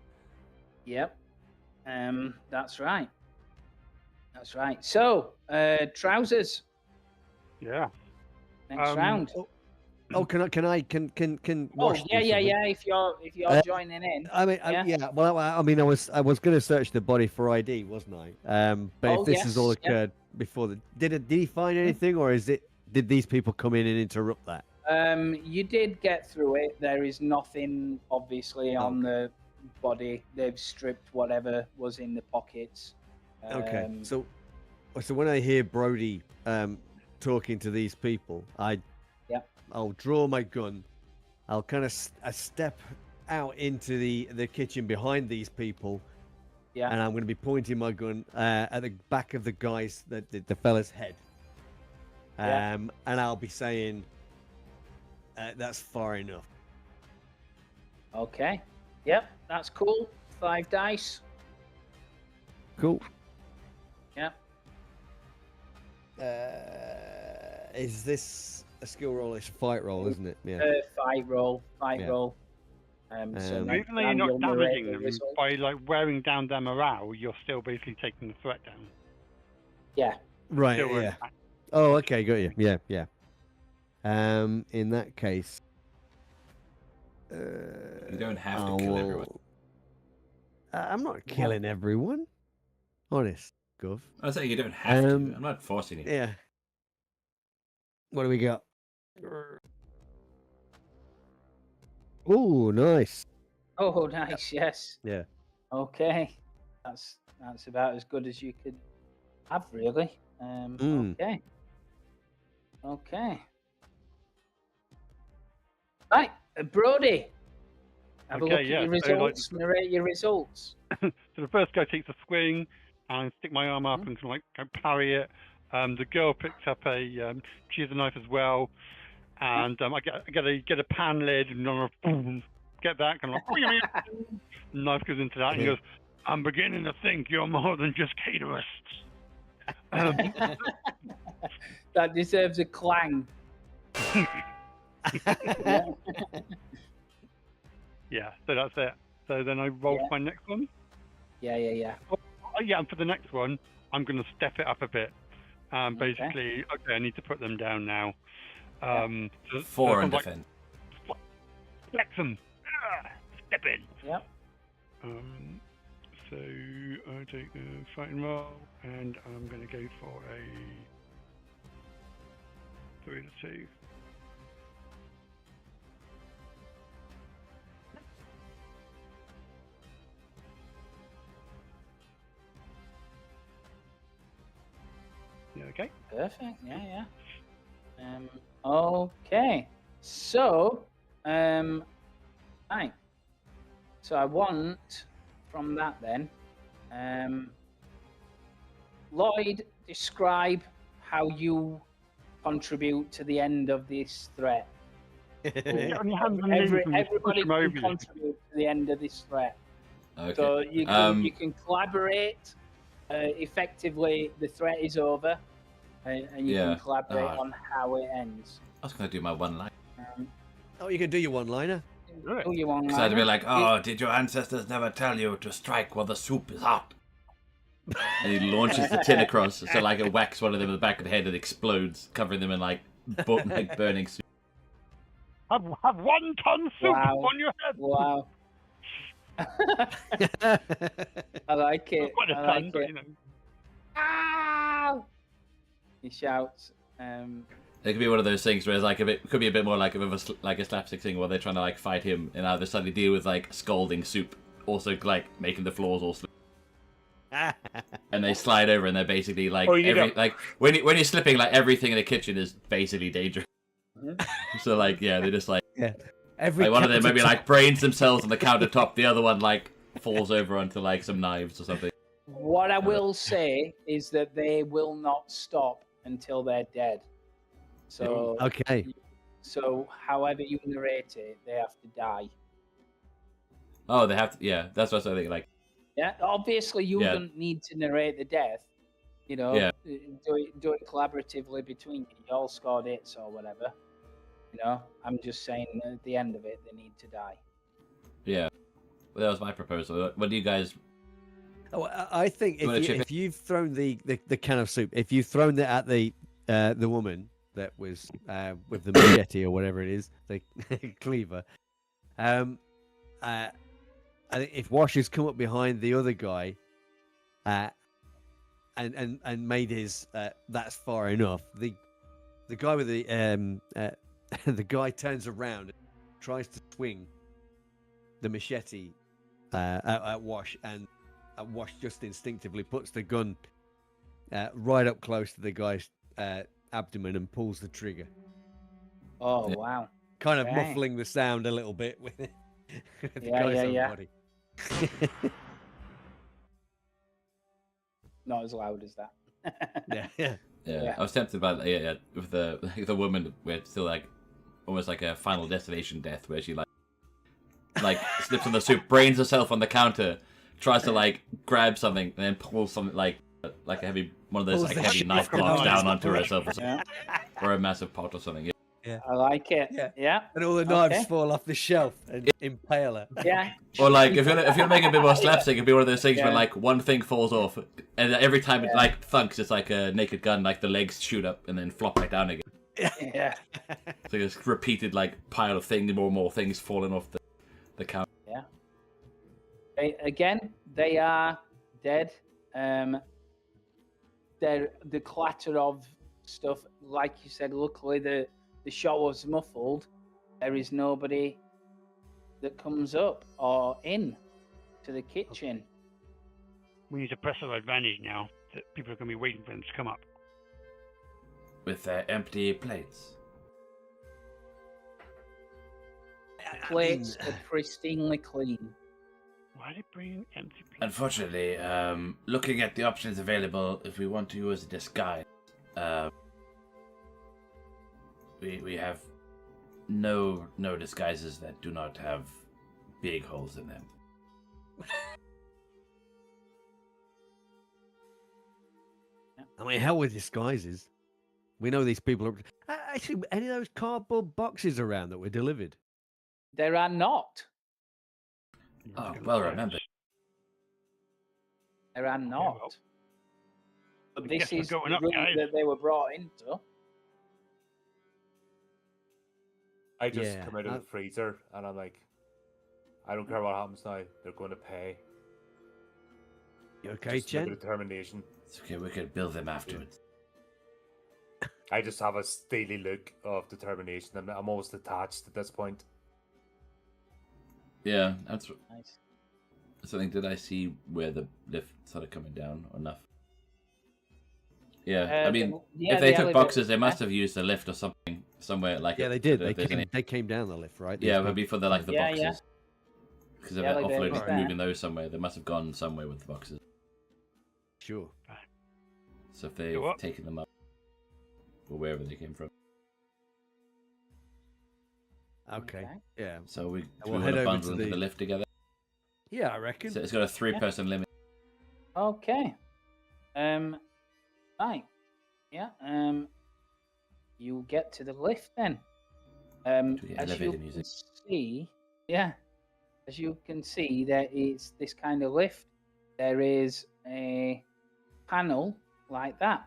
Yep. That's right. That's right. So, trousers. Yeah. Next round. Oh, can Oh Wash do yeah. something? If you're joining in. I mean, Yeah. well, I mean, I was going to search the body for ID, wasn't I? But Oh, if this has all yes, yeah. occurred before did he find anything, or did these people come in and interrupt that? You did get through it. There is nothing obviously on Okay. the body. They've stripped whatever was in the pockets. Okay, so when I hear Brody talking to these people, I'll draw my gun. I'll kind of step out into the kitchen behind these people. Yeah. And I'm going to be pointing my gun at the back of the guy's, the fella's head. And I'll be saying, that's far enough. Okay. Yep, that's cool. 5 dice. Cool. Yep. Is this a skill roll? It's a fight roll, isn't it? Yeah. Fight roll. Yeah. So Even though you're then not you'll narrate damaging the them result. by like wearing down their morale, you're still basically taking the threat down. Yeah. Right. Still Yeah. wearing- Oh, okay. Got you. Yeah. Yeah. In that case, You don't have to kill everyone. I'm not killing everyone. Honest, Gov. I say you don't have to. I'm not forcing you. Yeah. What do we got? Oh, nice. Oh, nice. Yes. Yeah. Okay. That's about as good as you could have, really. Okay. Okay. Right, Brody. Have a look at your so, like- results. Narrate your results. So the first guy takes a swing, and I stick my arm up and can like go parry it. The girl picks up she has a knife as well, and I get a pan lid and I'm like, boom, get back and like, knife goes into that and he goes, I'm beginning to think you're more than just caterists. That deserves a clang. Yeah, so that's it. So then I roll my next one. Yeah. Oh, yeah, and for the next one, I'm going to step it up a bit. Basically, okay, I need to put them down now. So 4 and like, defend. flex them. Step in. Yep. So I take the fighting roll, and I'm going to go for a 3 to 2. Yeah, okay. Perfect. Yeah. Okay. So, right. So I want from that then, Lloyd, describe how you contribute to the end of this threat. Get on your hands and knees and just push Everybody them can over you. contribute to the end of this threat. Okay. So you can collaborate. Effectively, the threat is over, and you Yeah. can collaborate on how it ends. I was gonna do my one line. Oh, you can do your one-liner. Do you want Because I'd be like, "Oh, did your ancestors never tell you to strike while the soup is hot?" And he launches the tin across, so like it whacks one of them in the back of the head and explodes, covering them in like burning soup. Have 1 ton soup Wow. on your head. Wow. I like it. Quite a I ton, like but it. you know. Ow! He shouts. It could be one of those things where it's like could be a bit more like a slapstick thing where they're trying to like fight him, and now they suddenly deal with like scalding soup, also like making the floors all slip. And they slide over, and they're basically like when you're slipping, like everything in the kitchen is basically dangerous. So like they're just like Every one of them maybe like brains themselves on the countertop, the other one like falls over onto like some knives or something. What I will say is that they will not stop until they're dead. So Okay. So however you narrate it, they have to die. Oh, they have to. Yeah, that's what I think. Like, Yeah, obviously you don't need to narrate the death. You know, do it collaboratively between you. You all scored hits or whatever. You know, I'm just saying at the end of it, they need to die. Yeah, well, that was my proposal. What do you guys? Oh, I think if you've thrown the can of soup, if you've thrown it at the woman that was with the machete or whatever it is, the cleaver, I think if Wash has come up behind the other guy, and made his that's far enough, the guy with the the guy turns around and tries to swing the machete at Wash, and Wash just instinctively puts the gun right up close to the guy's abdomen and pulls the trigger. Oh, wow. Kind of muffling the sound a little bit with it. The guy's own body. Not as loud as that. Yeah. I was tempted by with the woman where it's still like almost like a Final Destination death where she like slips on the soup, brains herself on the counter, tries to like grab something, and then pulls something like a heavy one of those like heavy knife blocks down onto herself or something, or a massive pot or something. Yeah, I like it. Yeah, and all the knives fall off the shelf and impale her. Yeah. Or like if you're making a bit more slapstick, it'd be one of those things where like one thing falls off, and every time it like thunks, it's like a Naked Gun, like the legs shoot up and then flop back down again. Yeah. So it's repeated like pile of things, more things falling off the counter. Yeah. They are dead. They're the clatter of stuff, like you said. Luckily, the shot was muffled. There is nobody that comes up or in to the kitchen. We need to press our advantage now. That people are going to be waiting for them to come up. With their empty plates. Plates are pristinely clean. Why are they bringing empty plates? Unfortunately, looking at the options available, if we want to use a disguise, we have no disguises that do not have big holes in them. I mean, hell with disguises. We know these people are. Actually, any of those cardboard boxes around that were delivered? There are not. Oh, well remembered. There are not. well, But I this guess we're is the going up, room guys. that they were brought into. I just Yeah, come out of the freezer and I'm like, I don't care what happens now. They're going to pay. You okay, Just look at Chen? determination. It's okay, we could build them afterwards. I just have a steely look of determination, and I'm almost attached at this point. Yeah, that's Nice. something. Did I see where the lift started coming down or enough? Yeah, I mean, if they the took elevator- boxes, they must have used a lift or something somewhere like. Yeah, they did. if there's any- They came down the lift, right? Yeah, These maybe for the people. boxes. Because The they're elevator's offloading, there. moving those somewhere. They must have gone somewhere with the boxes. Sure. So if they've what? taken them up, or wherever they came from. Okay. Yeah. So we we'll want head to over bundle to into the- the lift together. Yeah, I reckon. So it's got a 3-person limit. Okay. Right. Yeah. You get to the lift then. Do we get As you elevator can music? see, yeah. As you can see, there is this kind of lift. There is a panel like that.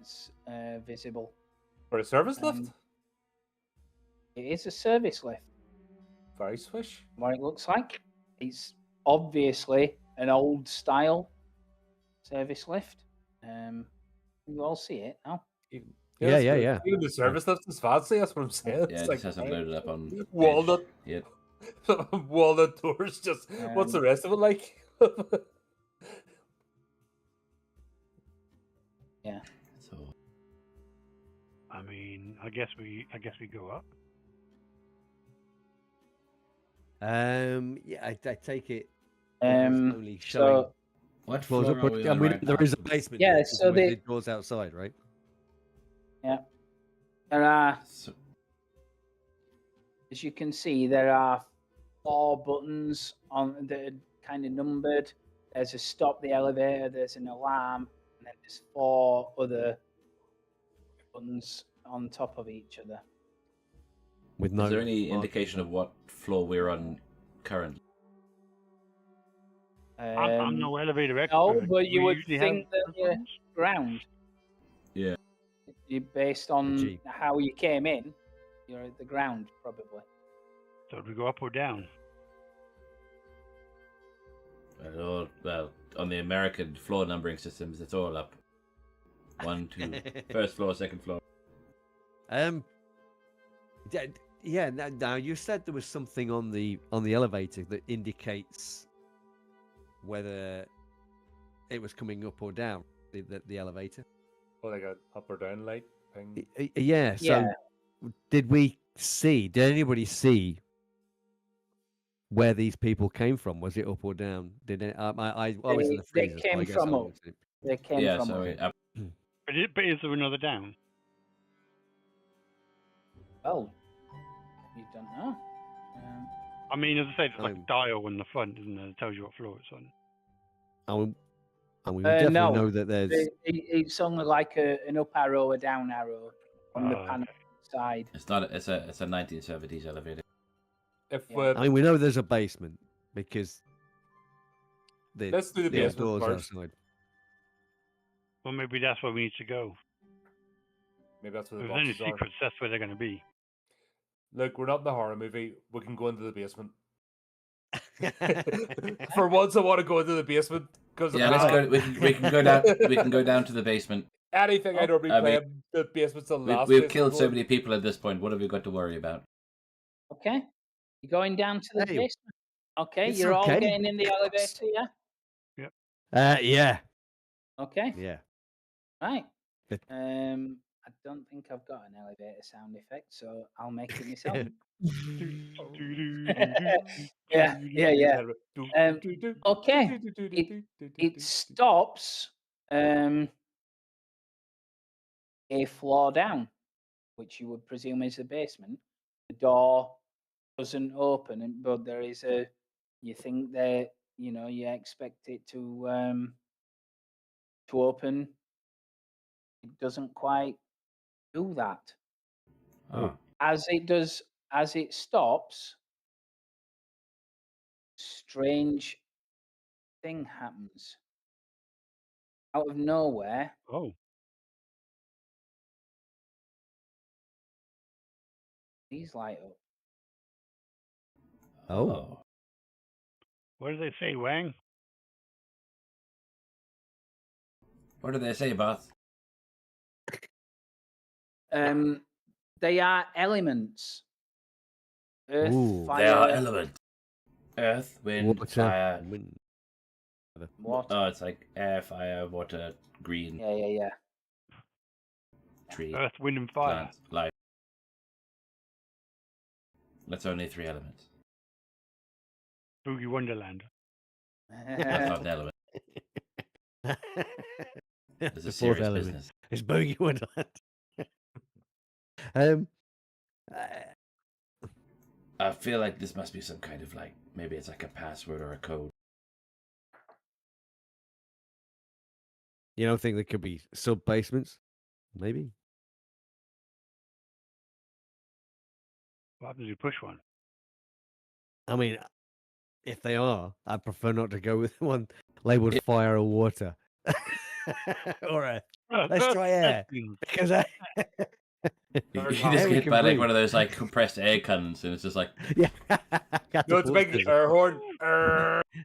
It's visible. For a service Um, lift? It is a service lift. Very swish. What it looks like. It's obviously an old style service lift. You all see it now. Yeah. Even the service lift is fancy, that's what I'm saying. Yeah, It's it like just hasn't loaded up on walnut. Edge yet. Walnut doors, just what's the rest of it like? Yeah. So I mean, I guess we go up. Yeah, I take it. Only showing So what floors floor up, are but we on right there now? is a basement. Yeah, There's so always the- doors outside, right? there are, So, as you can see, there are 4 buttons on that are kind of numbered. There's a stop the elevator. There's an alarm, and then there's 4 other buttons on top of each other. With no. is there any markings indication on. of what floor we're on currently? I'm no elevator expert. no, but you We would usually think have that those you're ones. ground. Yeah. Based on Gee. how you came in, you're at the ground probably. So do we go up or down? Well, on the American floor numbering systems, it's all up. 1, 2, first floor, second floor. Yeah. Now you said there was something on the elevator that indicates whether it was coming up or down. The elevator. Oh, like a up or down light thing. Yeah. So Yeah. did we see? Did anybody see where these people came from? Was it up or down? Did it? I was in the They freezer. so came I guess from I up. would say- They came Yeah, from. so up. up. But is there another down? Well, you don't know. I mean, as I say, there's like Um, a dial on the front, isn't there? That tells you what floor it's on. And we definitely no. know that there's. It's only like an up arrow, a down arrow on the Oh, panel side. It's not. It's a 1970s elevator. If Yeah. I mean, we know there's a basement because let's do the the basement doors first. outside. Well, maybe that's where we need to go. Maybe that's where If the there's any boxes are. secrets, that's where they're going to be. Look, we're not in the horror movie. We can go into the basement. For once, I want to go into the basement because Yeah, let's go. We can go down. We can go down to the basement. anything I normally I play, mean, the basement's the last. We've place killed I'm so going. many people at this point. What have we got to worry about? Okay, you're going down to the Hey, basement. Okay, it's you're all okay. getting in the elevator, yeah? Yeah. Okay, Yeah. right. Good. I don't think I've got an elevator sound effect, so I'll make it myself. Yeah. Okay. It stops a floor down, which you would presume is the basement. The door doesn't open, but there is a. You think that you expect it to open. It doesn't quite do that. Oh, As it stops, strange thing happens. Out of nowhere, Oh, these light up. Oh. what did they say, Wang? What did they say, boss? They are elements. Earth, Ooh. fire, They are elements. Earth, wind, Water, fire. wind. water. Oh, it's like air, fire, water, green, Yeah. tree, Earth, wind, and fire. plants, light. That's only 3 elements. Boogie Wonderland. That's not an element. It's a The fourth serious element. business. It's Boogie Wonderland. uh, I feel like this must be some kind of like, maybe it's like a password or a code. you don't think there could be sub basements? Maybe. What happens if you push one? I mean, if they are, I prefer not to go with one labeled fire or water. Or let's try air. Because You Third just time. we get can by like breathe. one of those like compressed air cannons, and it's just like, yeah. No, it's a big Catapult air horn.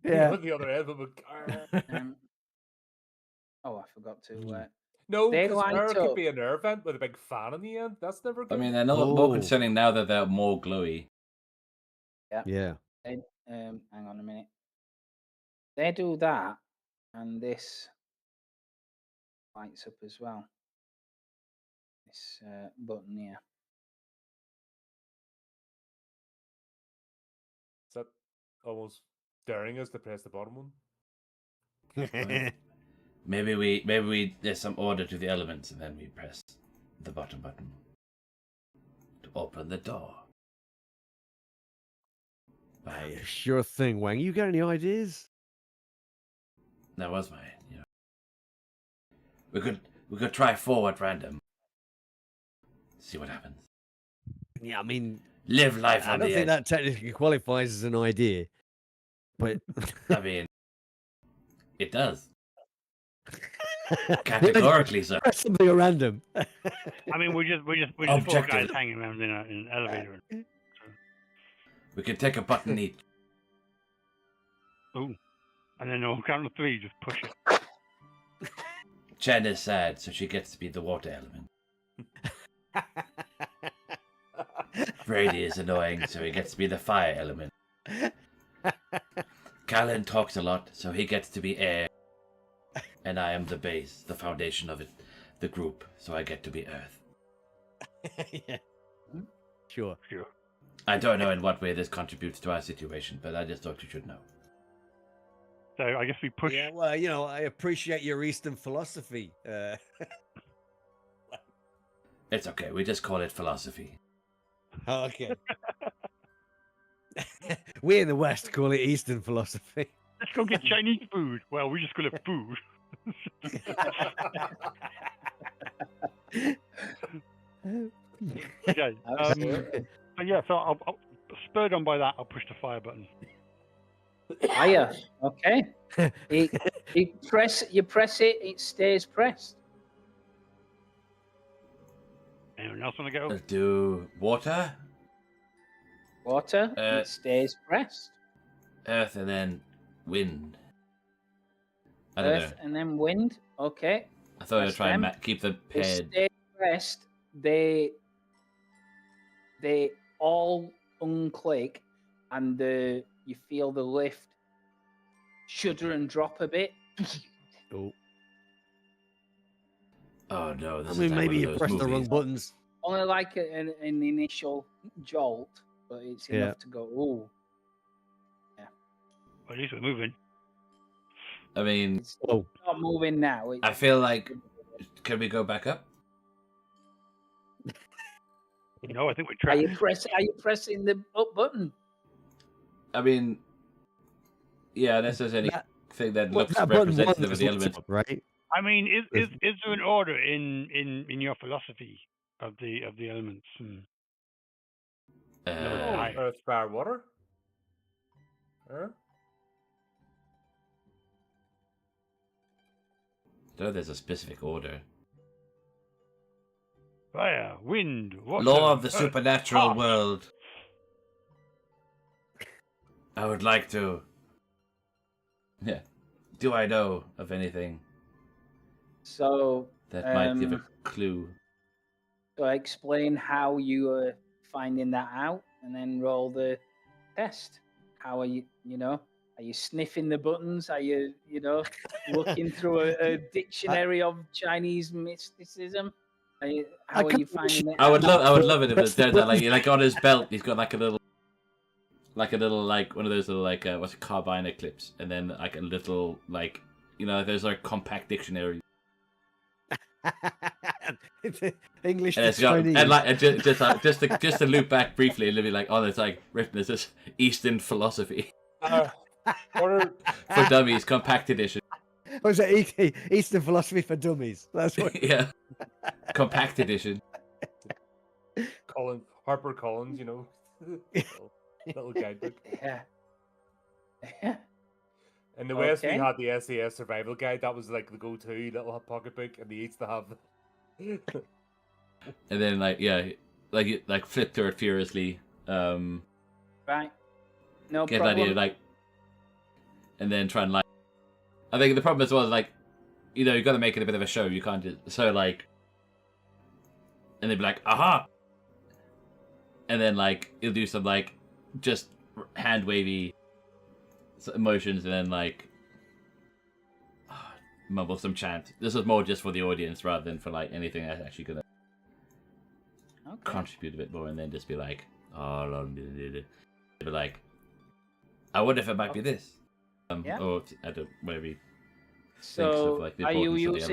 Yeah. On the other end of a. I forgot to. No, They because light air could up. be an air vent with a big fan in the end. That's never I good. mean, they're not more Oh. concerning now that they're more glowy. Yeah. Hang on a minute. They do that, and this lights up as well. This button here. Is that almost daring us to press the bottom one? Maybe we there's some order to the elements, and then we press the bottom button to open the door. Hey, sure thing, Wang. You got any ideas? That was mine. We could try forward random. See what happens. Yeah, I mean, Live life I on don't the think edge. that technically qualifies as an idea. But I mean, it does. Categorically so. Press something at random. I mean, we're just four guys Objective. hanging around in an elevator. We can take a button each. Ooh. And then on count of three, just push it. Chen is sad, so she gets to be the water element. Brady is annoying, so he gets to be the fire element. Callan talks a lot, so he gets to be air. And I am the base, the foundation of it, the group, so I get to be earth. Yeah. Sure. I don't know in what way this contributes to our situation, but I just thought you should know. So I guess we push. Yeah, well, I appreciate your Eastern philosophy. It's okay, we just call it philosophy. Okay. We in the West call it Eastern philosophy. Let's go get Chinese food. Well, we just call it food. Okay. But yeah, so I'll spurred on by that, I'll push the fire button. Fire. Okay. You press it, it stays pressed. Anyone else want to go? Let's do water, Water, it stays pressed. earth, and then wind. I don't Earth know. and then wind. Okay. I thought I'd press try and them. keep the They head. stay pressed. They all unclick, and you feel the lift shudder and drop a bit. Oh. Oh no! This I is mean, like maybe one you of those pressed the wrong movies. buttons. Only like an initial jolt, but it's Yeah. enough to go, ooh. Well, at least we're moving. I mean, It's Oh, not moving now. I feel like, can we go back up? No, I think we're Are trapped. you pressing the up button? I mean, yeah, unless there's That- anything that well, looks that button representative one of the was element. right? I mean, is there an order in your philosophy of the elements? Aye. Earth, fire, water. No, there's a specific order. Fire, wind, water. Law of the earth. supernatural Ah. world. I would like to. Yeah. Do I know of anything So, that might give a clue? so I explain how you are finding that out, and then roll the test. How are you? Are you sniffing the buttons? Are you, looking through a dictionary of Chinese mysticism? How are you finding it? I would out? love it if it was there that like on his belt he's got like a little like a little like one of those little like what's it, carbiner clips, and then like a little like there's like compact dictionary. English And to it's got, Chinese. and like just to loop back briefly, it'll be like, oh, it's like written as this Eastern philosophy Order. for dummies, compact edition. Was it Eastern philosophy for dummies? That's what. Yeah, compact edition. Harper Collins, little guidebook. Yeah. In the West, we Okay. had the SAS survival guide. That was like the go-to little pocketbook, and the East to have. And then like flip through it furiously. Right. No Get problem. the idea, like, and then try and like. I think the problem as well is like, you've got to make it a bit of a show. You can't just so like. And they'd be like, aha. And then like you'll do some like just hand wavy emotions, and then like mumble some chant. This is more just for the audience rather than for like anything that's actually gonna contribute a bit more, and then just be like, be like, I wonder if it might be this, or I don't whatever. So, of, like, the are you importance of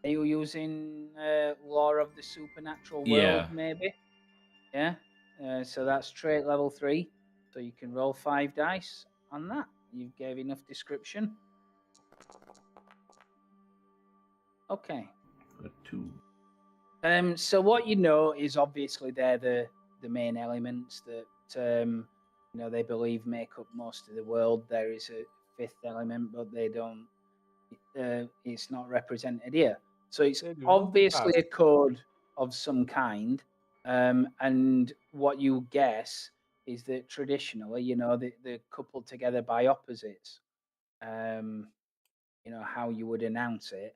the using Law of the Supernatural World? Yeah. Maybe. Yeah. So that's trait level 3. So you can roll 5 dice on that. You gave enough description. Okay. Got 2. So what you know is obviously they're the main elements that they believe make up most of the world. There is a 5th element, but they don't. It's not represented here. So it's obviously a code of some kind. And what you guess is that traditionally, they're coupled together by opposites. How you would announce it.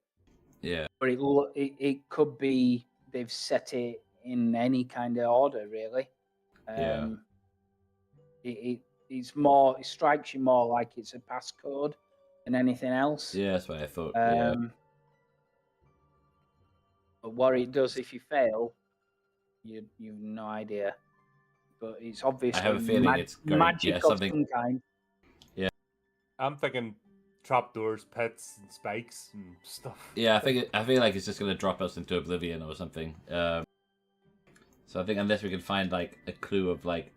Yeah. But it could be they've set it in any kind of order, really. It strikes you more like it's a passcode than anything else. Yeah, that's what I thought. But what it does if you fail, you've no idea. But it's obviously I have a feeling it's going, magic of something. some kind. Yeah. I'm thinking trapdoors, pits, and spikes and stuff. Yeah, I feel like it's just gonna drop us into oblivion or something. So I think unless we can find like a clue of like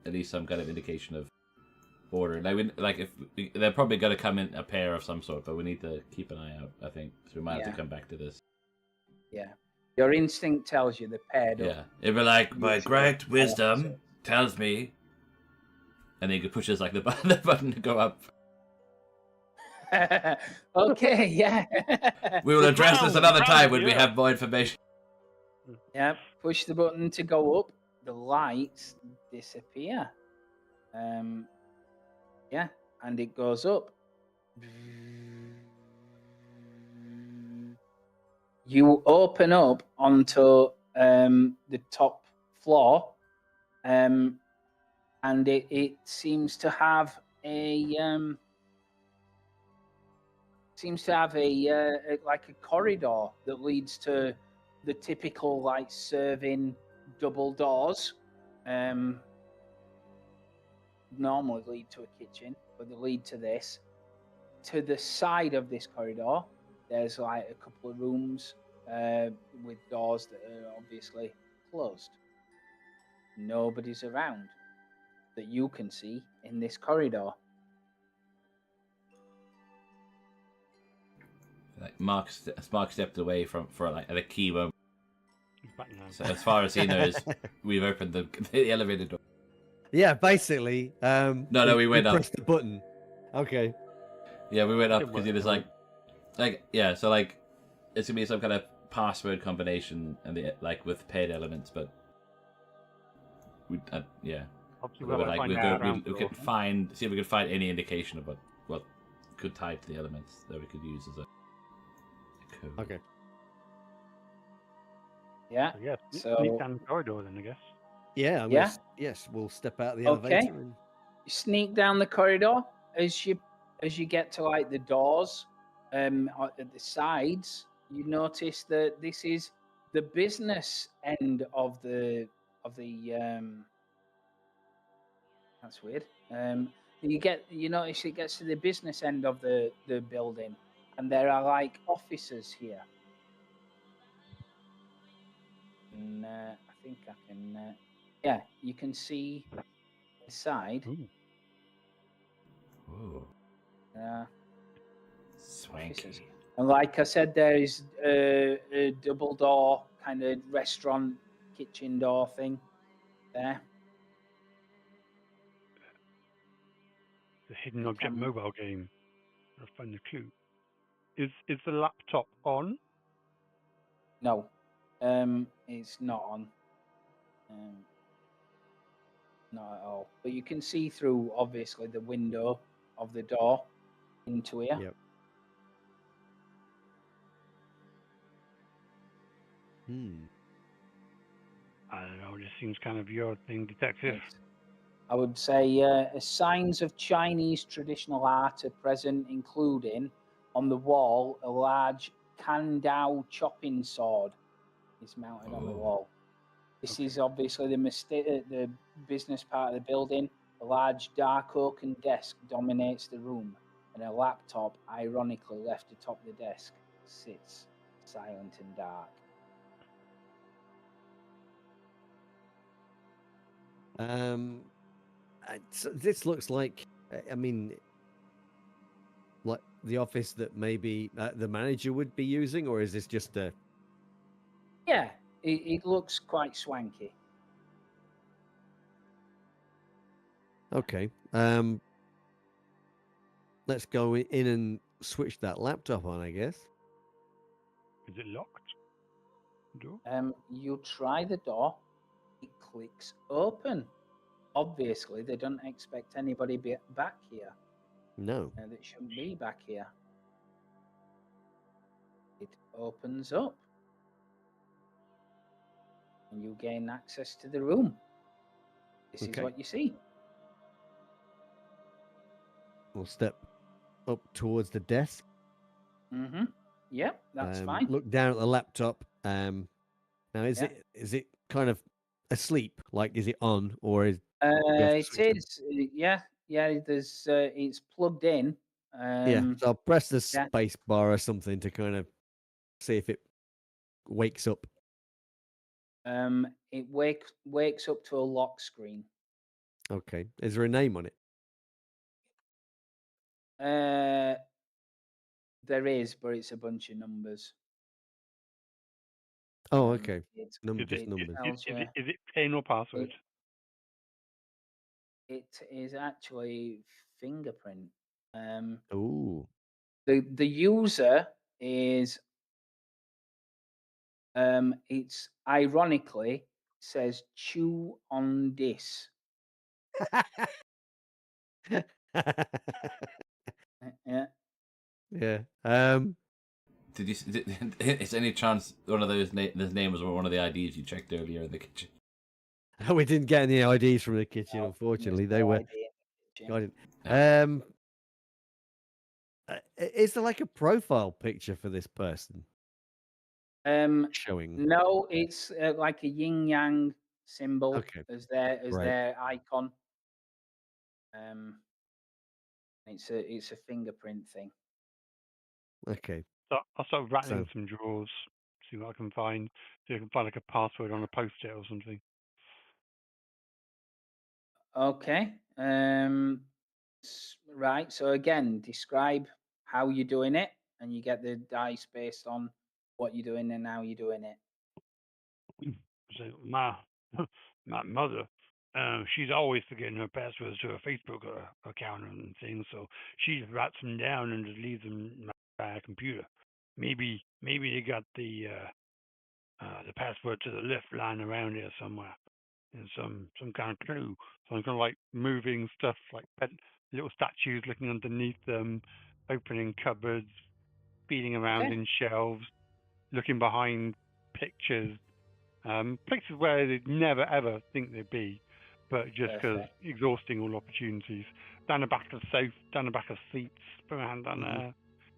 at least some kind of indication of order, they're probably gonna come in a pair of some sort, but we need to keep an eye out. I think so. We might have to come back to this. Yeah, your instinct tells you they're paired up. Yeah, it'd be like my great wisdom tells me, and then you could push like the button to go up. Okay, yeah. We will address this another time when we have more information. Yeah, push the button to go up. The lights disappear. Yeah, and it goes up. You open up onto the top floor, and it seems to have a like a corridor that leads to the typical like serving double doors. Normally lead to a kitchen, but they lead to this. To the side of this corridor, there's like a couple of rooms with doors that are obviously closed. Nobody's around that you can see in this corridor. Like Mark stepped away for like at a key moment. So as far as he knows, we've opened the elevator door. Yeah, basically. No, we went up. Pressed the button. Okay. Yeah, we went up because it was like yeah. So like, it's gonna be some kind of password combination and with paired elements, but we yeah. We could see if we could find any indication of what could tie to the elements that we could use as a code. Okay. Yeah. So sneak down the corridor then, I guess. Yeah. Yes, we'll step out of the elevator. And... You sneak down the corridor as you get to like the doors at the sides. You notice that this is the business end of the how That's weird. You notice it gets to the business end of the building, and there are like offices here. And I think I can. Yeah, you can see inside. Ooh. Ooh, Offices. swanky. And like I said, there is a double door kind of restaurant kitchen door thing there. The hidden You object can- mobile game. I'll find the clue. Is the laptop on? No, it's not on. Not at all. But you can see through, obviously, the window of the door into here. Yep. I don't know. This seems kind of your thing, detective. I would say signs of Chinese traditional art are present, including on the wall a large Kandao chopping sword is mounted on the Oh. wall. This is obviously the business part of the building. A large dark oaken desk dominates the room, and a laptop, ironically left atop the desk, sits silent and dark. So this looks like, I mean, like the office that maybe the manager would be using, or is this just a? Yeah, it looks quite swanky. Okay. Let's go in and switch that laptop on, I guess. Is it locked? Door? You try the door, it clicks open. Obviously, they don't expect anybody back here. No. That shouldn't be back here. It opens up, and you gain access to the room. This is Okay. what you see. We'll step up towards the desk. Mm-hmm. Yep, that's fine. Look down at the laptop. Now, is Yeah. it kind of asleep? Like, is it on, or is It switch it? is. Yeah. There's. It's plugged in. Yeah. So I'll press the yeah. space bar or something to kind of see if it wakes up. It wakes up to a lock screen. Okay. Is there a name on it? There is, but it's a bunch of numbers. Oh, okay. It's Just numbers. Is it PIN or password? It is actually fingerprint. Ooh. The user is. It's ironically says chew on this. Yeah. Yeah. Did you? Is any chance one of those names or one of the IDs you checked earlier in the kitchen? We didn't get any IDs from the kitchen, unfortunately. There's They no were. idea in the I kitchen. didn't. Is there like a profile picture for this person showing? No, it's like a yin yang symbol Okay. as Right. their icon. It's a fingerprint thing. Okay. So I'll start rattling So- some drawers, see what I can find. See if I can find like a password on a post-it or something. Okay. Right. So again, describe how you're doing it, and you get the dice based on what you're doing and how you're doing it. So my mother, she's always forgetting her passwords to her Facebook account and things. So she just writes them down and just leaves them by her computer. Maybe they got the password to the lift lying around here somewhere. And some kind of clue. Some kind of like moving stuff, like little statues looking underneath them, opening cupboards, feeding around Okay. in shelves, looking behind pictures, places where they'd never ever think they'd be, but just because Perfect. exhausting all opportunities. Down the back of the sofa, down the back of seats, put my hand on there.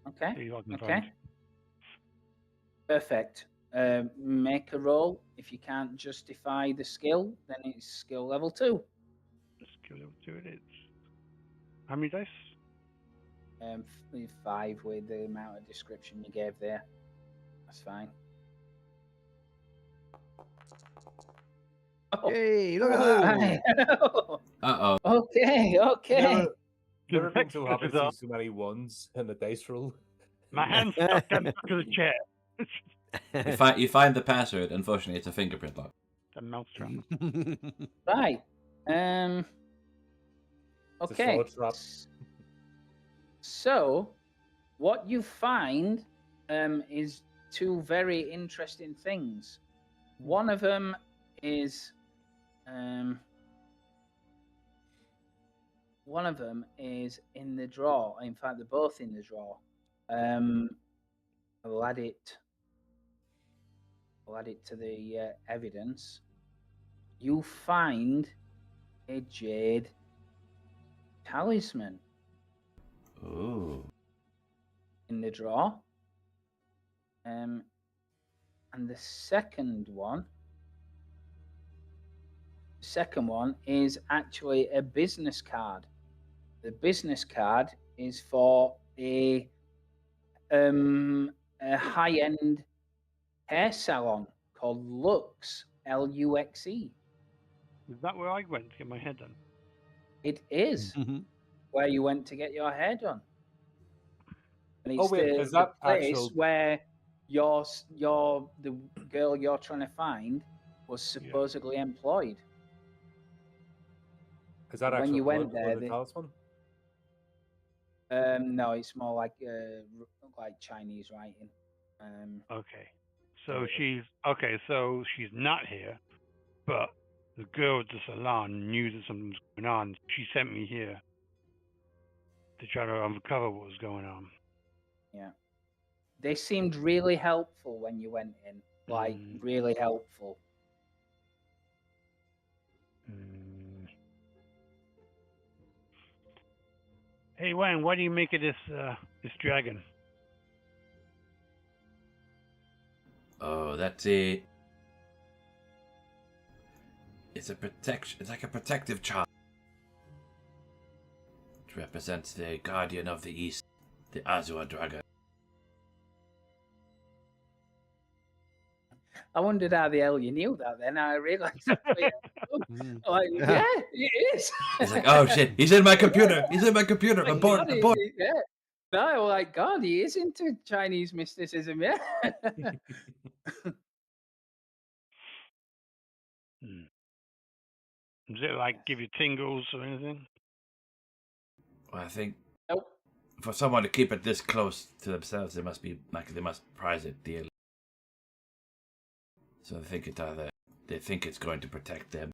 Okay. See what I can Okay. find. Perfect. Make a roll. If you can't justify the skill, then it's skill level 2. do it. It's how many dice? 5 with the amount of description you gave there. That's fine. Oh, Hey, look at that! right. Uh-oh. Okay. Never been so happy Is to up. see so many ones in the dice roll. My hand's stuck down the back of the chair. You find the password. Unfortunately, it's a fingerprint lock. The mousetrap. Right. It's a Okay. fraud trap. So, what you find is 2 very interesting things. One of them is in the drawer. In fact, they're both in the drawer. I'll add it to the evidence. You find a jade talisman Ooh. in the drawer. And the second one is actually a business card. The business card is for a high-end hair salon called Lux, Luxe. Is that where I went to get my hair done? It is where you went to get your hair done. And it's Oh, wait, the, is that the place actual- where the girl you're trying to find was supposedly employed. Is that When actual you went blood there, or the talisman? No, it's more like Chinese writing. Okay. So she's not here, but the girl at the salon knew that something was going on. She sent me here to try to uncover what was going on. Yeah. They seemed really helpful when you went in. Like, really helpful. Hey, Wayne, what do you make of this dragon? Oh, that's a. It's a protection. It's like a protective charm. It represents the guardian of the east, the Azure dragon. I wondered how the hell you knew that then. I realised that. Like, yeah, it is. It's like, oh shit, he's in my computer. He's in my computer. My Abort, God, abort. yeah. No, like, God, he is into Chinese mysticism, yeah. Does it like give you tingles or anything? Well, I think Nope. for someone to keep it this close to themselves, they must prize it dearly. So they think it's going to protect them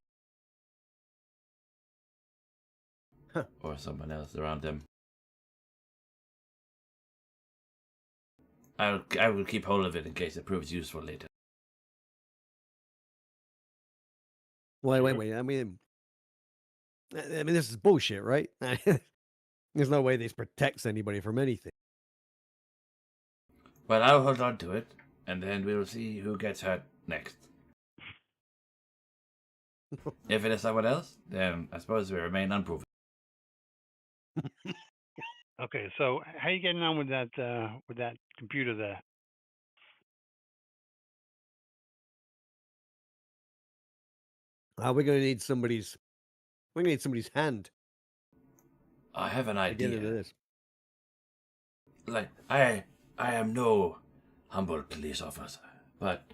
or someone else around them. I will keep hold of it in case it proves useful later. Wait. I mean, this is bullshit, right? There's no way this protects anybody from anything. Well, I'll hold on to it, and then we'll see who gets hurt next. If it is someone else, then I suppose we remain unproven. Okay, so how you getting on with that computer there? We're gonna need somebody's hand I have an to get into idea. this. Like, I am no humble police officer, but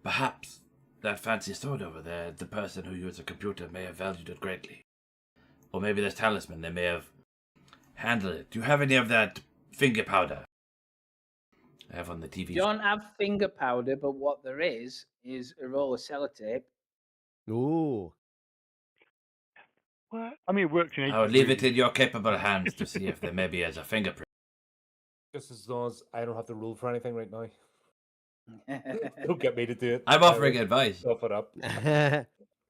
perhaps that fancy sword over there, the person who used the computer may have valued it greatly. Or maybe this talisman, they may have handled it. Do you have any of that finger powder? I have on the TV. You don't have finger powder, but what there is a roll of sellotape. Ooh. What? I mean, it worked in I will leave it in your capable hands to see if there maybe is a fingerprint. Just as long as I don't have to rule for anything right now. Don't get me to do it. I'm offering advice. Stuff it up.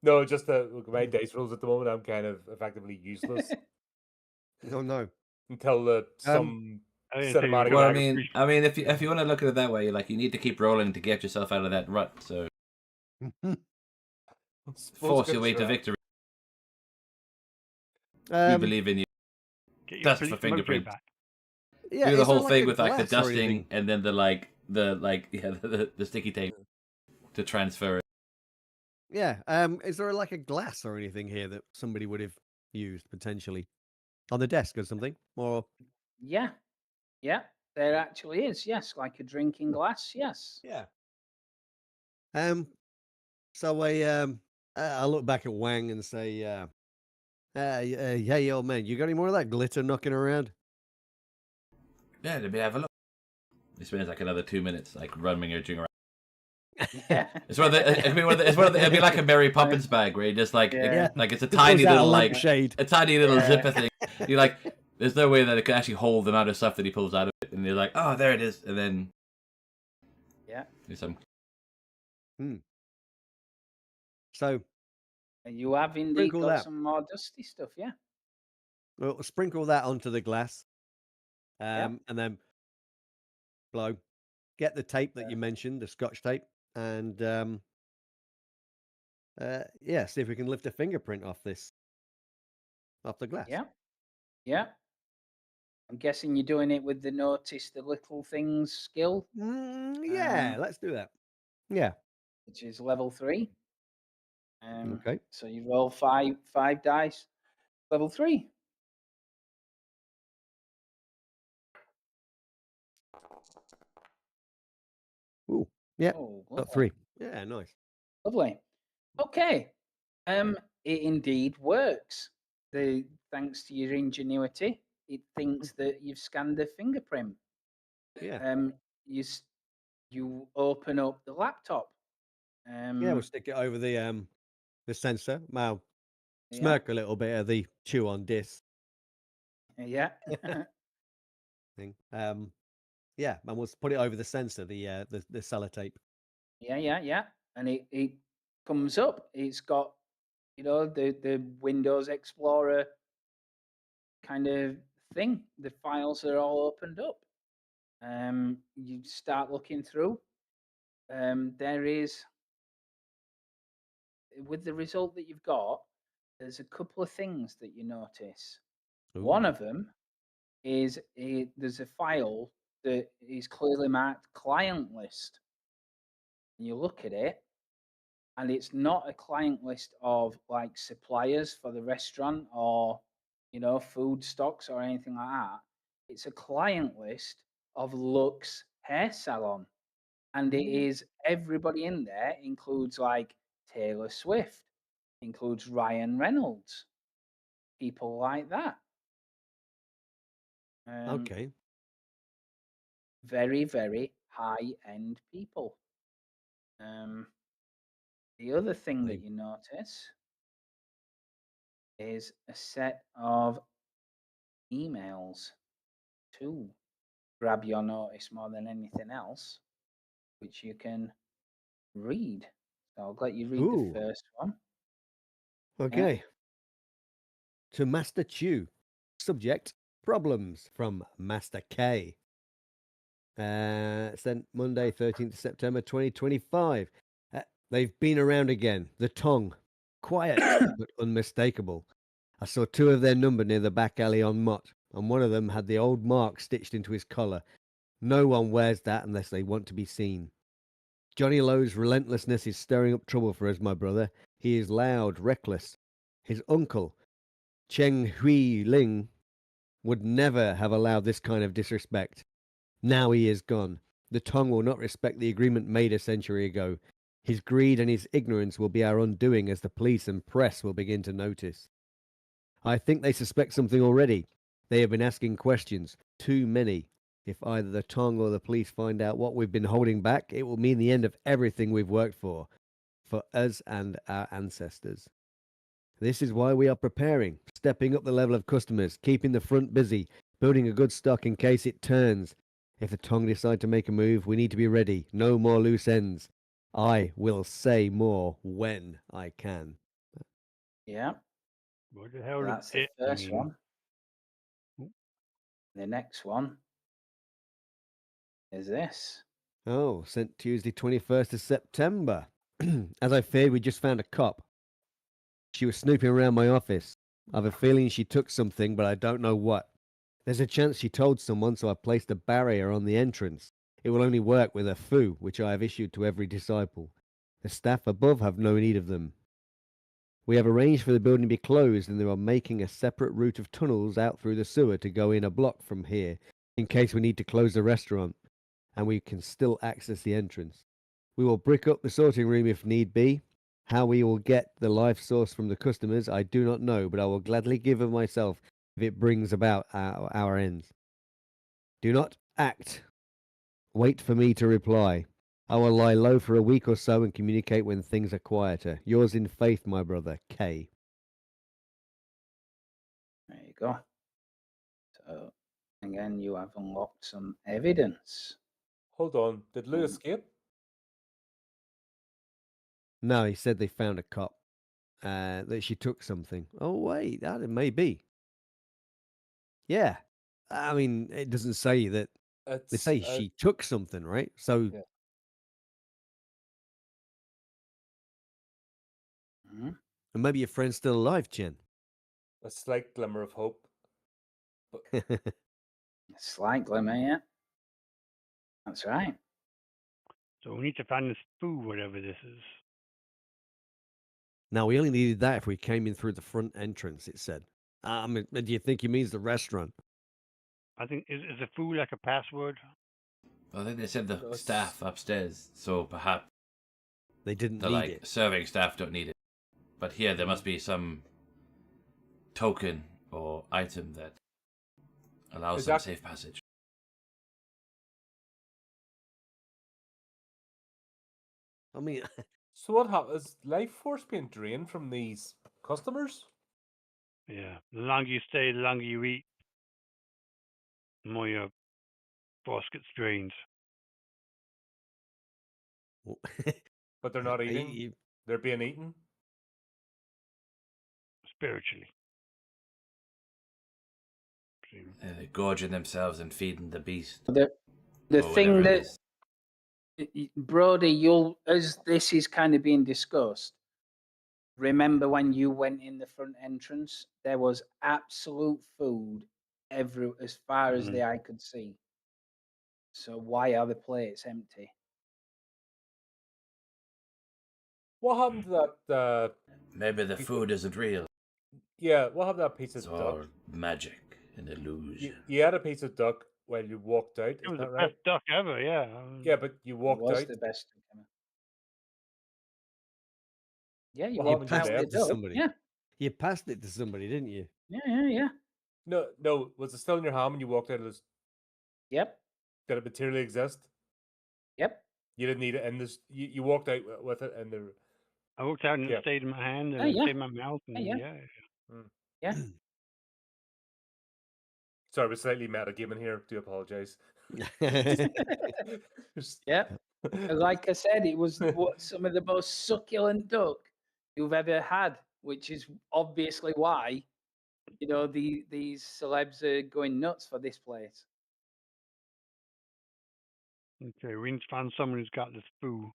No, just look, my dice rolls at the moment, I'm kind of effectively useless Oh no. until some I didn't say you cinematic. were Well, gonna- I mean, if you want to look at it that way, like you need to keep rolling to get yourself out of that rut. So force your way to victory. We believe in you. Get your Dust for mojo fingerprints. back. Yeah, Do the is there whole thing a with like the glass or anything? dusting and then the sticky tape to transfer it. Yeah. Is there like a glass or anything here that somebody would have used potentially on the desk or something? Or Yeah, yeah, there actually is. Yes, like a drinking glass. Yes. yeah. So I look back at Wang and say, hey, old man, you got any more of that glitter knocking around? Yeah, let me have a look. He spends like another 2 minutes like rummaging around. Yeah. It's one of the. It'd be like a Mary Poppins bag where you just like Yeah. like it's a Just tiny pulls out a little like lampshade. a tiny little Yeah. zipper thing. You like. There's no way that it could actually hold the amount of stuff that he pulls out of it, and you're like, oh, there it is, and then Yeah. do some. So And you have indeed Sprinkle got that. some more dusty stuff. Yeah. we'll sprinkle that onto the glass, Yeah. and then blow. Get the tape that you mentioned, the Scotch tape, and yeah, see if we can lift a fingerprint off the glass. Yeah. Yeah. I'm guessing you're doing it with the notice the little things skill, Yeah, let's do that. Yeah. which is level 3. Okay. So you roll five dice. Level 3. Ooh. Yeah. Oh, Got lovely. 3. Yeah. Nice. Lovely. Okay. It indeed works. Thanks to your ingenuity, it thinks that you've scanned a fingerprint. Yeah. You open up the laptop. Yeah. We'll stick it over the sensor. Well, Yeah. smirk a little bit of the chew on disc Yeah. thing. Yeah, and we'll put it over the sensor, the sellotape. Yeah. And it comes up. It's got, the Windows Explorer kind of thing. The files are all opened up. You start looking through. There is, with the result that you've got, there's a couple of things that you notice. One Ooh. of them is there's a file that is clearly marked client list. And you look at it, and it's not a client list of like suppliers for the restaurant or food stocks or anything like that. It's a client list of Lux Hair Salon, and it is everybody in there includes like Taylor Swift, includes Ryan Reynolds, people like that. Okay. Very, very high end people. The other thing that you notice is a set of emails to grab your notice more than anything else, which you can read. So I'll let you read Ooh. the first one. Okay. To Master Chew. Subject: problems from Master K. Sent Monday, 13th September 2025. They've been around again. The tongue. Quiet, but unmistakable. I saw 2 of their number near the back alley on Mott, and one of them had the old mark stitched into his collar. No one wears that unless they want to be seen. Johnny Lowe's relentlessness is stirring up trouble for us, my brother. He is loud, reckless. His uncle, Cheng Hui Ling, would never have allowed this kind of disrespect. Now he is gone. The tongue will not respect the agreement made a century ago. His greed and his ignorance will be our undoing as the police and press will begin to notice. I think they suspect something already. They have been asking questions. Too many. If either the tongue or the police find out what we've been holding back, it will mean the end of everything we've worked for us and our ancestors. This is why we are preparing, stepping up the level of customers, keeping the front busy, building a good stock in case it turns. If the tongue decide to make a move, we need to be ready. No more loose ends. I will say more when I can. Yeah. What the hell That's does the it first mean? one. The next one is this. Oh, sent Tuesday 21st of September. As I feared, we just found a cop. She was snooping around my office. I have a feeling she took something, but I don't know what. There's a chance she told someone, so I placed a barrier on the entrance. It will only work with a foo, which I have issued to every disciple. The staff above have no need of them. We have arranged for the building to be closed, and they are making a separate route of tunnels out through the sewer to go in a block from here, in case we need to close the restaurant, and we can still access the entrance. We will brick up the sorting room if need be. How we will get the life source from the customers, I do not know, but I will gladly give of myself if it brings about our ends. Do not act. Wait for me to reply. I will lie low for a week or so and communicate when things are quieter. Yours in faith, my brother, K. There you go. So again, you have unlocked some evidence. Hold on. Did Lou escape? No, he said they found a cop. That she took something. Oh, wait, that it may be. Yeah. I mean, it doesn't say that. They It's say she took something, right? So Yeah. Mhm. and maybe your friend's still alive, Chen. a slight glimmer of hope. A slight glimmer, yeah. That's right. So we need to find this food, whatever this is. Now, we only needed that if we came in through the front entrance, it said. I mean, do you think he means the restaurant? I think is the food like a password? I think they said the That's- staff upstairs, so perhaps They didn't the need it. serving staff don't need it. But here there must be some token or item that allows Is them that- safe passage. I mean, So what happens? Is life force being drained from these customers? Yeah. The longer you stay, the longer you eat, the more your boss gets drained. But they're not eating. you- They're being eaten. Spiritually. They're gorging themselves and feeding the beast. The or thing whatever it that is. Brody, you'll as this is kind of being discussed. Remember when you went in the front entrance? There was absolute food as far as the eye could see. So why are the plates empty? What happened to that? Maybe the food isn't real. Yeah, what happened to that piece of It's duck? all magic and illusion. You had a piece of duck while you walked out. It Isn't was that the right? best duck ever, yeah. Yeah, but you It walked was out. the best. Yeah, you What walked happened out there? the to door. somebody. Yeah, You passed it to somebody, didn't you? yeah. No. Was it still in your hand when you walked out of this? Yep, Did it materially exist? yep. You didn't need it in this. You walked out with it, and the I walked out and Yeah. it stayed in my hand and Oh, it yeah. stayed in my mouth. And Yeah. yeah. sorry, we're slightly metagaming here. Do apologize. Yep. Like I said, it was some of the most succulent duck you've ever had, which is obviously why these celebs are going nuts for this place. Okay, we need to find someone who's got this food.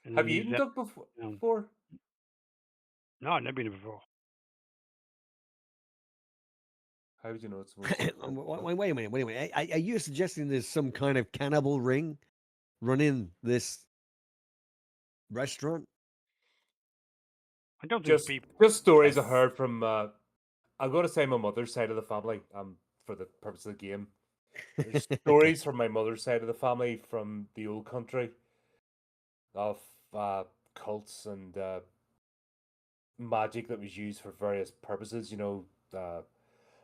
And Have then you use eaten that- duck before? No, I've never been here before. How would you know it's the most Wait a minute. Are you suggesting there's some kind of cannibal ring running this restaurant? I don't think just people. just stories I heard from I'm going to say my mother's side of the family for the purpose of the game. There's stories from my mother's side of the family from the old country of cults and magic that was used for various purposes,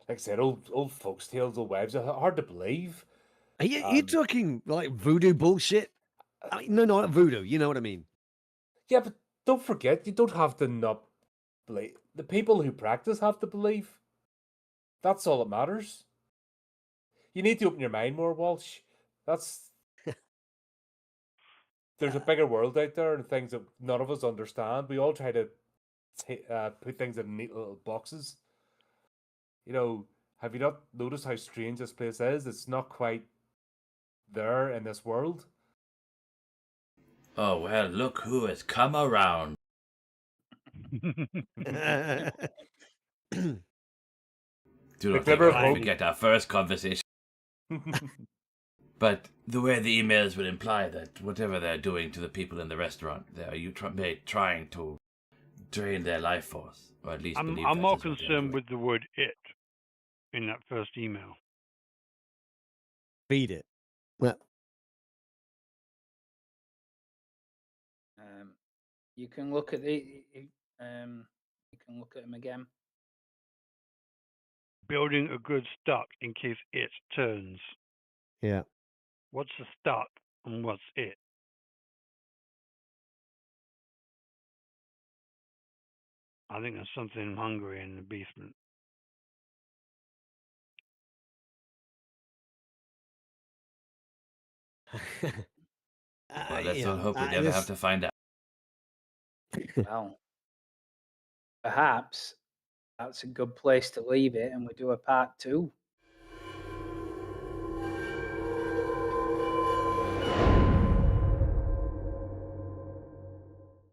like I said, old folks tales, old wives. Hard to believe. Are you talking like voodoo bullshit? I mean, no, not voodoo. You know what I mean? Yeah, but don't forget, you don't have to not believe. The people who practice have to believe. That's all that matters. You need to open your mind more, Walsh. There's a bigger world out there and things that none of us understand. We all try to put things in neat little boxes. Have you not noticed how strange this place is? It's not quite there in this world. Oh, well, look who has come around. Do The not think glimmer I of will hope. forget our first conversation. But the way the emails would imply that whatever they're doing to the people in the restaurant, they are trying to drain their life force, or at least believe I'm that more is what they're concerned doing. with the word "it" in that first email. Feed it. Well, You can look at you can look at them again. Building a good stock in case it turns. yeah. What's the stock and what's it? I think there's something hungry in the basement. Well, let's Yeah, all hope we never this- have to find out. Well, perhaps that's a good place to leave it, and we do a part 2.